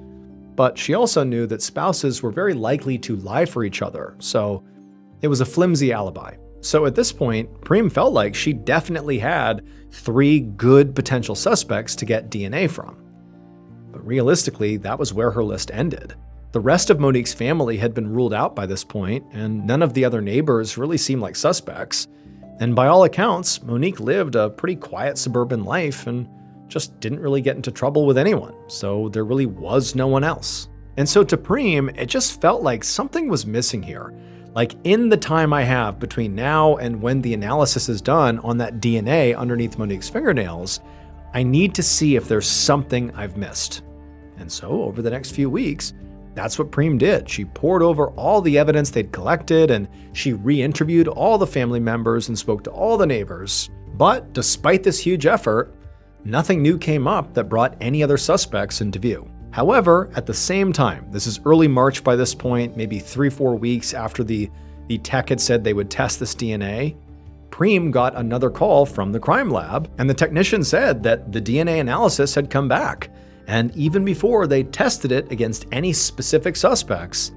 But she also knew that spouses were very likely to lie for each other, so it was a flimsy alibi. So at this point, Prem felt like she definitely had 3 good potential suspects to get DNA from. But realistically, that was where her list ended. The rest of Monique's family had been ruled out by this point, and none of the other neighbors really seemed like suspects. And by all accounts, Monique lived a pretty quiet suburban life and just didn't really get into trouble with anyone, so there really was no one else. And so to Prem, it just felt like something was missing here. Like, in the time I have between now and when the analysis is done on that DNA underneath Monique's fingernails, I need to see if there's something I've missed. And so over the next few weeks, that's what Prem did. She pored over all the evidence they'd collected, and she re-interviewed all the family members and spoke to all the neighbors. But despite this huge effort, nothing new came up that brought any other suspects into view. However, at the same time, this is early March by this point, maybe 3-4 weeks after the tech had said they would test this DNA, Preem got another call from the crime lab, and the technician said that the DNA analysis had come back. And even before they tested it against any specific suspects,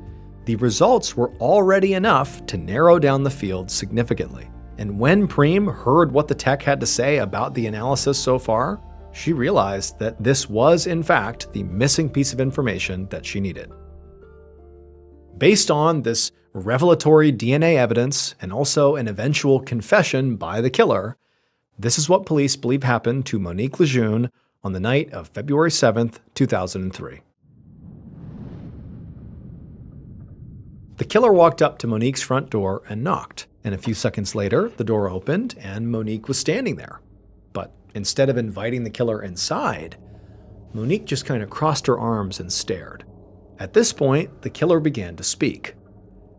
the results were already enough to narrow down the field significantly. And when Preem heard what the tech had to say about the analysis so far, she realized that this was, in fact, the missing piece of information that she needed. Based on this revelatory DNA evidence and also an eventual confession by the killer, this is what police believe happened to Monique Lejeune on the night of February 7th, 2003. The killer walked up to Monique's front door and knocked, and a few seconds later, the door opened and Monique was standing there. But instead of inviting the killer inside, Monique just kind of crossed her arms and stared. At this point, the killer began to speak.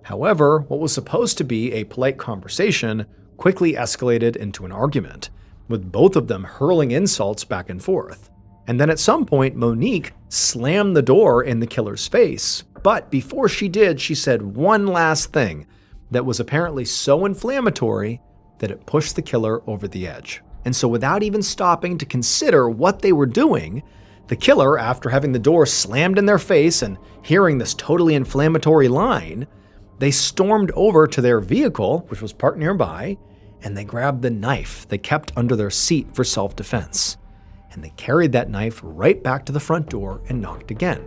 However, what was supposed to be a polite conversation quickly escalated into an argument, with both of them hurling insults back and forth. And then at some point, Monique slammed the door in the killer's face, but before she did, she said one last thing that was apparently so inflammatory that it pushed the killer over the edge. And so without even stopping to consider what they were doing, the killer, after having the door slammed in their face and hearing this totally inflammatory line, they stormed over to their vehicle, which was parked nearby, and they grabbed the knife they kept under their seat for self-defense. And they carried that knife right back to the front door and knocked again.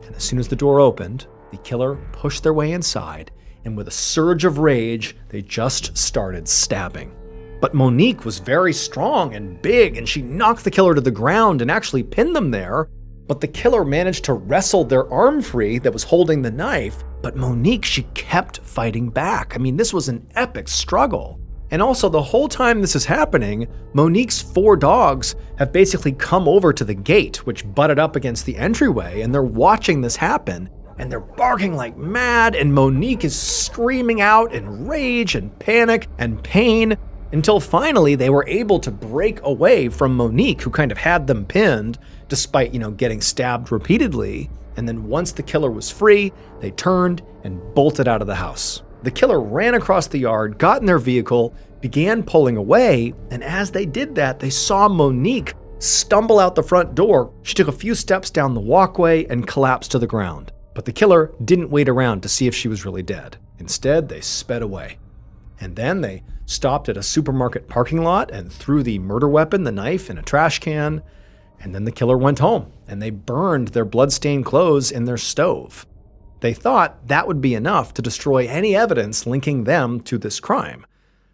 And as soon as the door opened, the killer pushed their way inside, and with a surge of rage, they just started stabbing. But Monique was very strong and big, and she knocked the killer to the ground and actually pinned them there. But the killer managed to wrestle their arm free that was holding the knife. But Monique, she kept fighting back. I mean, this was an epic struggle. And also, the whole time this is happening, Monique's 4 dogs have basically come over to the gate, which butted up against the entryway, and they're watching this happen. And they're barking like mad, and Monique is screaming out in rage and panic and pain, until finally they were able to break away from Monique, who kind of had them pinned, despite, getting stabbed repeatedly. And then once the killer was free, they turned and bolted out of the house. The killer ran across the yard, got in their vehicle, began pulling away, and as they did that, they saw Monique stumble out the front door. She took a few steps down the walkway and collapsed to the ground. But the killer didn't wait around to see if she was really dead. Instead, they sped away. And then they stopped at a supermarket parking lot and threw the murder weapon, the knife, in a trash can. And then the killer went home, and they burned their bloodstained clothes in their stove. They thought that would be enough to destroy any evidence linking them to this crime,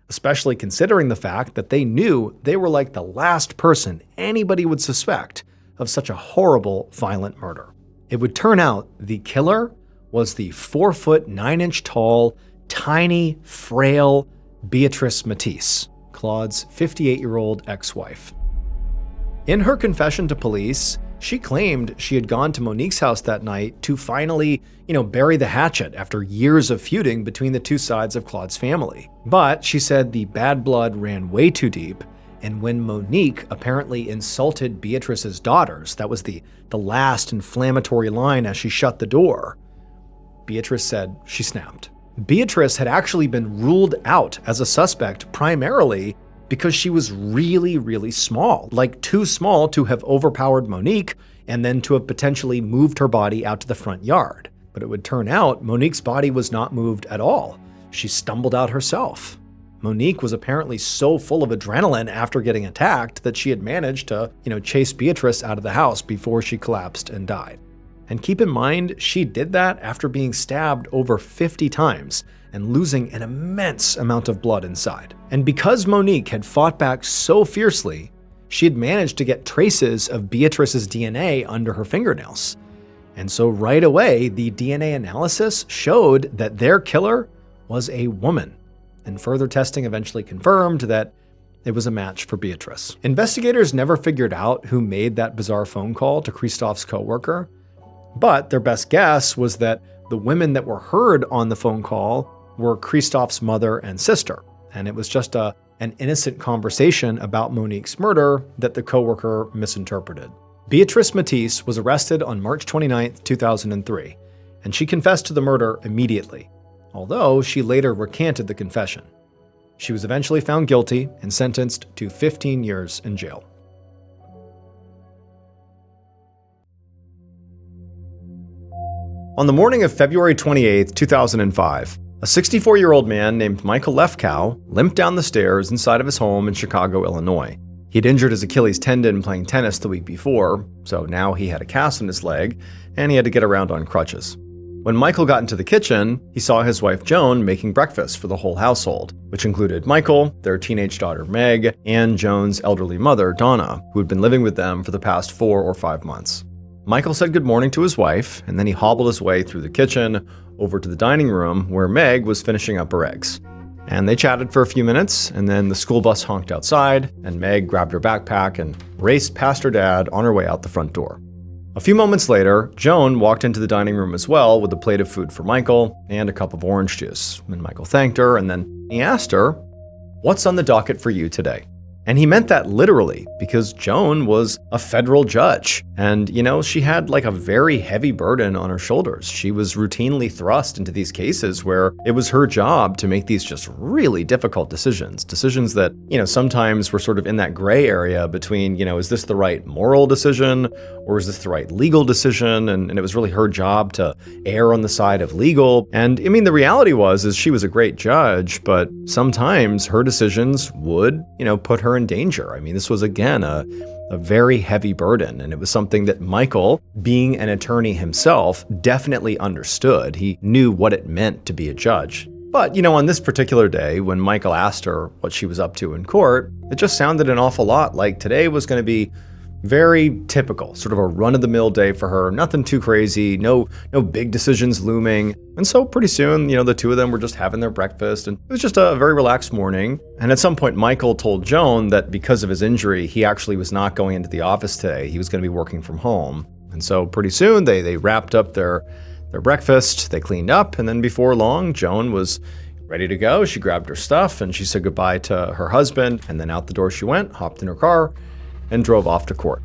especially considering the fact that they knew they were like the last person anybody would suspect of such a horrible, violent murder. It would turn out the killer was the 4-foot, 9-inch tall, tiny, frail Beatrice Matisse, Claude's 58-year-old ex-wife. In her confession to police, she claimed she had gone to Monique's house that night to finally, bury the hatchet after years of feuding between the two sides of Claude's family. But she said the bad blood ran way too deep, and when Monique apparently insulted Beatrice's daughters, that was the last inflammatory line as she shut the door, Beatrice said she snapped. Beatrice had actually been ruled out as a suspect primarily because she was really, really small, like too small to have overpowered Monique and then to have potentially moved her body out to the front yard. But it would turn out Monique's body was not moved at all. She stumbled out herself. Monique was apparently so full of adrenaline after getting attacked that she had managed to, chase Beatrice out of the house before she collapsed and died. And keep in mind, she did that after being stabbed over 50 times and losing an immense amount of blood inside. And because Monique had fought back so fiercely, she had managed to get traces of Beatrice's DNA under her fingernails. And so right away, the DNA analysis showed that their killer was a woman. And further testing eventually confirmed that it was a match for Beatrice. Investigators never figured out who made that bizarre phone call to Christophe's coworker, but their best guess was that the women that were heard on the phone call were Christophe's mother and sister. And it was just an innocent conversation about Monique's murder that the coworker misinterpreted. Beatrice Matisse was arrested on March 29, 2003, and she confessed to the murder immediately, although she later recanted the confession. She was eventually found guilty and sentenced to 15 years in jail. On the morning of February 28, 2005, a 64-year-old man named Michael Lefkow limped down the stairs inside of his home in Chicago, Illinois. He'd injured his Achilles tendon playing tennis the week before, so now he had a cast on his leg, and he had to get around on crutches. When Michael got into the kitchen, he saw his wife Joan making breakfast for the whole household, which included Michael, their teenage daughter Meg, and Joan's elderly mother, Donna, who had been living with them for the past 4 or 5 months. Michael said good morning to his wife, and then he hobbled his way through the kitchen over to the dining room where Meg was finishing up her eggs. And they chatted for a few minutes, and then the school bus honked outside, and Meg grabbed her backpack and raced past her dad on her way out the front door. A few moments later, Joan walked into the dining room as well with a plate of food for Michael and a cup of orange juice. And Michael thanked her, and then he asked her, "What's on the docket for you today?" And he meant that literally, because Joan was a federal judge. And, she had like a very heavy burden on her shoulders. She was routinely thrust into these cases where it was her job to make these just really difficult decisions. Decisions that, sometimes were sort of in that gray area between, is this the right moral decision or is this the right legal decision? And it was really her job to err on the side of legal. And the reality is she was a great judge, but sometimes her decisions would, put her in danger. This was, again, a very heavy burden, and it was something that Michael, being an attorney himself, definitely understood. He knew what it meant to be a judge. But, on this particular day, when Michael asked her what she was up to in court, it just sounded an awful lot like today was going to be very typical, sort of a run-of-the-mill day for her. Nothing too crazy, no big decisions looming. And so pretty soon, the two of them were just having their breakfast, and it was just a very relaxed morning. And at some point, Michael told Joan that because of his injury, he actually was not going into the office today. He was going to be working from home. And so pretty soon, they wrapped up their breakfast, they cleaned up, and then before long, Joan was ready to go. She grabbed her stuff, and she said goodbye to her husband, and then out the door she went, hopped in her car, and drove off to court.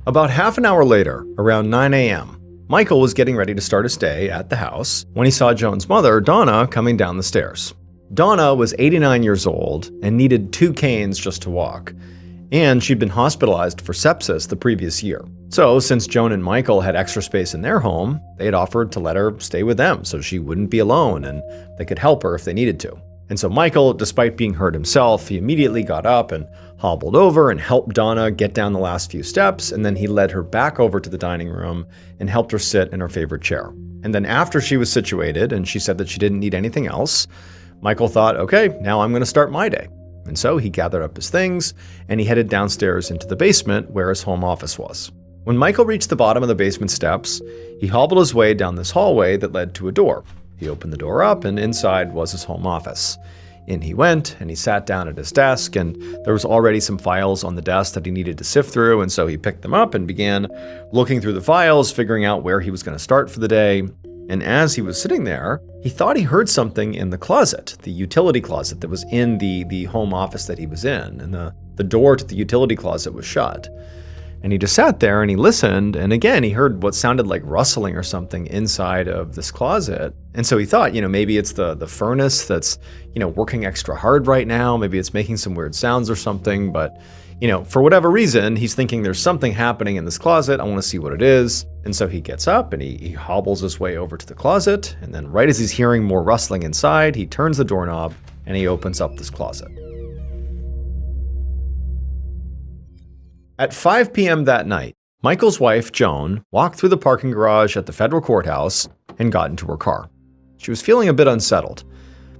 About half an hour later, around 9 a.m., Michael was getting ready to start his day at the house when he saw Joan's mother, Donna, coming down the stairs. Donna was 89 years old and needed 2 canes just to walk, and she'd been hospitalized for sepsis the previous year. So, since Joan and Michael had extra space in their home, they had offered to let her stay with them so she wouldn't be alone and they could help her if they needed to. And so Michael, despite being hurt himself, he immediately got up and hobbled over and helped Donna get down the last few steps, and then he led her back over to the dining room and helped her sit in her favorite chair. And then after she was situated and she said that she didn't need anything else, Michael thought, okay, now I'm going to start my day. And so he gathered up his things and he headed downstairs into the basement where his home office was. When Michael reached the bottom of the basement steps, he hobbled his way down this hallway that led to a door. He opened the door up, and inside was his home office. In he went, and he sat down at his desk, and there was already some files on the desk that he needed to sift through, and so he picked them up and began looking through the files, figuring out where he was going to start for the day. And as he was sitting there, he thought he heard something in the closet, the utility closet that was in the home office that he was in, and the door to the utility closet was shut. And he just sat there and he listened, and again, he heard what sounded like rustling or something inside of this closet. And so he thought, maybe it's the furnace that's, working extra hard right now. Maybe it's making some weird sounds or something. But, for whatever reason, he's thinking there's something happening in this closet. I want to see what it is. And so he gets up and he hobbles his way over to the closet. And then right as he's hearing more rustling inside, he turns the doorknob and he opens up this closet. At 5 p.m. that night, Michael's wife, Joan, walked through the parking garage at the federal courthouse and got into her car. She was feeling a bit unsettled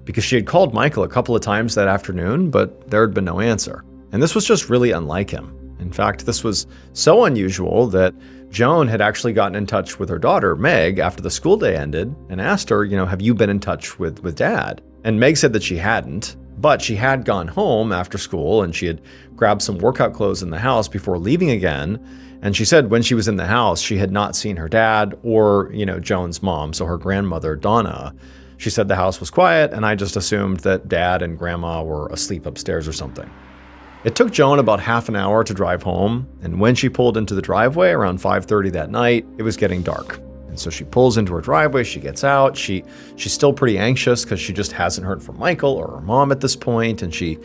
because she had called Michael a couple of times that afternoon, but there had been no answer. And this was just really unlike him. In fact, this was so unusual that Joan had actually gotten in touch with her daughter, Meg, after the school day ended and asked her, have you been in touch with Dad? And Meg said that she hadn't. But she had gone home after school and she had grabbed some workout clothes in the house before leaving again. And she said when she was in the house, she had not seen her dad or, Joan's mom, so her grandmother, Donna. She said the house was quiet and I just assumed that Dad and Grandma were asleep upstairs or something. It took Joan about half an hour to drive home, and when she pulled into the driveway around 5:30 that night, it was getting dark. And so she pulls into her driveway, she gets out, she's still pretty anxious because she just hasn't heard from Michael or her mom at this point, and she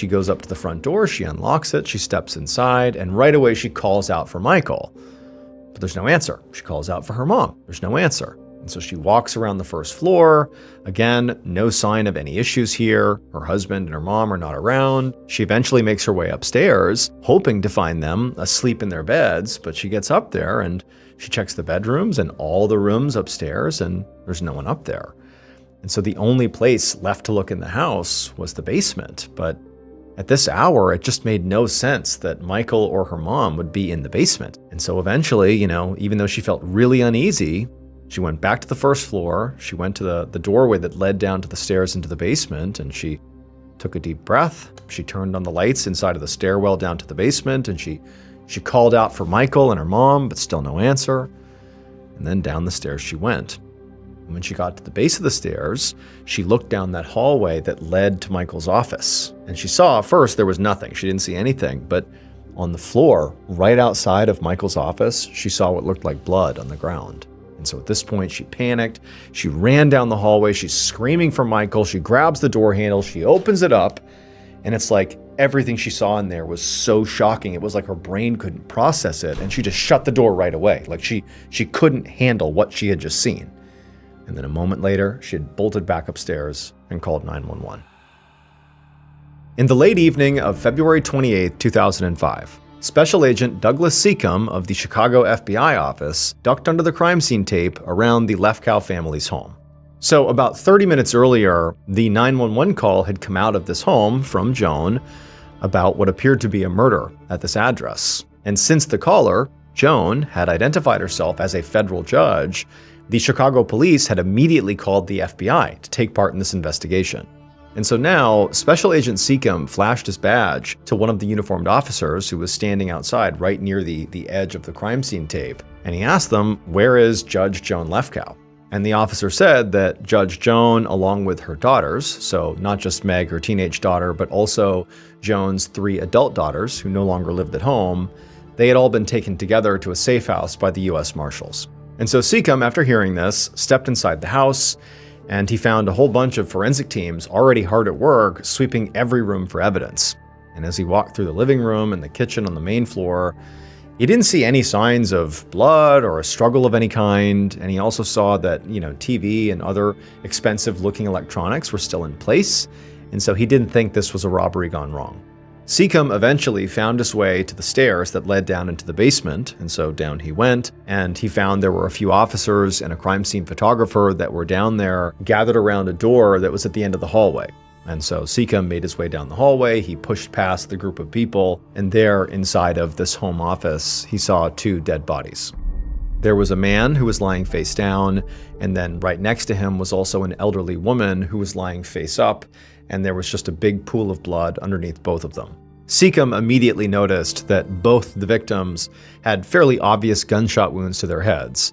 goes up to the front door, she unlocks it, she steps inside, and right away she calls out for Michael. But there's no answer. She calls out for her mom. There's no answer. And so she walks around the first floor. Again, no sign of any issues here. Her husband and her mom are not around. She eventually makes her way upstairs, hoping to find them asleep in their beds, but she gets up there and she checks the bedrooms and all the rooms upstairs, and there's no one up there. And so the only place left to look in the house was the basement. But at this hour, it just made no sense that Michael or her mom would be in the basement. And so eventually, even though she felt really uneasy, she went back to the first floor, she went to the doorway that led down to the stairs into the basement, and she took a deep breath. She turned on the lights inside of the stairwell down to the basement, and she called out for Michael and her mom, but still no answer. And then down the stairs she went. And when she got to the base of the stairs, she looked down that hallway that led to Michael's office. And she saw, first, there was nothing. She didn't see anything, but on the floor, right outside of Michael's office, she saw what looked like blood on the ground. And so at this point, she panicked. She ran down the hallway. She's screaming for Michael. She grabs the door handle. She opens it up. And it's like everything she saw in there was so shocking. It was like her brain couldn't process it. And she just shut the door right away. Like she couldn't handle what she had just seen. And then a moment later, she had bolted back upstairs and called 911. In the late evening of February 28, 2005, Special Agent Douglas Seacombe of the Chicago FBI office ducked under the crime scene tape around the Lefkow family's home. So about 30 minutes earlier, the 911 call had come out of this home from Joan about what appeared to be a murder at this address. And since the caller, Joan, had identified herself as a federal judge, the Chicago police had immediately called the FBI to take part in this investigation. And so now, Special Agent Seacombe flashed his badge to one of the uniformed officers who was standing outside right near the edge of the crime scene tape. And he asked them, "Where is Judge Joan Lefkow?" And the officer said that Judge Joan, along with her daughters, so not just Meg, her teenage daughter, but also Joan's 3 adult daughters who no longer lived at home, they had all been taken together to a safe house by the U.S. Marshals. And so Seacombe, after hearing this, stepped inside the house, and he found a whole bunch of forensic teams already hard at work sweeping every room for evidence. And as he walked through the living room and the kitchen on the main floor, he didn't see any signs of blood or a struggle of any kind, and he also saw that, TV and other expensive-looking electronics were still in place, and so he didn't think this was a robbery gone wrong. Seacombe eventually found his way to the stairs that led down into the basement, and so down he went, and he found there were a few officers and a crime scene photographer that were down there gathered around a door that was at the end of the hallway. And so Seacombe made his way down the hallway, he pushed past the group of people, and there, inside of this home office, he saw 2 dead bodies. There was a man who was lying face down, and then right next to him was also an elderly woman who was lying face up, and there was just a big pool of blood underneath both of them. Seacombe immediately noticed that both the victims had fairly obvious gunshot wounds to their heads.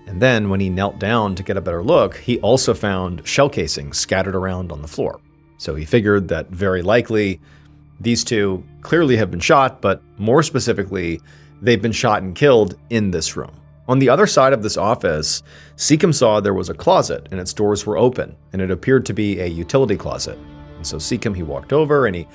And then when he knelt down to get a better look, he also found shell casings scattered around on the floor. So he figured that very likely these 2 clearly have been shot, but more specifically, they've been shot and killed in this room. On the other side of this office, Seacombe saw there was a closet and its doors were open, and it appeared to be a utility closet. And so Seacombe, he walked over and he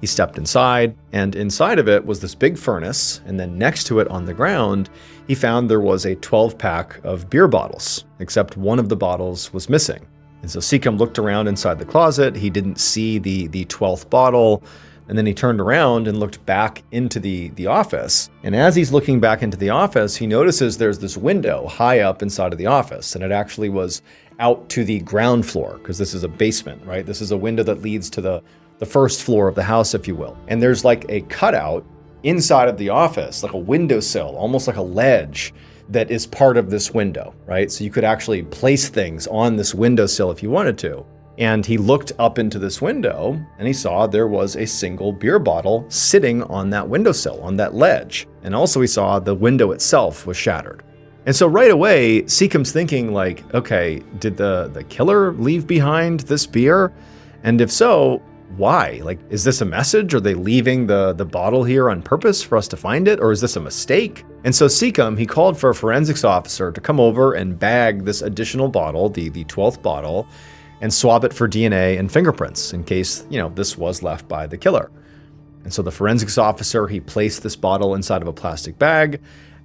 stepped inside, and inside of it was this big furnace, and then next to it on the ground, he found there was a 12-pack of beer bottles, except one of the bottles was missing. And so Seacombe looked around inside the closet, he didn't see the 12th bottle, and then he turned around and looked back into the office. And as he's looking back into the office, he notices there's this window high up inside of the office, and it actually was out to the ground floor, because this is a basement, right? This is a window that leads to the first floor of the house, if you will. And there's like a cutout inside of the office, like a windowsill, almost like a ledge that is part of this window, right? So you could actually place things on this windowsill if you wanted to. And he looked up into this window and he saw there was a single beer bottle sitting on that windowsill, on that ledge. And also he saw the window itself was shattered. And so right away, Seacombe's thinking like, okay, did the killer leave behind this beer? And if so, why? Like, is this a message? Are they leaving the bottle here on purpose for us to find it? Or is this a mistake? And so Seacom, he called for a forensics officer to come over and bag this additional bottle, the 12th bottle, and swab it for DNA and fingerprints in case, this was left by the killer. And so the forensics officer, he placed this bottle inside of a plastic bag,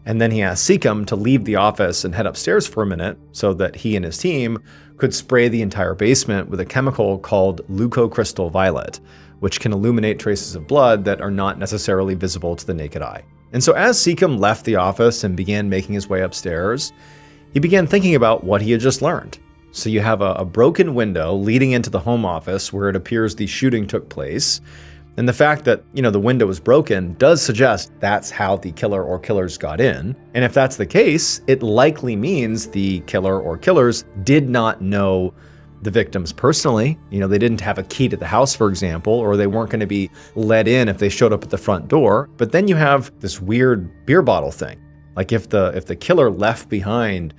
and then he asked Seacom to leave the office and head upstairs for a minute so that he and his team could spray the entire basement with a chemical called leucocrystal violet, which can illuminate traces of blood that are not necessarily visible to the naked eye. And so as Seacom left the office and began making his way upstairs, he began thinking about what he had just learned. So you have a broken window leading into the home office where it appears the shooting took place. And the fact that, the window was broken does suggest that's how the killer or killers got in. And if that's the case, it likely means the killer or killers did not know the victims personally. They didn't have a key to the house, for example, or they weren't going to be let in if they showed up at the front door. But then you have this weird beer bottle thing. Like if the killer left behind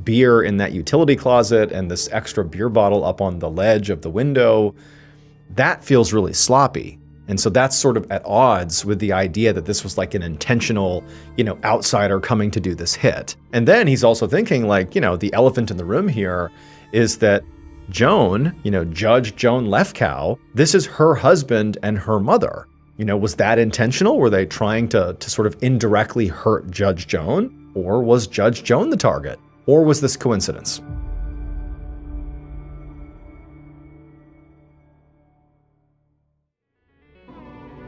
beer in that utility closet and this extra beer bottle up on the ledge of the window, that feels really sloppy. And so that's sort of at odds with the idea that this was like an intentional, outsider coming to do this hit. And then he's also thinking like, the elephant in the room here is that Joan, Judge Joan Lefkow, this is her husband and her mother. Was that intentional? Were they trying to sort of indirectly hurt Judge Joan? Or was Judge Joan the target? Or was this coincidence?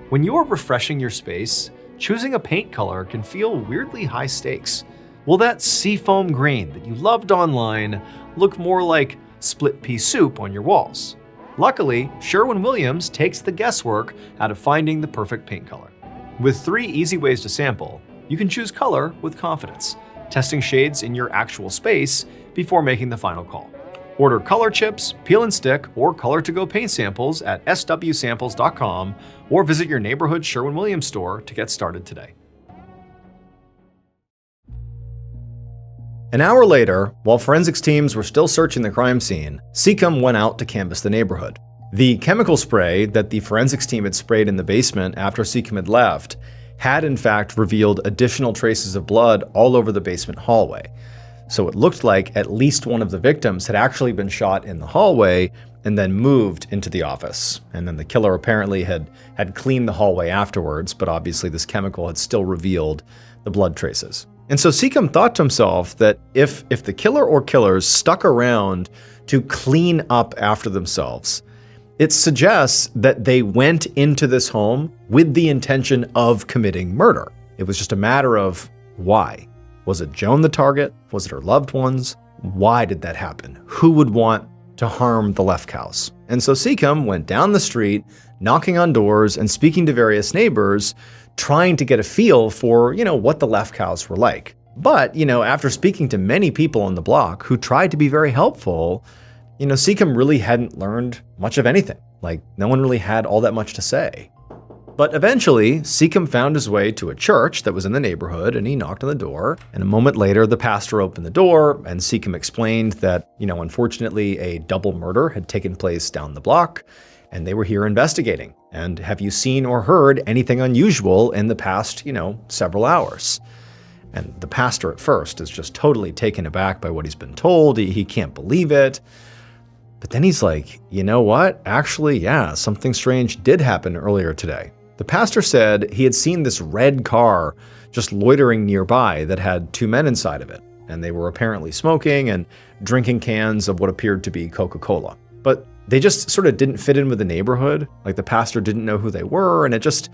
When you're refreshing your space, choosing a paint color can feel weirdly high stakes. Will that seafoam green that you loved online look more like split pea soup on your walls? Luckily, Sherwin-Williams takes the guesswork out of finding the perfect paint color. With 3 easy ways to sample, you can choose color with confidence, testing shades in your actual space before making the final call. Order color chips, peel and stick, or color-to-go paint samples at swsamples.com or visit your neighborhood Sherwin-Williams store to get started today. An hour later, while forensics teams were still searching the crime scene, Seacom went out to canvass the neighborhood. The chemical spray that the forensics team had sprayed in the basement after Seacom had left had in fact revealed additional traces of blood all over the basement hallway. So it looked like at least one of the victims had actually been shot in the hallway and then moved into the office. And then the killer apparently had cleaned the hallway afterwards, but obviously this chemical had still revealed the blood traces. And so Seacom thought to himself that if the killer or killers stuck around to clean up after themselves, it suggests that they went into this home with the intention of committing murder. It was just a matter of why. Was it Joan the target? Was it her loved ones? Why did that happen? Who would want to harm the Lefkows? And so Seacom went down the street, knocking on doors and speaking to various neighbors, trying to get a feel for, what the Lefkows were like. But, after speaking to many people on the block who tried to be very helpful, Seacom really hadn't learned much of anything. Like, no one really had all that much to say. But eventually, Seacom found his way to a church that was in the neighborhood, and he knocked on the door. And a moment later, the pastor opened the door, and Seacom explained that, unfortunately, a double murder had taken place down the block, and they were here investigating. And have you seen or heard anything unusual in the past, several hours? And the pastor at first is just totally taken aback by what he's been told. He can't believe it. But then he's like, you know what? Actually, yeah, something strange did happen earlier today. The pastor said he had seen this red car just loitering nearby that had 2 men inside of it. And they were apparently smoking and drinking cans of what appeared to be Coca-Cola. But they just sort of didn't fit in with the neighborhood. Like the pastor didn't know who they were. And it just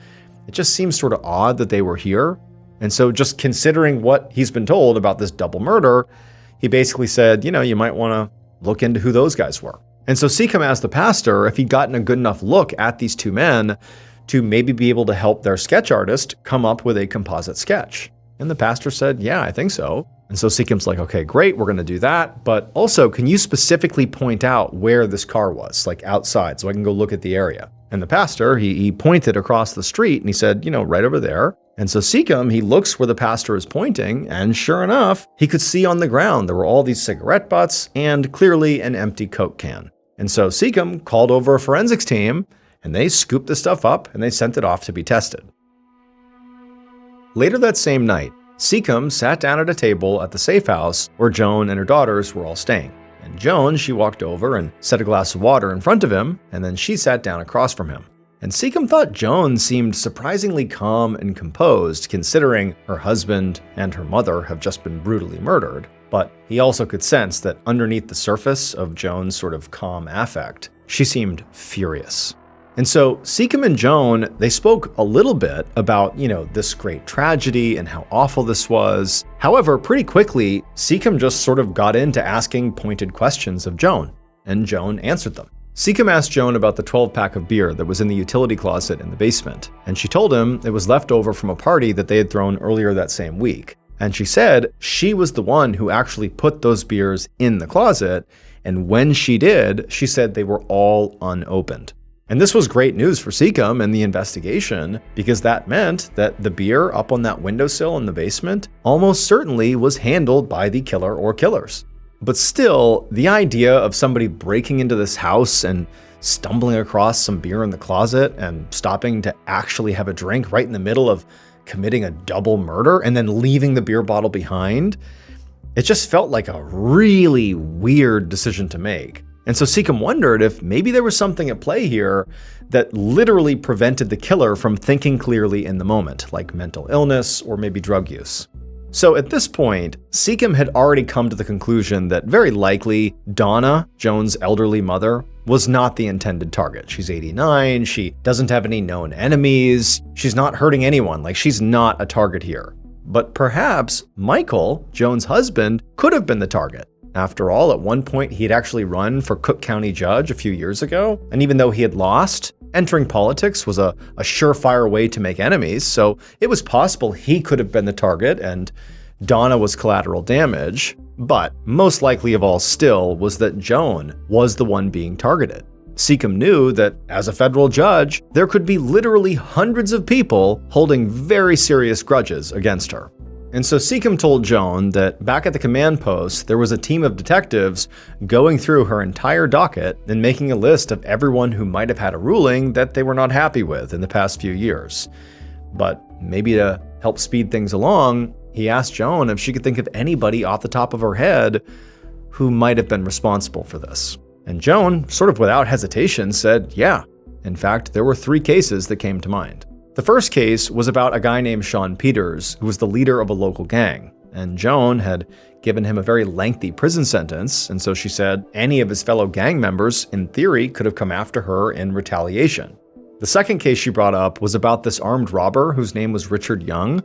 seems sort of odd that they were here. And so just considering what he's been told about this double murder, he basically said, you might want to look into who those guys were. And so Seacom asked the pastor if he'd gotten a good enough look at these 2 men to maybe be able to help their sketch artist come up with a composite sketch. And the pastor said, yeah, I think so. And so Seacom's like, okay, great, we're going to do that. But also, can you specifically point out where this car was, like outside, so I can go look at the area? And the pastor, he pointed across the street and he said, right over there. And so Seacom, he looks where the pastor is pointing, and sure enough, he could see on the ground there were all these cigarette butts and clearly an empty Coke can. And so Seacom called over a forensics team, and they scooped the stuff up and they sent it off to be tested. Later that same night, Seacombe sat down at a table at the safe house where Joan and her daughters were all staying. And Joan, she walked over and set a glass of water in front of him, and then she sat down across from him. And Seacombe thought Joan seemed surprisingly calm and composed, considering her husband and her mother have just been brutally murdered. But he also could sense that underneath the surface of Joan's sort of calm affect, she seemed furious. And so Seacombe and Joan, they spoke a little bit about, this great tragedy and how awful this was. However, pretty quickly, Seacombe just sort of got into asking pointed questions of Joan, and Joan answered them. Seacombe asked Joan about the 12-pack of beer that was in the utility closet in the basement, and she told him it was left over from a party that they had thrown earlier that same week. And she said she was the one who actually put those beers in the closet, and when she did, she said they were all unopened. And this was great news for Seacombe and the investigation, because that meant that the beer up on that windowsill in the basement almost certainly was handled by the killer or killers. But still, the idea of somebody breaking into this house and stumbling across some beer in the closet and stopping to actually have a drink right in the middle of committing a double murder and then leaving the beer bottle behind, it just felt like a really weird decision to make. And so Seacombe wondered if maybe there was something at play here that literally prevented the killer from thinking clearly in the moment, like mental illness or maybe drug use. So at this point, Seacombe had already come to the conclusion that very likely Donna, Joan's elderly mother, was not the intended target. She's 89, she doesn't have any known enemies, she's not hurting anyone, like she's not a target here. But perhaps Michael, Joan's husband, could have been the target. After all, at one point he had actually run for Cook County judge a few years ago, and even though he had lost, entering politics was a surefire way to make enemies, so it was possible he could have been the target and Donna was collateral damage, but most likely of all still was that Joan was the one being targeted. Seacombe knew that as a federal judge, there could be literally hundreds of people holding very serious grudges against her. And so Seacombe told Joan that back at the command post, there was a team of detectives going through her entire docket and making a list of everyone who might have had a ruling that they were not happy with in the past few years. But maybe to help speed things along, he asked Joan if she could think of anybody off the top of her head who might have been responsible for this. And Joan, sort of without hesitation, said, yeah. In fact, there were 3 cases that came to mind. The first case was about a guy named Sean Peters, who was the leader of a local gang, and Joan had given him a very lengthy prison sentence, and so she said any of his fellow gang members, in theory, could have come after her in retaliation. The second case she brought up was about this armed robber whose name was Richard Young,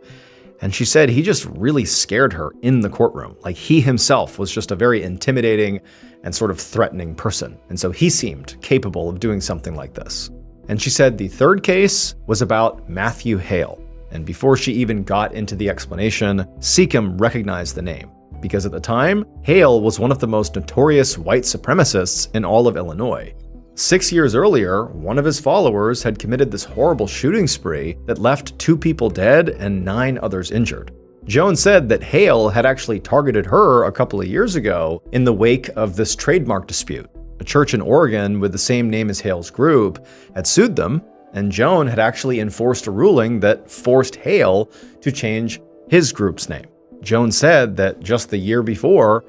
and she said he just really scared her in the courtroom. Like he himself was just a very intimidating and sort of threatening person, and so he seemed capable of doing something like this. And she said the third case was about Matthew Hale. And before she even got into the explanation, Seacombe recognized the name, because at the time, Hale was one of the most notorious white supremacists in all of Illinois. 6 years earlier, one of his followers had committed this horrible shooting spree that left 2 people dead and 9 others injured. Joan said that Hale had actually targeted her a couple of years ago in the wake of this trademark dispute. A church in Oregon with the same name as Hale's group had sued them, and Joan had actually enforced a ruling that forced Hale to change his group's name. Joan said that just the year before,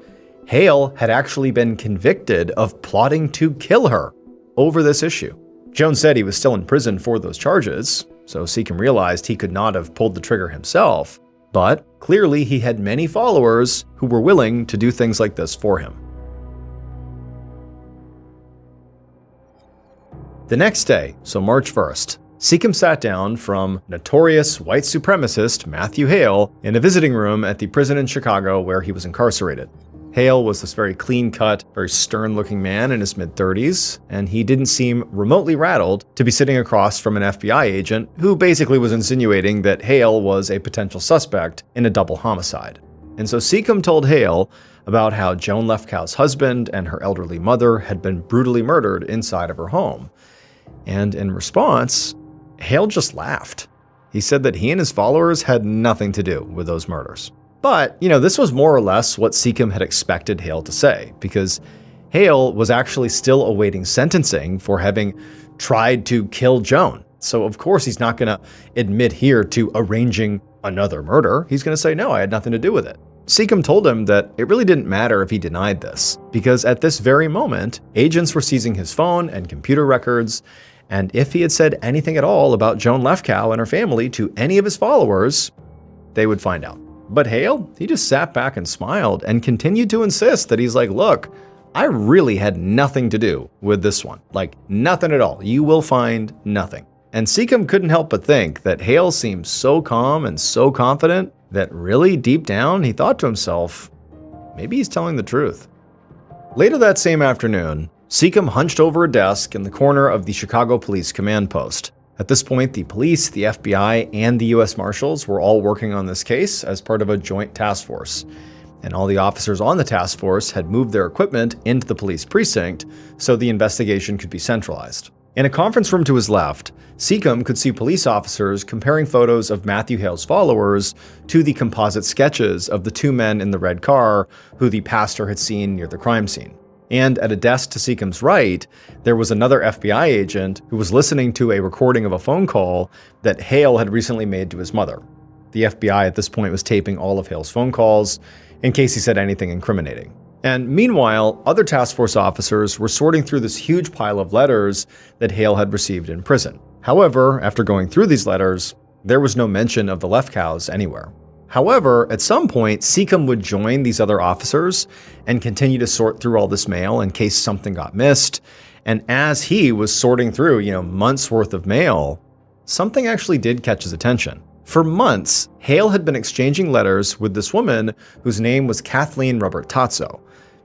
Hale had actually been convicted of plotting to kill her over this issue. Joan said he was still in prison for those charges, so Seacombe realized he could not have pulled the trigger himself, but clearly he had many followers who were willing to do things like this for him. The next day, so March 1st, Seacombe sat down from notorious white supremacist Matthew Hale in a visiting room at the prison in Chicago where he was incarcerated. Hale was this very clean-cut, very stern-looking man in his mid-30s, and he didn't seem remotely rattled to be sitting across from an FBI agent who basically was insinuating that Hale was a potential suspect in a double homicide. And so Seacombe told Hale about how Joan Lefkow's husband and her elderly mother had been brutally murdered inside of her home. And in response, Hale just laughed. He said that he and his followers had nothing to do with those murders. But, this was more or less what Seacombe had expected Hale to say, because Hale was actually still awaiting sentencing for having tried to kill Joan. So of course he's not going to admit here to arranging another murder. He's going to say, no, I had nothing to do with it. Seacom told him that it really didn't matter if he denied this, because at this very moment, agents were seizing his phone and computer records, and if he had said anything at all about Joan Lefkow and her family to any of his followers, they would find out. But Hale, he just sat back and smiled and continued to insist that he's like, look, I really had nothing to do with this one. Like, nothing at all. You will find nothing. And Seacom couldn't help but think that Hale seemed so calm and so confident that really deep down he thought to himself, maybe he's telling the truth. Later that same afternoon, Seacom hunched over a desk in the corner of the Chicago Police Command Post. At this point, the police, the FBI, and the U.S. Marshals were all working on this case as part of a joint task force. And all the officers on the task force had moved their equipment into the police precinct so the investigation could be centralized. In a conference room to his left, Seacom could see police officers comparing photos of Matthew Hale's followers to the composite sketches of the two men in the red car who the pastor had seen near the crime scene. And at a desk to Seacom's right, there was another FBI agent who was listening to a recording of a phone call that Hale had recently made to his mother. The FBI at this point was taping all of Hale's phone calls in case he said anything incriminating. And meanwhile, other task force officers were sorting through this huge pile of letters that Hale had received in prison. However, after going through these letters, there was no mention of the Lefkows anywhere. However, at some point, Seacom would join these other officers and continue to sort through all this mail in case something got missed. And as he was sorting through, months worth of mail, something actually did catch his attention. For months, Hale had been exchanging letters with this woman whose name was Kathleen Robertazzo.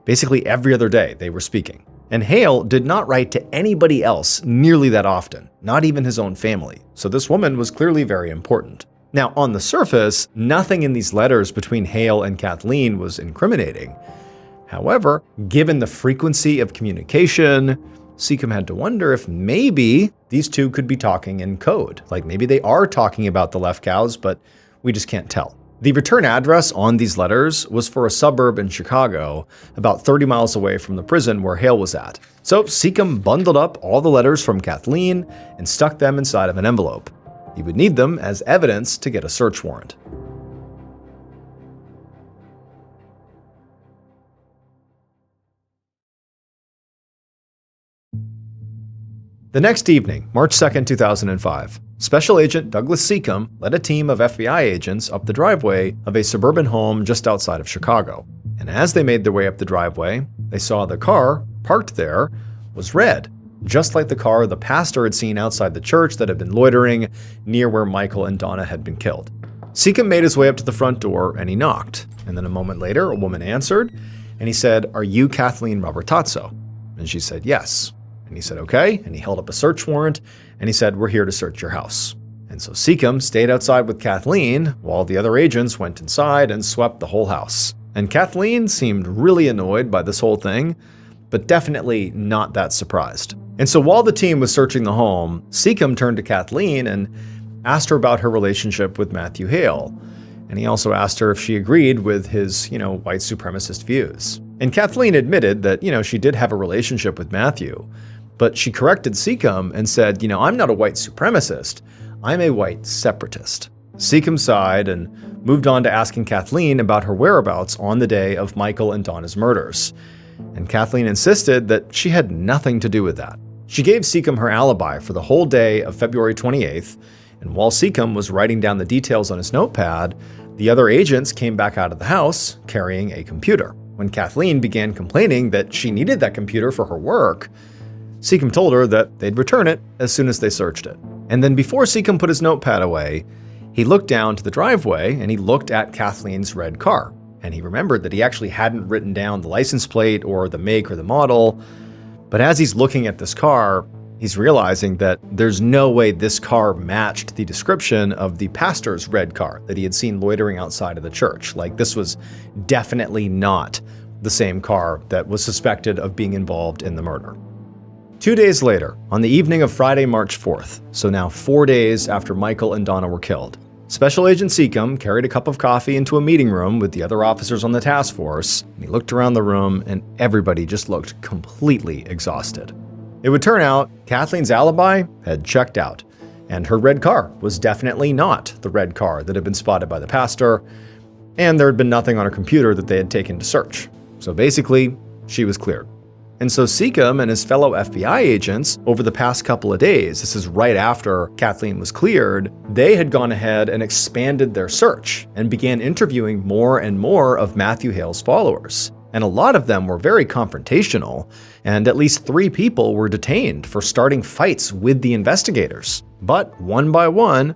Basically every other day they were speaking. And Hale did not write to anybody else nearly that often, not even his own family. So this woman was clearly very important. Now, on the surface, nothing in these letters between Hale and Kathleen was incriminating. However, given the frequency of communication, Seacom had to wonder if maybe these two could be talking in code. Like maybe they are talking about the Lefkows, but we just can't tell. The return address on these letters was for a suburb in Chicago, about 30 miles away from the prison where Hale was at. So Seacom bundled up all the letters from Kathleen and stuck them inside of an envelope. He would need them as evidence to get a search warrant. The next evening, March 2nd, 2005, Special Agent Douglas Seacom led a team of FBI agents up the driveway of a suburban home just outside of Chicago. And as they made their way up the driveway, they saw the car, parked there, was red, just like the car the pastor had seen outside the church that had been loitering near where Michael and Donna had been killed. Seacom made his way up to the front door and he knocked. And then a moment later, a woman answered, and he said, "Are you Kathleen Robertazzo?" And she said, "Yes." And he said, "Okay." And he held up a search warrant and he said, "We're here to search your house." And so Seacom stayed outside with Kathleen while the other agents went inside and swept the whole house. And Kathleen seemed really annoyed by this whole thing, but definitely not that surprised. And so while the team was searching the home, Seacom turned to Kathleen and asked her about her relationship with Matthew Hale. And he also asked her if she agreed with his, white supremacist views. And Kathleen admitted that, she did have a relationship with Matthew, but she corrected Seacom and said, "I'm not a white supremacist, I'm a white separatist." Seacom sighed and moved on to asking Kathleen about her whereabouts on the day of Michael and Donna's murders. And Kathleen insisted that she had nothing to do with that. She gave Seacom her alibi for the whole day of February 28th, and while Seacom was writing down the details on his notepad, the other agents came back out of the house carrying a computer. When Kathleen began complaining that she needed that computer for her work, Seacom told her that they'd return it as soon as they searched it. And then before Seacom put his notepad away, he looked down to the driveway and he looked at Kathleen's red car. And he remembered that he actually hadn't written down the license plate or the make or the model. But as he's looking at this car, he's realizing that there's no way this car matched the description of the pastor's red car that he had seen loitering outside of the church. Like, this was definitely not the same car that was suspected of being involved in the murder. 2 days later, on the evening of Friday, March 4th, so now 4 days after Michael and Donna were killed, Special Agent Seacom carried a cup of coffee into a meeting room with the other officers on the task force, and he looked around the room and everybody just looked completely exhausted. It would turn out Kathleen's alibi had checked out, and her red car was definitely not the red car that had been spotted by the pastor, and there had been nothing on her computer that they had taken to search. So basically, she was cleared. And so Seacom and his fellow FBI agents, over the past couple of days, this is right after Kathleen was cleared, they had gone ahead and expanded their search and began interviewing more and more of Matthew Hale's followers. And a lot of them were very confrontational, and at least 3 people were detained for starting fights with the investigators. But one by one,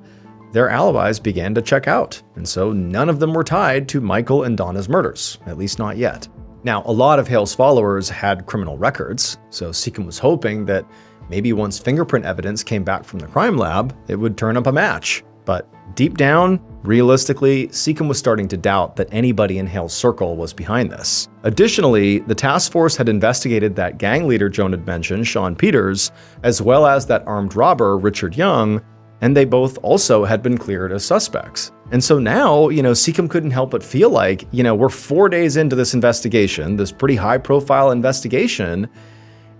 their alibis began to check out, and so none of them were tied to Michael and Donna's murders, at least not yet. Now, a lot of Hale's followers had criminal records, so Seacom was hoping that maybe once fingerprint evidence came back from the crime lab, it would turn up a match. But deep down, realistically, Seacom was starting to doubt that anybody in Hale's circle was behind this. Additionally, the task force had investigated that gang leader Joan had mentioned, Sean Peters, as well as that armed robber, Richard Young, and they both also had been cleared as suspects. And so now, Seacom couldn't help but feel like, we're 4 days into this investigation, this pretty high-profile investigation,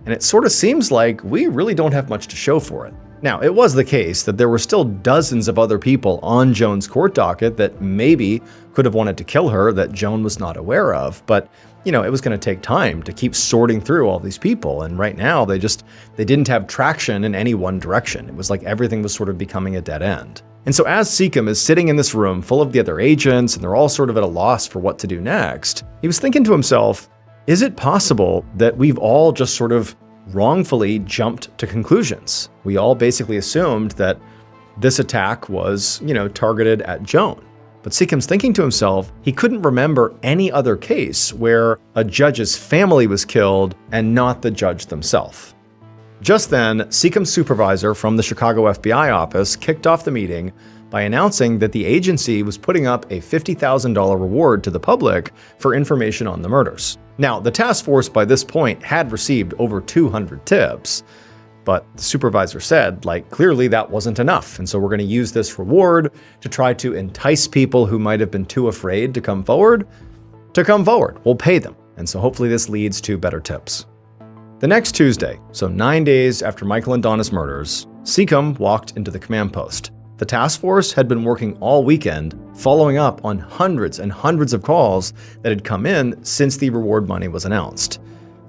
and it sort of seems like we really don't have much to show for it. Now, it was the case that there were still dozens of other people on Joan's court docket that maybe could have wanted to kill her that Joan was not aware of, but it was going to take time to keep sorting through all these people, and right now they didn't have traction in any one direction. It was like everything was sort of becoming a dead end. And so as Seacom is sitting in this room full of the other agents, and they're all sort of at a loss for what to do next, he was thinking to himself, is it possible that we've all just sort of wrongfully jumped to conclusions? We all basically assumed that this attack was, targeted at Joan. But Seacom's thinking to himself, he couldn't remember any other case where a judge's family was killed and not the judge themselves. Just then, Seacom's supervisor from the Chicago FBI office kicked off the meeting by announcing that the agency was putting up a $50,000 reward to the public for information on the murders. Now, the task force by this point had received over 200 tips, but the supervisor said, clearly that wasn't enough, and so we're going to use this reward to try to entice people who might have been too afraid to come forward. We'll pay them, and so hopefully this leads to better tips. The next Tuesday, so 9 days after Michael and Donna's murders, Seacom walked into the command post. The task force had been working all weekend, following up on hundreds and hundreds of calls that had come in since the reward money was announced.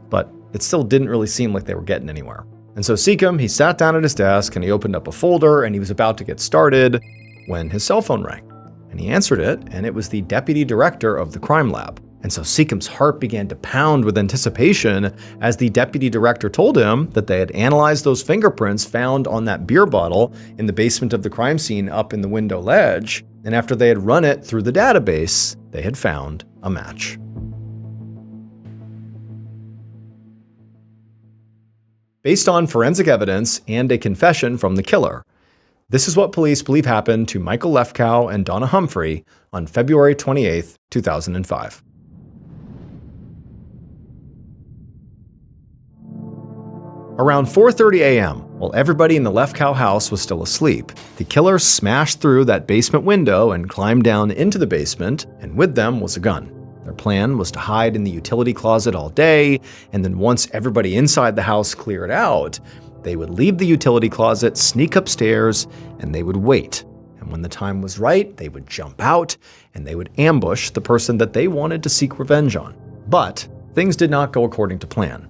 But it still didn't really seem like they were getting anywhere. And so Seacom, he sat down at his desk and he opened up a folder and he was about to get started when his cell phone rang. And he answered it, and it was the deputy director of the crime lab. And so Seacom's heart began to pound with anticipation as the deputy director told him that they had analyzed those fingerprints found on that beer bottle in the basement of the crime scene up in the window ledge, and after they had run it through the database, they had found a match. Based on forensic evidence and a confession from the killer, this is what police believe happened to Michael Lefkow and Donna Humphrey on February 28, 2005. Around 4:30 a.m., while everybody in the Lefkow house was still asleep, the killer smashed through that basement window and climbed down into the basement, and with them was a gun. Their plan was to hide in the utility closet all day, and then once everybody inside the house cleared out, they would leave the utility closet, sneak upstairs, and they would wait. And when the time was right, they would jump out, and they would ambush the person that they wanted to seek revenge on. But things did not go according to plan.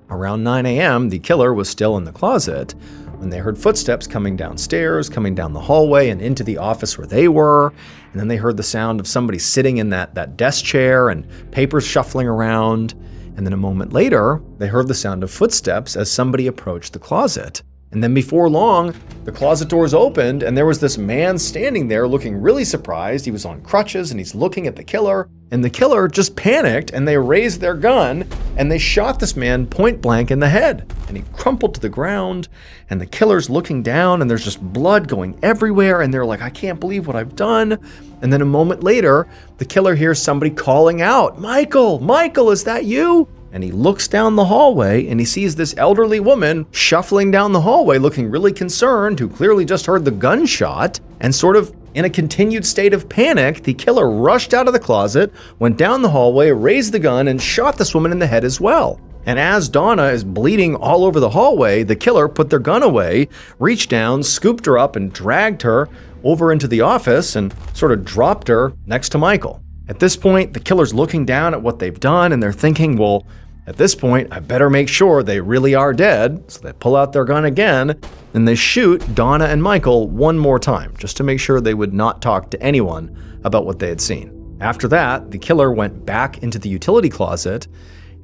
Around 9 a.m., the killer was still in the closet when they heard footsteps coming downstairs, coming down the hallway and into the office where they were, and then they heard the sound of somebody sitting in that desk chair and papers shuffling around, and then a moment later, they heard the sound of footsteps as somebody approached the closet. And then before long, the closet doors opened and there was this man standing there looking really surprised. He was on crutches and he's looking at the killer, and the killer just panicked and they raised their gun and they shot this man point blank in the head, and he crumpled to the ground, and the killer's looking down and there's just blood going everywhere, and they're like, I can't believe what I've done. And then a moment later, the killer hears somebody calling out, Michael, is that you? And he looks down the hallway and he sees this elderly woman shuffling down the hallway looking really concerned, who clearly just heard the gunshot and sort of In a continued state of panic, the killer rushed out of the closet, went down the hallway, raised the gun, and shot this woman in the head as well. And as Donna is bleeding all over the hallway, the killer put their gun away, reached down, scooped her up, and dragged her over into the office and sort of dropped her next to Michael. At this point, the killer's looking down at what they've done, and they're thinking, well, at this point, I better make sure they really are dead. So they pull out their gun again, and they shoot Donna and Michael one more time, just to make sure they would not talk to anyone about what they had seen. After that, the killer went back into the utility closet,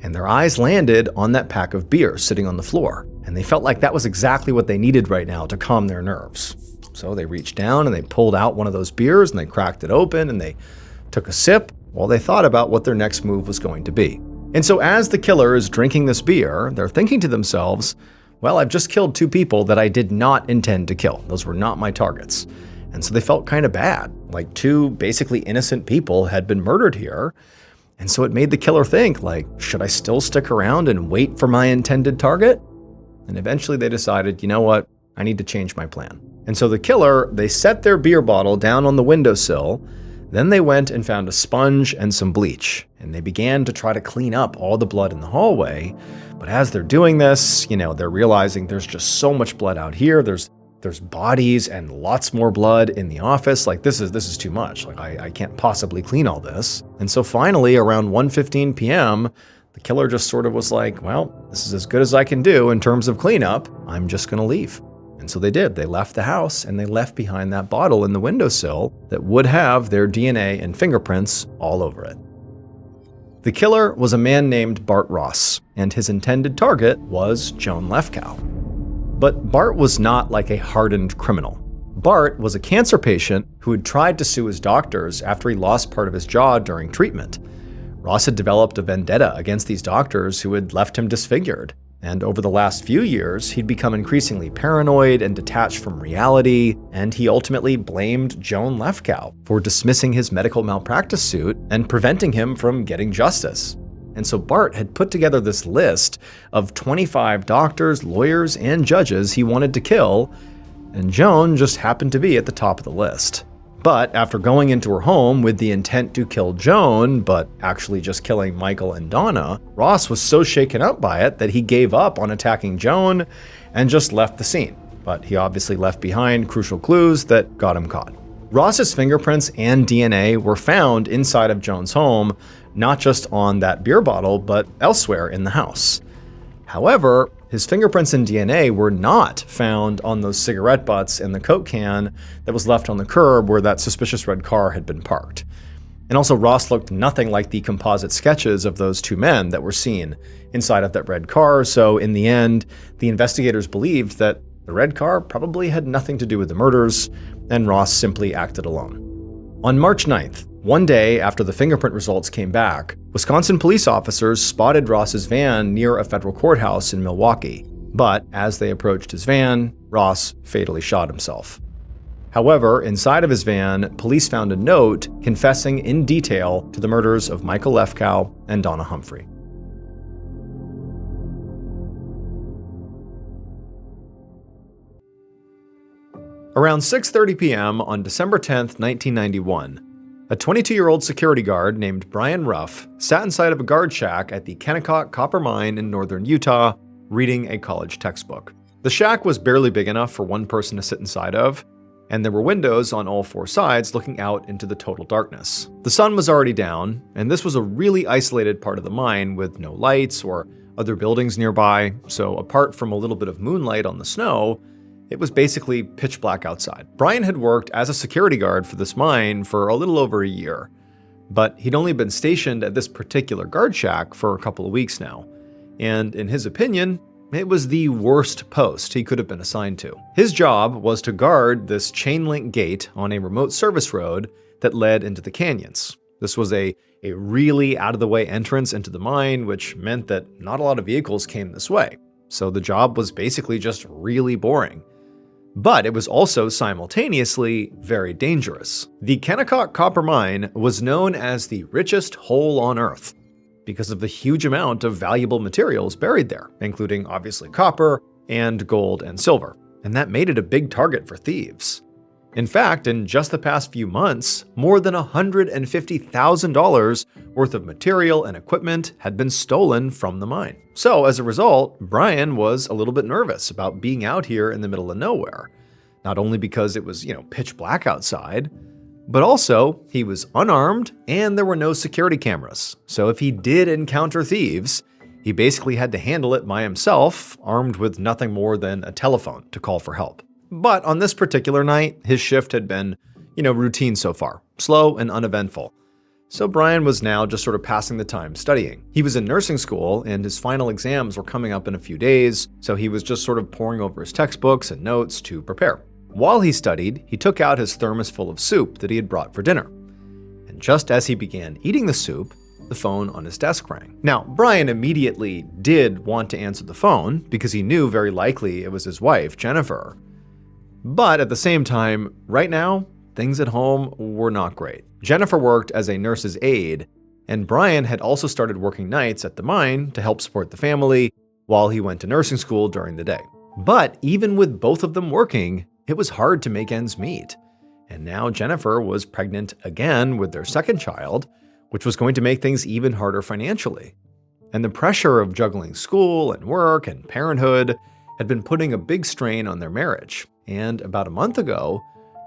and their eyes landed on that pack of beer sitting on the floor. And they felt like that was exactly what they needed right now to calm their nerves. So they reached down and they pulled out one of those beers and they cracked it open and they took a sip while they thought about what their next move was going to be. And so as the killer is drinking this beer, they're thinking to themselves, well, I've just killed two people that I did not intend to kill. Those were not my targets. And so they felt kind of bad, like two basically innocent people had been murdered here. And so it made the killer think, like, should I still stick around and wait for my intended target? And eventually they decided, you know what, I need to change my plan. And so the killer, they set their beer bottle down on the windowsill. Then they went and found a sponge and some bleach, and they began to try to clean up all the blood in the hallway. But as they're doing this, they're realizing there's just so much blood out here. There's bodies and lots more blood in the office. Like, this is too much. Like, I can't possibly clean all this. And so finally, around 1:15 p.m., the killer just sort of was like, well, this is as good as I can do in terms of cleanup. I'm just gonna leave. And so they did. They left the house and they left behind that bottle in the windowsill that would have their DNA and fingerprints all over it. The killer was a man named Bart Ross, and his intended target was Joan Lefkow. But Bart was not like a hardened criminal. Bart was a cancer patient who had tried to sue his doctors after he lost part of his jaw during treatment. Ross had developed a vendetta against these doctors who had left him disfigured. And over the last few years, he'd become increasingly paranoid and detached from reality, and he ultimately blamed Joan Lefkow for dismissing his medical malpractice suit and preventing him from getting justice. And so Bart had put together this list of 25 doctors, lawyers, and judges he wanted to kill, and Joan just happened to be at the top of the list. But after going into her home with the intent to kill Joan, but actually just killing Michael and Donna, Ross was so shaken up by it that he gave up on attacking Joan and just left the scene. But he obviously left behind crucial clues that got him caught. Ross's fingerprints and DNA were found inside of Joan's home, not just on that beer bottle, but elsewhere in the house. However, his fingerprints and DNA were not found on those cigarette butts and the Coke can that was left on the curb where that suspicious red car had been parked. And also, Ross looked nothing like the composite sketches of those two men that were seen inside of that red car, so in the end, the investigators believed that the red car probably had nothing to do with the murders, and Ross simply acted alone. On March 9th, one day after the fingerprint results came back, Wisconsin police officers spotted Ross's van near a federal courthouse in Milwaukee. But as they approached his van, Ross fatally shot himself. However, inside of his van, police found a note confessing in detail to the murders of Michael Lefkow and Donna Humphrey. Around 6:30 p.m. on December 10th, 1991, a 22-year-old security guard named Brian Ruff sat inside of a guard shack at the Kennecott Copper Mine in northern Utah, reading a college textbook. The shack was barely big enough for one person to sit inside of, and there were windows on all four sides looking out into the total darkness. The sun was already down, and this was a really isolated part of the mine with no lights or other buildings nearby, so apart from a little bit of moonlight on the snow, it was basically pitch black outside. Brian had worked as a security guard for this mine for a little over a year, but he'd only been stationed at this particular guard shack for a couple of weeks now. And in his opinion, it was the worst post he could have been assigned to. His job was to guard this chain link gate on a remote service road that led into the canyons. This was a really out-of-the-way entrance into the mine, which meant that not a lot of vehicles came this way. So the job was basically just really boring. But it was also simultaneously very dangerous. The Kennecott Copper Mine was known as the richest hole on Earth because of the huge amount of valuable materials buried there, including obviously copper and gold and silver. And that made it a big target for thieves. In fact, in just the past few months, more than $150,000 worth of material and equipment had been stolen from the mine. So as a result, Brian was a little bit nervous about being out here in the middle of nowhere. Not only because it was, pitch black outside, but also he was unarmed and there were no security cameras. So if he did encounter thieves, he basically had to handle it by himself, armed with nothing more than a telephone to call for help. But on this particular night, his shift had been, routine so far, slow and uneventful. So Brian was now just sort of passing the time studying. He was in nursing school and his final exams were coming up in a few days, so he was just sort of poring over his textbooks and notes to prepare. While he studied, he took out his thermos full of soup that he had brought for dinner. And just as he began eating the soup, the phone on his desk rang. Now, Brian immediately did want to answer the phone because he knew very likely it was his wife, Jennifer. But at the same time, right now, things at home were not great. Jennifer worked as a nurse's aide, and Brian had also started working nights at the mine to help support the family while he went to nursing school during the day. But even with both of them working, it was hard to make ends meet. And now Jennifer was pregnant again with their second child, which was going to make things even harder financially. And the pressure of juggling school and work and parenthood had been putting a big strain on their marriage. And about a month ago,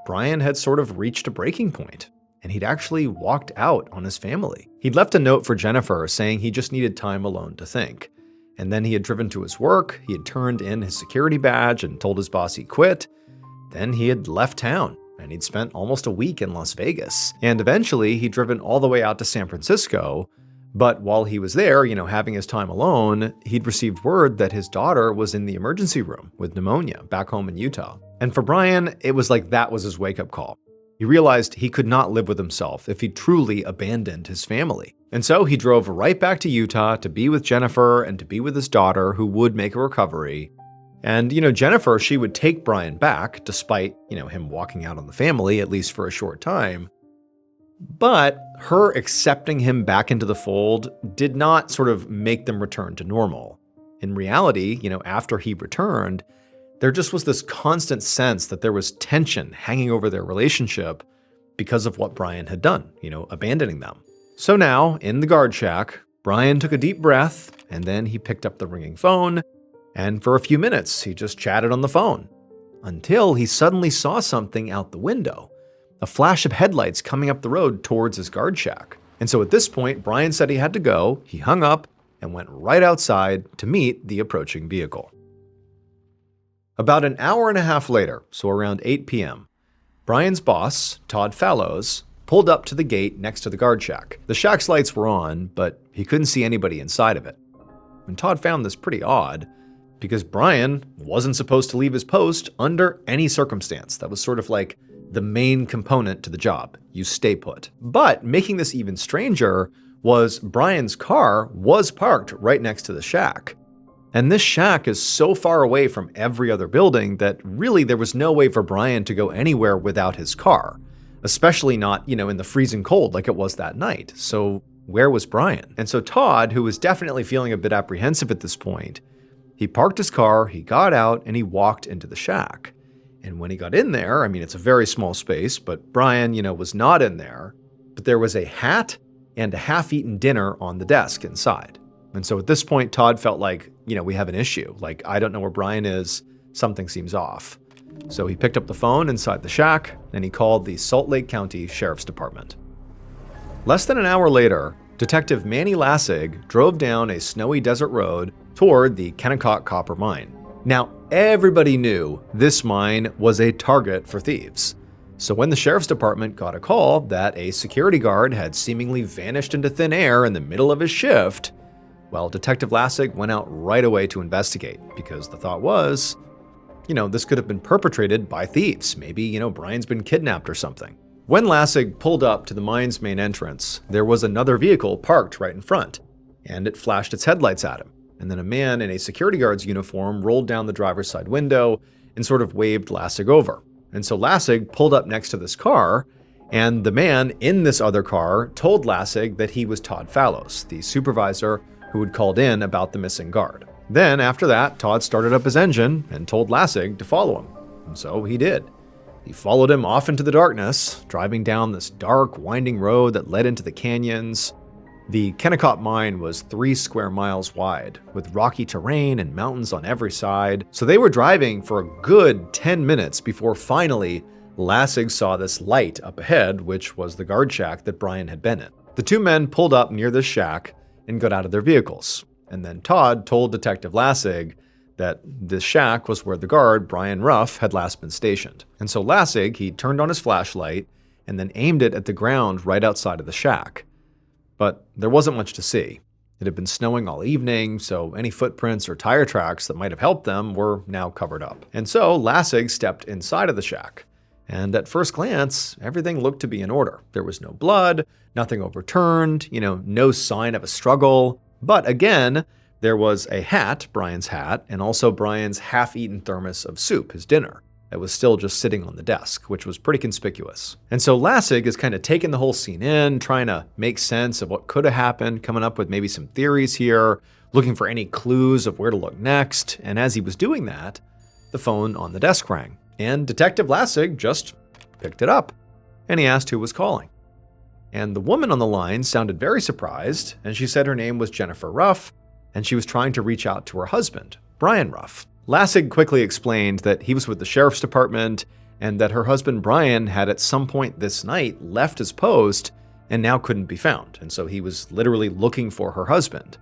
Brian had sort of reached a breaking point, and he'd actually walked out on his family. He'd left a note for Jennifer saying he just needed time alone to think. And then he had driven to his work, he had turned in his security badge and told his boss he quit. Then he had left town, and he'd spent almost a week in Las Vegas. And eventually, he'd driven all the way out to San Francisco. But while he was there, having his time alone, he'd received word that his daughter was in the emergency room with pneumonia back home in Utah. And for Brian, it was like that was his wake-up call. He realized he could not live with himself if he truly abandoned his family. And so he drove right back to Utah to be with Jennifer and to be with his daughter, who would make a recovery. And, Jennifer, she would take Brian back, despite, him walking out on the family, at least for a short time. But her accepting him back into the fold did not sort of make them return to normal. In reality, after he returned, there just was this constant sense that there was tension hanging over their relationship because of what Brian had done, abandoning them. So now, in the guard shack, Brian took a deep breath, and then he picked up the ringing phone, and for a few minutes, he just chatted on the phone, until he suddenly saw something out the window. A flash of headlights coming up the road towards his guard shack. And so at this point, Brian said he had to go, he hung up, and went right outside to meet the approaching vehicle. About an hour and a half later, so around 8 p.m., Brian's boss, Todd Fallows, pulled up to the gate next to the guard shack. The shack's lights were on, but he couldn't see anybody inside of it. And Todd found this pretty odd, because Brian wasn't supposed to leave his post under any circumstance. That was sort of like the main component to the job. You stay put. But making this even stranger was Brian's car was parked right next to the shack. And this shack is so far away from every other building that really there was no way for Brian to go anywhere without his car, especially not, in the freezing cold like it was that night. So where was Brian? And so Todd, who was definitely feeling a bit apprehensive at this point, he parked his car, he got out, and he walked into the shack. And when he got in there, it's a very small space, but Brian, was not in there, but there was a hat and a half-eaten dinner on the desk inside. And so at this point, Todd felt like, we have an issue. Like, I don't know where Brian is. Something seems off. So he picked up the phone inside the shack, and he called the Salt Lake County Sheriff's Department. Less than an hour later, Detective Manny Lassig drove down a snowy desert road toward the Kennecott copper mine. Now, everybody knew this mine was a target for thieves. So when the sheriff's department got a call that a security guard had seemingly vanished into thin air in the middle of his shift, well, Detective Lassig went out right away to investigate, because the thought was, this could have been perpetrated by thieves. Maybe, Brian's been kidnapped or something. When Lassig pulled up to the mine's main entrance, there was another vehicle parked right in front, and it flashed its headlights at him. And then a man in a security guard's uniform rolled down the driver's side window and sort of waved Lassig over. And so Lassig pulled up next to this car, and the man in this other car told Lassig that he was Todd Fallows, the supervisor who had called in about the missing guard. Then after that, Todd started up his engine and told Lassig to follow him. And so he did. He followed him off into the darkness, driving down this dark, winding road that led into the canyons. The Kennecott mine was 3 square miles wide, with rocky terrain and mountains on every side, so they were driving for a good 10 minutes before finally Lassig saw this light up ahead, which was the guard shack that Brian had been in. The two men pulled up near this shack and got out of their vehicles, and then Todd told Detective Lassig that this shack was where the guard, Brian Ruff, had last been stationed. And so Lassig, he turned on his flashlight and then aimed it at the ground right outside of the shack. But there wasn't much to see. It had been snowing all evening, so any footprints or tire tracks that might have helped them were now covered up. And so Lassig stepped inside of the shack. And at first glance, everything looked to be in order. There was no blood, nothing overturned, no sign of a struggle. But again, there was a hat, Brian's hat, and also Brian's half-eaten thermos of soup, his dinner. It was still just sitting on the desk, which was pretty conspicuous. And so Lassig is kind of taking the whole scene in, trying to make sense of what could have happened, coming up with maybe some theories here, looking for any clues of where to look next. And as he was doing that, the phone on the desk rang. And Detective Lassig just picked it up, and he asked who was calling. And the woman on the line sounded very surprised, and she said her name was Jennifer Ruff, and she was trying to reach out to her husband, Brian Ruff. Lassig quickly explained that he was with the sheriff's department and that her husband Brian had at some point this night left his post and now couldn't be found, and so he was literally looking for her husband.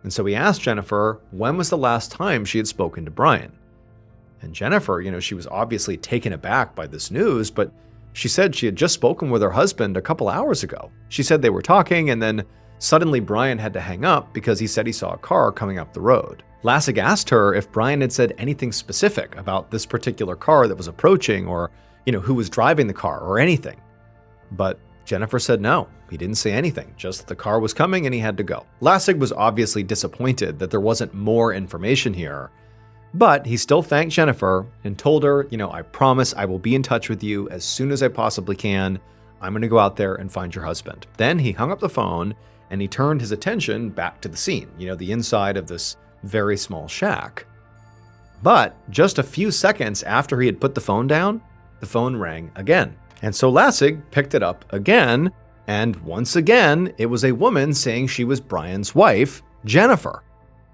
And so he asked Jennifer when was the last time she had spoken to Brian. And Jennifer, she was obviously taken aback by this news, but she said she had just spoken with her husband a couple hours ago. She said they were talking, and then suddenly Brian had to hang up because he said he saw a car coming up the road. Lassig asked her if Brian had said anything specific about this particular car that was approaching or, who was driving the car or anything. But Jennifer said no, he didn't say anything, just the car was coming and he had to go. Lassig was obviously disappointed that there wasn't more information here, but he still thanked Jennifer and told her, I promise I will be in touch with you as soon as I possibly can. I'm going to go out there and find your husband. Then he hung up the phone and he turned his attention back to the scene, the inside of this very small shack. But just a few seconds after he had put the phone down, the phone rang again. And so Lassig picked it up again, and once again, it was a woman saying she was Brian's wife, Jennifer.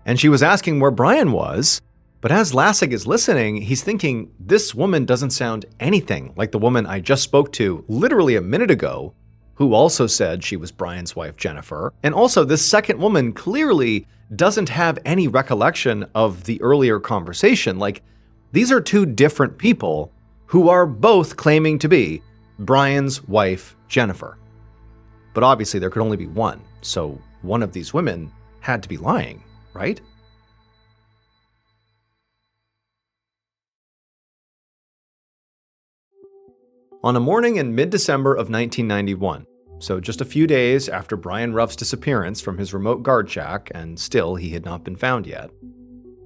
And she was asking where Brian was, but as Lassig is listening, he's thinking, this woman doesn't sound anything like the woman I just spoke to literally a minute ago, who also said she was Brian's wife, Jennifer. And also, this second woman clearly doesn't have any recollection of the earlier conversation. Like, these are two different people who are both claiming to be Brian's wife, Jennifer. But obviously, there could only be one, so one of these women had to be lying, right? On a morning in mid-December of 1991, so just a few days after Brian Ruff's disappearance from his remote guard shack, and still he had not been found yet,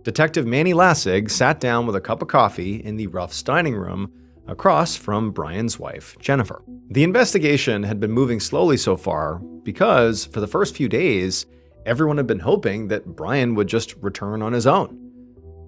Detective Manny Lassig sat down with a cup of coffee in the Ruff's dining room across from Brian's wife, Jennifer. The investigation had been moving slowly so far because, for the first few days, everyone had been hoping that Brian would just return on his own.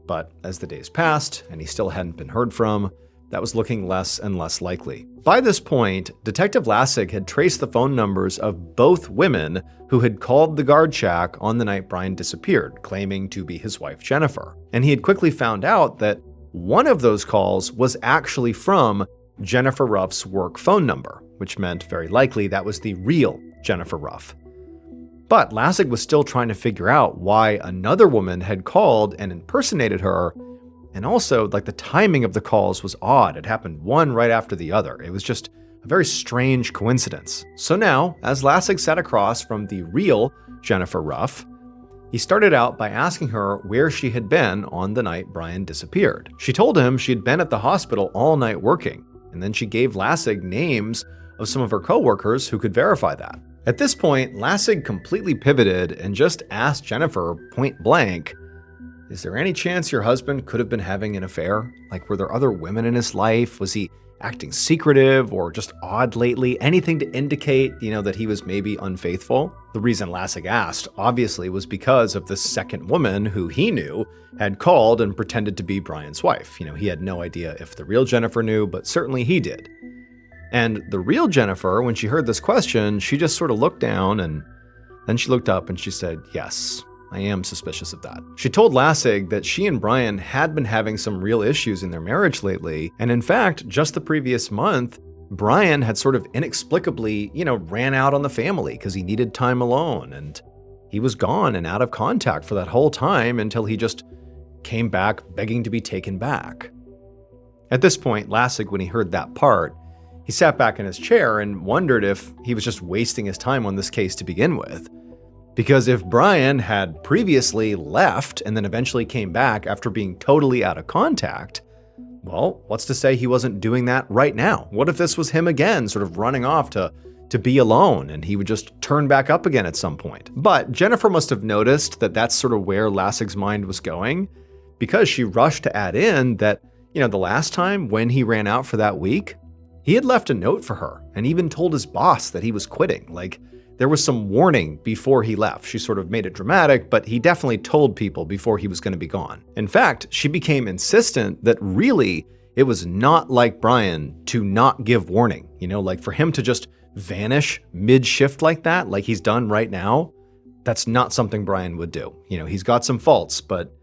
But as the days passed and he still hadn't been heard from, that was looking less and less likely. By this point, Detective Lassig had traced the phone numbers of both women who had called the guard shack on the night Brian disappeared, claiming to be his wife, Jennifer. And he had quickly found out that one of those calls was actually from Jennifer Ruff's work phone number, which meant very likely that was the real Jennifer Ruff. But Lassig was still trying to figure out why another woman had called and impersonated her. And also, the timing of the calls was odd. It happened one right after the other. It was just a very strange coincidence. So now, as Lassig sat across from the real Jennifer Ruff, he started out by asking her where she had been on the night Brian disappeared. She told him she'd been at the hospital all night working, and then she gave Lassig names of some of her coworkers who could verify that. At this point, Lassig completely pivoted and just asked Jennifer point blank, "Is there any chance your husband could have been having an affair? Were there other women in his life? Was he acting secretive or just odd lately? Anything to indicate, that he was maybe unfaithful? The reason Lassig asked, obviously, was because of the second woman who he knew had called and pretended to be Brian's wife. He had no idea if the real Jennifer knew, but certainly he did. And the real Jennifer, when she heard this question, she just sort of looked down and then she looked up and she said, "Yes, I am suspicious of that." She told Lassig that she and Brian had been having some real issues in their marriage lately. And in fact, just the previous month, Brian had sort of inexplicably, ran out on the family because he needed time alone. And he was gone and out of contact for that whole time until he just came back begging to be taken back. At this point, Lassig, when he heard that part, he sat back in his chair and wondered if he was just wasting his time on this case to begin with. Because if Brian had previously left and then eventually came back after being totally out of contact, well, what's to say he wasn't doing that right now? What if this was him again, sort of running off to be alone and he would just turn back up again at some point? But Jennifer must have noticed that that's sort of where Lassig's mind was going, because she rushed to add in that, the last time when he ran out for that week, he had left a note for her and even told his boss that he was quitting. Like, there was some warning before he left. She sort of made it dramatic, but he definitely told people before he was going to be gone. In fact, she became insistent that really it was not like Brian to not give warning. Like for him to just vanish mid-shift like that, like he's done right now, that's not something Brian would do. He's got some faults, but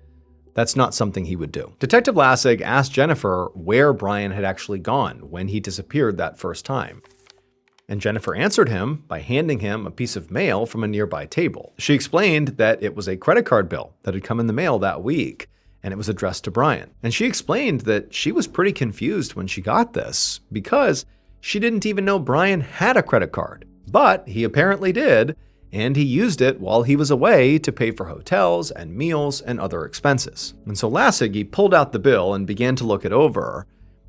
that's not something he would do. Detective Lassig asked Jennifer where Brian had actually gone when he disappeared that first time. And Jennifer answered him by handing him a piece of mail from a nearby table. She explained that it was a credit card bill that had come in the mail that week, and it was addressed to Brian. And she explained that she was pretty confused when she got this because she didn't even know Brian had a credit card. But he apparently did, and he used it while he was away to pay for hotels and meals and other expenses. And so Lassig, he pulled out the bill and began to look it over,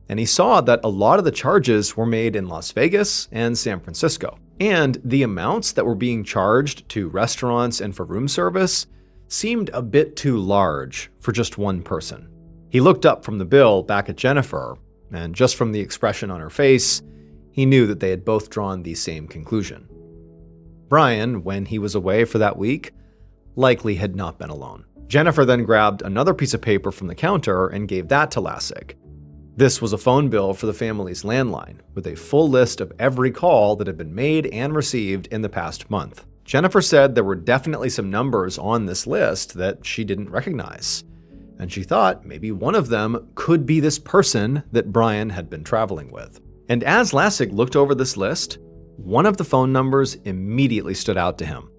and he saw that a lot of the charges were made in Las Vegas and San Francisco. And the amounts that were being charged to restaurants and for room service seemed a bit too large for just one person. He looked up from the bill back at Jennifer, and just from the expression on her face, he knew that they had both drawn the same conclusion. Brian, when he was away for that week, likely had not been alone. Jennifer then grabbed another piece of paper from the counter and gave that to Lassig. This was a phone bill for the family's landline, with a full list of every call that had been made and received in the past month. Jennifer said there were definitely some numbers on this list that she didn't recognize, and she thought maybe one of them could be this person that Brian had been traveling with. And as Lassig looked over this list, one of the phone numbers immediately stood out to him,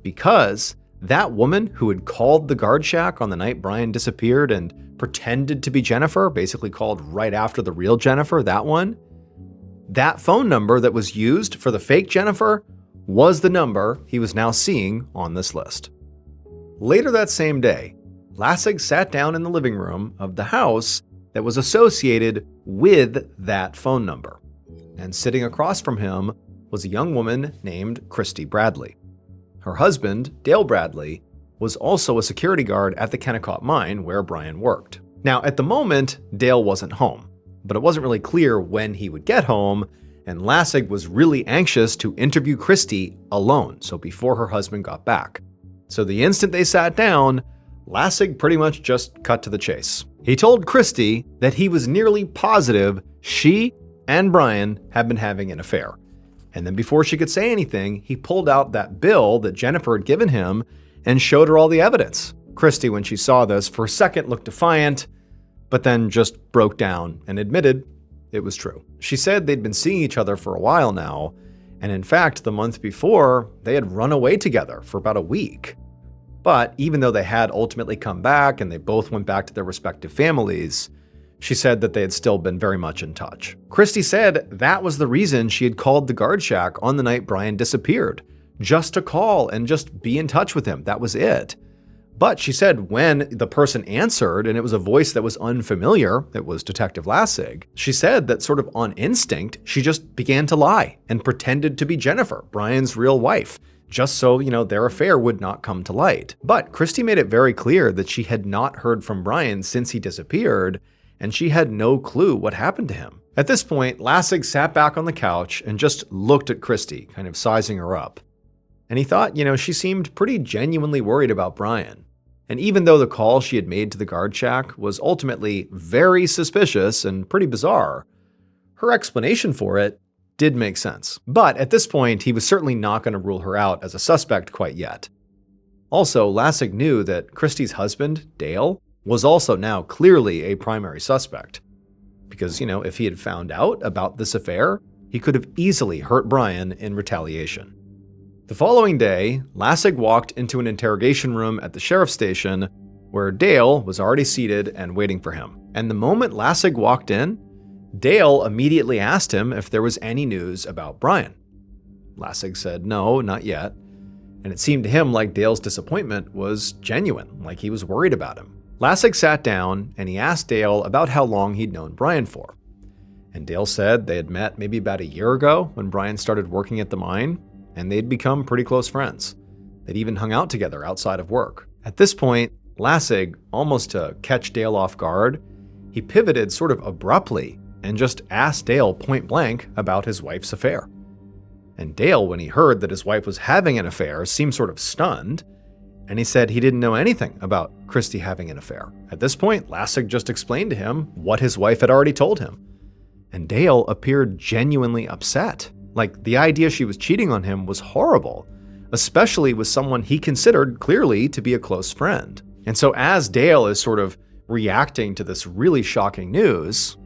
because that woman who had called the guard shack on the night Brian disappeared and pretended to be Jennifer, basically called right after the real Jennifer, that phone number that was used for the fake Jennifer was the number he was now seeing on this list. Later that same day, Lassig sat down in the living room of the house that was associated with that phone number. And sitting across from him was a young woman named Christy Bradley. Her husband, Dale Bradley, was also a security guard at the Kennecott mine where Brian worked. Now, at the moment, Dale wasn't home, but it wasn't really clear when he would get home, and Lassig was really anxious to interview Christy alone, so before her husband got back. So the instant they sat down, Lassig pretty much just cut to the chase. He told Christy that he was nearly positive she and Brian had been having an affair. And then before she could say anything, he pulled out that bill that Jennifer had given him and showed her all the evidence. Christy, when she saw this, for a second looked defiant, but then just broke down and admitted it was true. She said they'd been seeing each other for a while now, and in fact, the month before, they had run away together for about a week. But even though they had ultimately come back and they both went back to their respective families, she said that they had still been very much in touch. Christy said that was the reason she had called the guard shack on the night Brian disappeared, just to call and just be in touch with him. That was it. But she said when the person answered, and it was a voice that was unfamiliar, it was Detective Lassig, she said that sort of on instinct, she just began to lie and pretended to be Jennifer, Brian's real wife, just so, their affair would not come to light. But Christy made it very clear that she had not heard from Brian since he disappeared, and she had no clue what happened to him. At this point, Lassig sat back on the couch and just looked at Christy, kind of sizing her up. And he thought, she seemed pretty genuinely worried about Brian. And even though the call she had made to the guard shack was ultimately very suspicious and pretty bizarre, her explanation for it did make sense. But at this point, he was certainly not going to rule her out as a suspect quite yet. Also, Lassig knew that Christy's husband, Dale, was also now clearly a primary suspect. Because, if he had found out about this affair, he could have easily hurt Brian in retaliation. The following day, Lassig walked into an interrogation room at the sheriff's station where Dale was already seated and waiting for him. And the moment Lassig walked in, Dale immediately asked him if there was any news about Brian. Lassig said no, not yet. And it seemed to him like Dale's disappointment was genuine, like he was worried about him. Lassig sat down and he asked Dale about how long he'd known Brian for. And Dale said they had met maybe about a year ago when Brian started working at the mine, and they'd become pretty close friends. They'd even hung out together outside of work. At this point, Lassig, almost to catch Dale off guard, he pivoted sort of abruptly and just asked Dale point blank about his wife's affair. And Dale, when he heard that his wife was having an affair, seemed sort of stunned, and he said he didn't know anything about Christy having an affair. At this point, Lassig just explained to him what his wife had already told him. And Dale appeared genuinely upset. Like, the idea she was cheating on him was horrible, especially with someone he considered clearly to be a close friend. And so as Dale is sort of reacting to this really shocking news,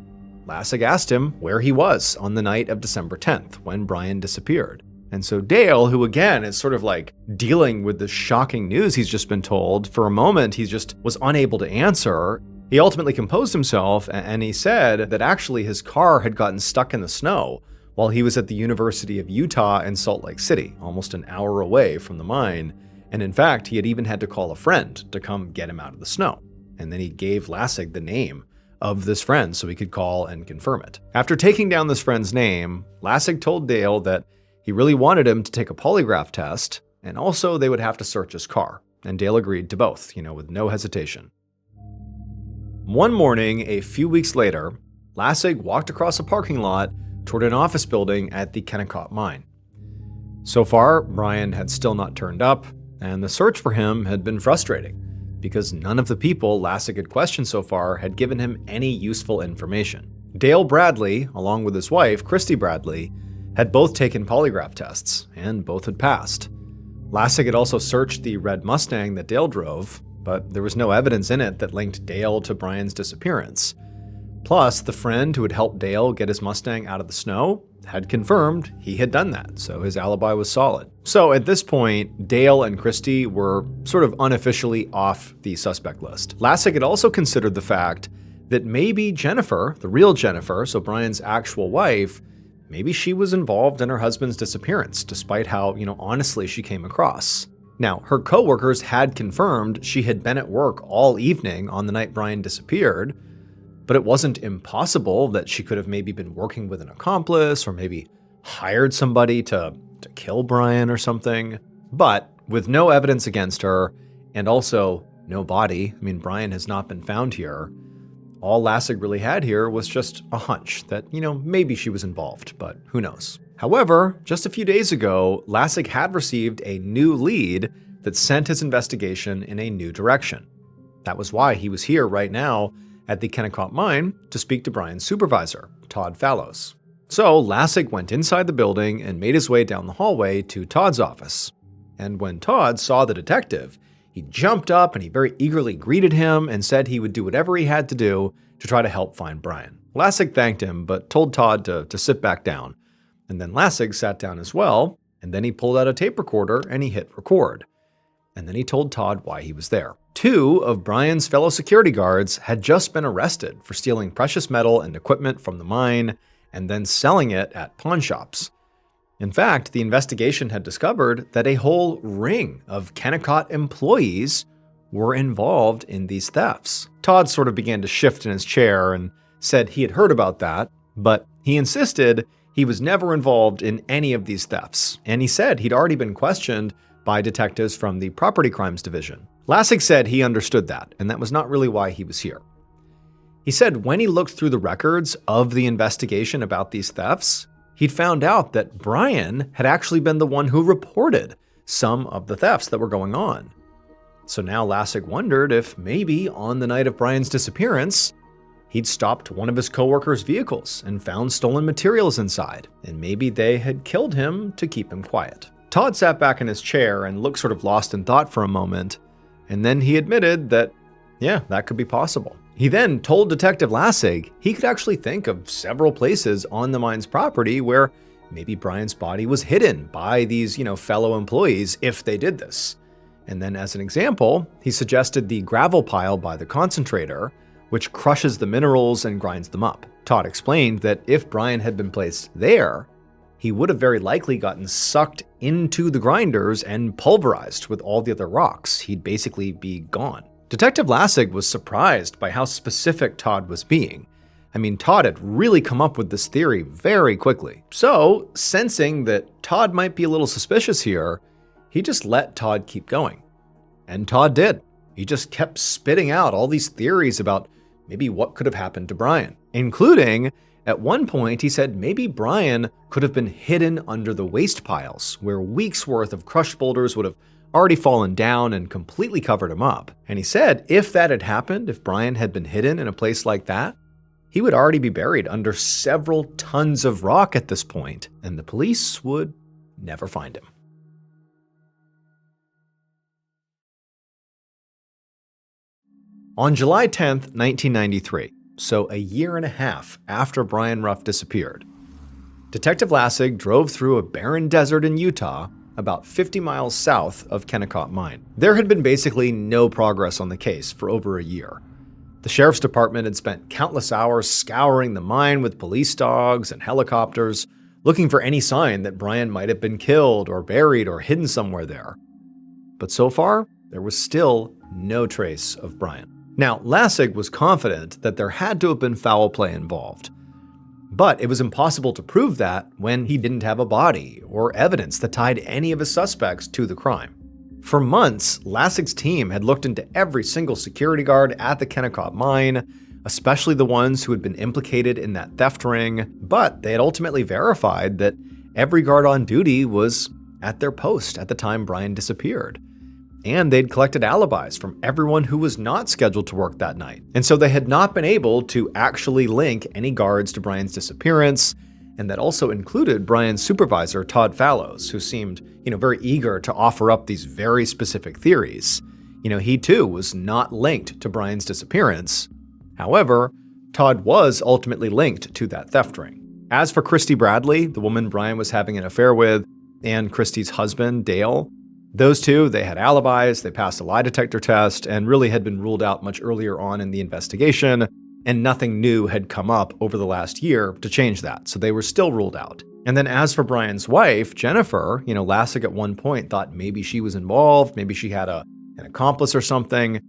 Lassig asked him where he was on the night of December 10th when Brian disappeared. And so Dale, who again is sort of like dealing with the shocking news he's just been told, for a moment he just was unable to answer. He ultimately composed himself and he said that actually his car had gotten stuck in the snow while he was at the University of Utah in Salt Lake City, almost an hour away from the mine. And in fact, he had even had to call a friend to come get him out of the snow. And then he gave Lassig the name of this friend so he could call and confirm it. After taking down this friend's name, Lassig told Dale that he really wanted him to take a polygraph test, and also they would have to search his car. And Dale agreed to both, with no hesitation. One morning, a few weeks later, Lassig walked across a parking lot toward an office building at the Kennecott mine. So far, Brian had still not turned up, and the search for him had been frustrating because none of the people Lassig had questioned so far had given him any useful information. Dale Bradley, along with his wife, Christy Bradley, had both taken polygraph tests, and both had passed. Lassig had also searched the red Mustang that Dale drove, but there was no evidence in it that linked Dale to Brian's disappearance. Plus, the friend who had helped Dale get his Mustang out of the snow had confirmed he had done that, so his alibi was solid. So at this point, Dale and Christy were sort of unofficially off the suspect list. Lassig had also considered the fact that maybe Jennifer, the real Jennifer, so Brian's actual wife, maybe she was involved in her husband's disappearance, despite how, honestly she came across. Now, her coworkers had confirmed she had been at work all evening on the night Brian disappeared, but it wasn't impossible that she could have maybe been working with an accomplice or maybe hired somebody to kill Brian or something. But with no evidence against her and also no body, Brian has not been found here, all Lassig really had here was just a hunch that, maybe she was involved, but who knows. However, just a few days ago, Lassig had received a new lead that sent his investigation in a new direction. That was why he was here right now at the Kennecott mine to speak to Brian's supervisor, Todd Fallows. So Lassig went inside the building and made his way down the hallway to Todd's office. And when Todd saw the detective, he jumped up and he very eagerly greeted him and said he would do whatever he had to do to try to help find Brian. Lassig thanked him, but told Todd to sit back down. And then Lassig sat down as well, and then he pulled out a tape recorder and he hit record. And then he told Todd why he was there. 2 of Brian's fellow security guards had just been arrested for stealing precious metal and equipment from the mine and then selling it at pawn shops. In fact, the investigation had discovered that a whole ring of Kennecott employees were involved in these thefts. Todd sort of began to shift in his chair and said he had heard about that, but he insisted he was never involved in any of these thefts. And he said he'd already been questioned by detectives from the Property Crimes Division. Lassig said he understood that, and that was not really why he was here. He said when he looked through the records of the investigation about these thefts, he'd found out that Brian had actually been the one who reported some of the thefts that were going on. So now Lassig wondered if maybe on the night of Brian's disappearance, he'd stopped one of his coworkers' vehicles and found stolen materials inside, and maybe they had killed him to keep him quiet. Todd sat back in his chair and looked sort of lost in thought for a moment, and then he admitted that, yeah, that could be possible. He then told Detective Lassig he could actually think of several places on the mine's property where maybe Brian's body was hidden by these, fellow employees if they did this. And then as an example, he suggested the gravel pile by the concentrator, which crushes the minerals and grinds them up. Todd explained that if Brian had been placed there, he would have very likely gotten sucked into the grinders and pulverized with all the other rocks. He'd basically be gone. Detective Lassig was surprised by how specific Todd was being. I mean, Todd had really come up with this theory very quickly. So, sensing that Todd might be a little suspicious here, he just let Todd keep going. And Todd did. He just kept spitting out all these theories about maybe what could have happened to Brian, including, at one point, he said maybe Brian could have been hidden under the waste piles, where weeks' worth of crushed boulders would have already fallen down and completely covered him up. And he said if that had happened, if Brian had been hidden in a place like that, he would already be buried under several tons of rock at this point, and the police would never find him. On July 10th, 1993, so a year and a half after Brian Ruff disappeared, Detective Lassig drove through a barren desert in Utah about 50 miles south of Kennecott Mine. There had been basically no progress on the case for over a year. The sheriff's department had spent countless hours scouring the mine with police dogs and helicopters, looking for any sign that Brian might have been killed or buried or hidden somewhere there. But so far, there was still no trace of Brian. Now, Lassig was confident that there had to have been foul play involved, but it was impossible to prove that when he didn't have a body or evidence that tied any of his suspects to the crime. For months, Lassig's team had looked into every single security guard at the Kennecott mine, especially the ones who had been implicated in that theft ring, but they had ultimately verified that every guard on duty was at their post at the time Brian disappeared. And they'd collected alibis from everyone who was not scheduled to work that night. And so they had not been able to actually link any guards to Brian's disappearance, and that also included Brian's supervisor, Todd Fallows, who seemed, very eager to offer up these very specific theories. He too was not linked to Brian's disappearance. However, Todd was ultimately linked to that theft ring. As for Christy Bradley, the woman Brian was having an affair with, and Christy's husband, Dale, those two, they had alibis, they passed a lie detector test, and really had been ruled out much earlier on in the investigation, and nothing new had come up over the last year to change that, so they were still ruled out. And then as for Brian's wife, Jennifer, Lassig at one point thought maybe she was involved, maybe she had an accomplice or something.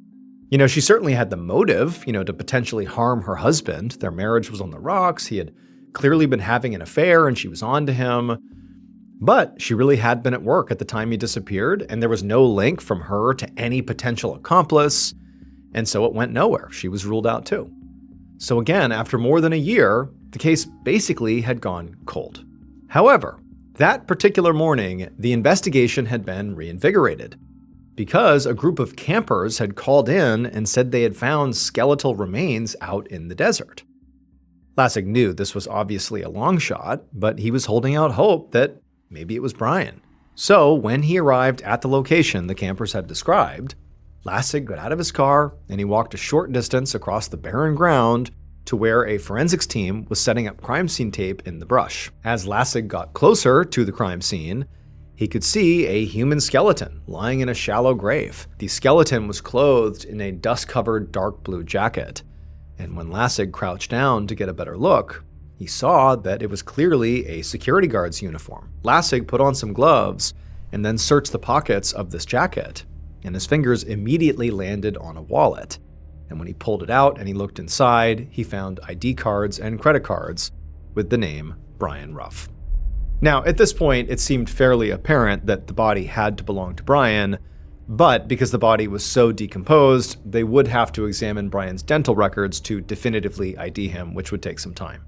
She certainly had the motive, to potentially harm her husband. Their marriage was on the rocks, he had clearly been having an affair and she was on to him. But she really had been at work at the time he disappeared, and there was no link from her to any potential accomplice, and so it went nowhere. She was ruled out too. So again, after more than a year, the case basically had gone cold. However, that particular morning, the investigation had been reinvigorated because a group of campers had called in and said they had found skeletal remains out in the desert. Lassig knew this was obviously a long shot, but he was holding out hope that maybe it was Brian. So when he arrived at the location the campers had described, Lassig got out of his car and he walked a short distance across the barren ground to where a forensics team was setting up crime scene tape in the brush. As Lassig got closer to the crime scene, he could see a human skeleton lying in a shallow grave. The skeleton was clothed in a dust-covered dark blue jacket, and when Lassig crouched down to get a better look, he saw that it was clearly a security guard's uniform. Lassig put on some gloves and then searched the pockets of this jacket, and his fingers immediately landed on a wallet. And when he pulled it out and he looked inside, he found ID cards and credit cards with the name Brian Ruff. Now, at this point, it seemed fairly apparent that the body had to belong to Brian, But because the body was so decomposed, they would have to examine Brian's dental records to definitively ID him, which would take some time.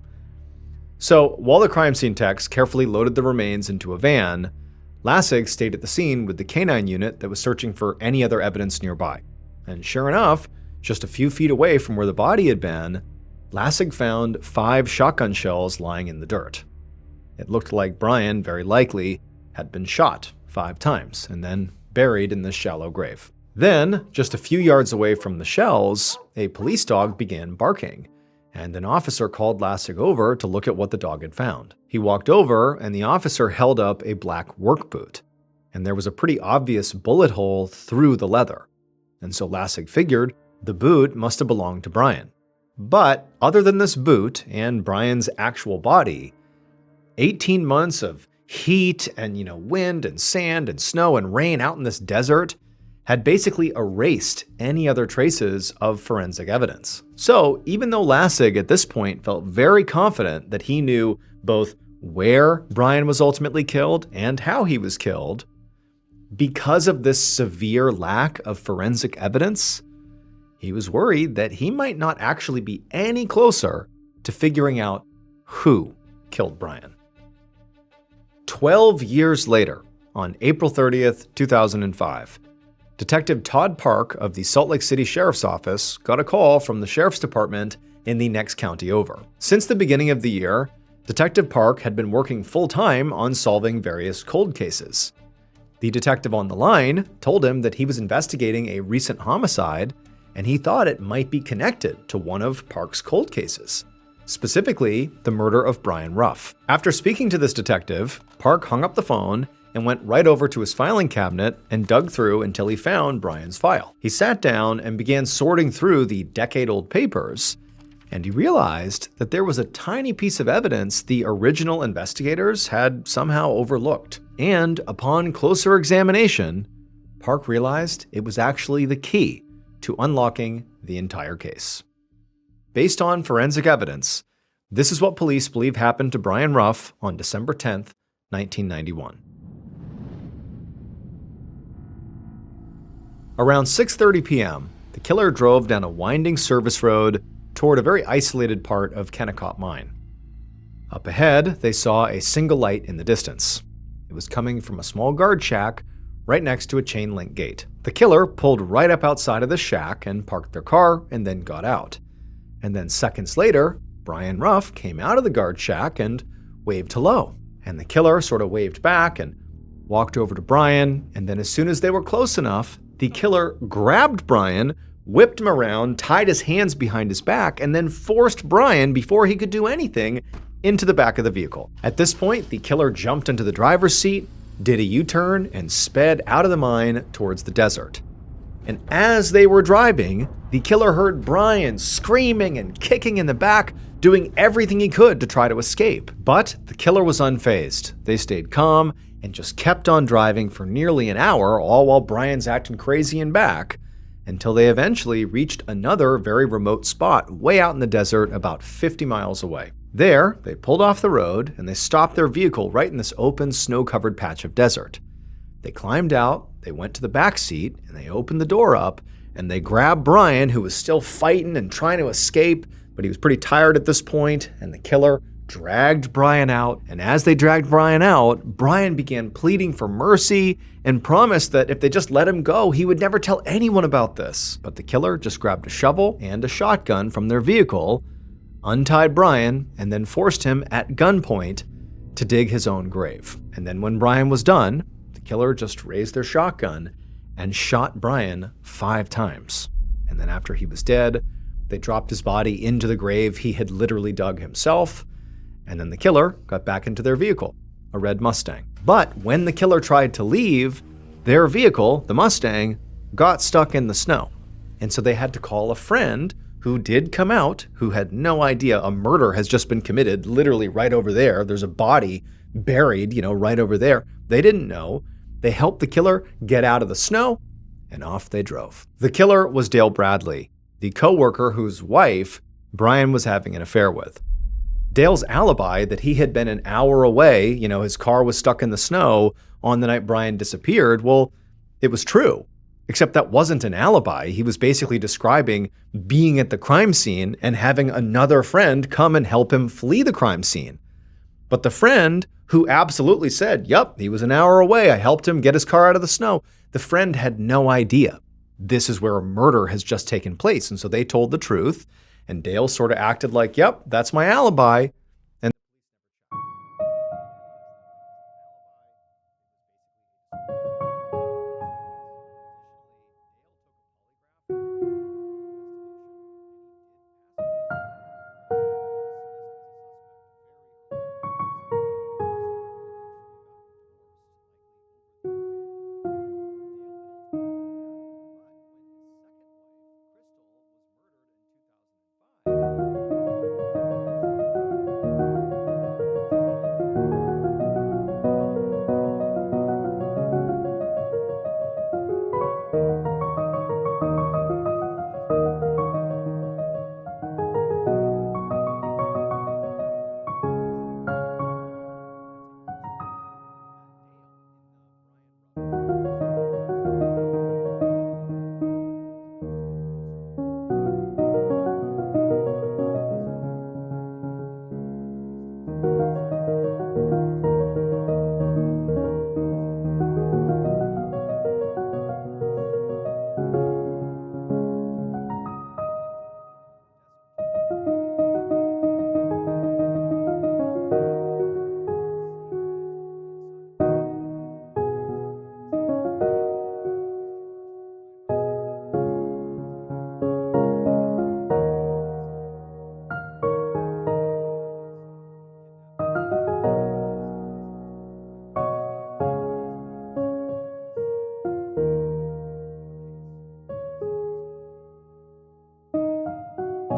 So while the crime scene techs carefully loaded the remains into a van, Lassig stayed at the scene with the canine unit that was searching for any other evidence nearby. And sure enough, just a few feet away from where the body had been, Lassig found 5 shotgun shells lying in the dirt. It looked like Brian, very likely, had been shot 5 times and then buried in this shallow grave. Then, just a few yards away from the shells, a police dog began barking, and an officer called Lassig over to look at what the dog had found. He walked over, and the officer held up a black work boot, and there was a pretty obvious bullet hole through the leather. And so Lassig figured the boot must have belonged to Brian. But other than this boot and Brian's actual body, 18 months of heat and, wind and sand and snow and rain out in this desert had basically erased any other traces of forensic evidence. So even though Lassig at this point felt very confident that he knew both where Brian was ultimately killed and how he was killed, because of this severe lack of forensic evidence, he was worried that he might not actually be any closer to figuring out who killed Brian. 12 years later, on April 30th, 2005, Detective Todd Park of the Salt Lake City Sheriff's Office got a call from the Sheriff's Department in the next county over. Since the beginning of the year, Detective Park had been working full-time on solving various cold cases. The detective on the line told him that he was investigating a recent homicide, and he thought it might be connected to one of Park's cold cases, specifically the murder of Brian Ruff. After speaking to this detective, Park hung up the phone and went right over to his filing cabinet and dug through until he found Brian's file. He sat down and began sorting through the decade-old papers, and he realized that there was a tiny piece of evidence the original investigators had somehow overlooked. And upon closer examination, Park realized it was actually the key to unlocking the entire case. Based on forensic evidence, this is what police believe happened to Brian Ruff on December 10th, 1991. Around 6:30 p.m., the killer drove down a winding service road toward a very isolated part of Kennecott Mine. Up ahead, they saw a single light in the distance. It was coming from a small guard shack right next to a chain link gate. The killer pulled right up outside of the shack and parked their car and then got out. And then seconds later, Brian Ruff came out of the guard shack and waved hello. And the killer sort of waved back and walked over to Brian, and then as soon as they were close enough, the killer grabbed Brian, whipped him around, tied his hands behind his back, and then forced Brian, before he could do anything, into the back of the vehicle. At this point, the killer jumped into the driver's seat, did a U-turn, and sped out of the mine towards the desert. And as they were driving, the killer heard Brian screaming and kicking in the back, doing everything he could to try to escape. But the killer was unfazed. They stayed calm and just kept on driving for nearly an hour, all while Brian's acting crazy in back, until they eventually reached another very remote spot way out in the desert about 50 miles away. There, they pulled off the road and they stopped their vehicle right in this open, snow-covered patch of desert. They climbed out, they went to the back seat, and they opened the door up, and they grabbed Brian, who was still fighting and trying to escape, but he was pretty tired at this point, and the killer dragged Brian out. And as they dragged Brian out, Brian began pleading for mercy and promised that if they just let him go, he would never tell anyone about this. But the killer just grabbed a shovel and a shotgun from their vehicle, untied Brian, and then forced him at gunpoint to dig his own grave. And then when Brian was done, the killer just raised their shotgun and shot Brian 5 times. And then after he was dead, they dropped his body into the grave he had literally dug himself. And then the killer got back into their vehicle, a red Mustang. But when the killer tried to leave, their vehicle, the Mustang, got stuck in the snow. And so they had to call a friend who did come out, who had no idea a murder has just been committed literally right over there. There's a body buried, right over there. They didn't know. They helped the killer get out of the snow, and off they drove. The killer was Dale Bradley, the co-worker whose wife Brian was having an affair with. Dale's alibi that he had been an hour away, his car was stuck in the snow on the night Brian disappeared, well, it was true. Except that wasn't an alibi. He was basically describing being at the crime scene and having another friend come and help him flee the crime scene. But the friend, who absolutely said, "Yup, he was an hour away. I helped him get his car out of the snow," the friend had no idea. This is where a murder has just taken place. And so they told the truth, and Dale sort of acted like, "Yep, that's my alibi."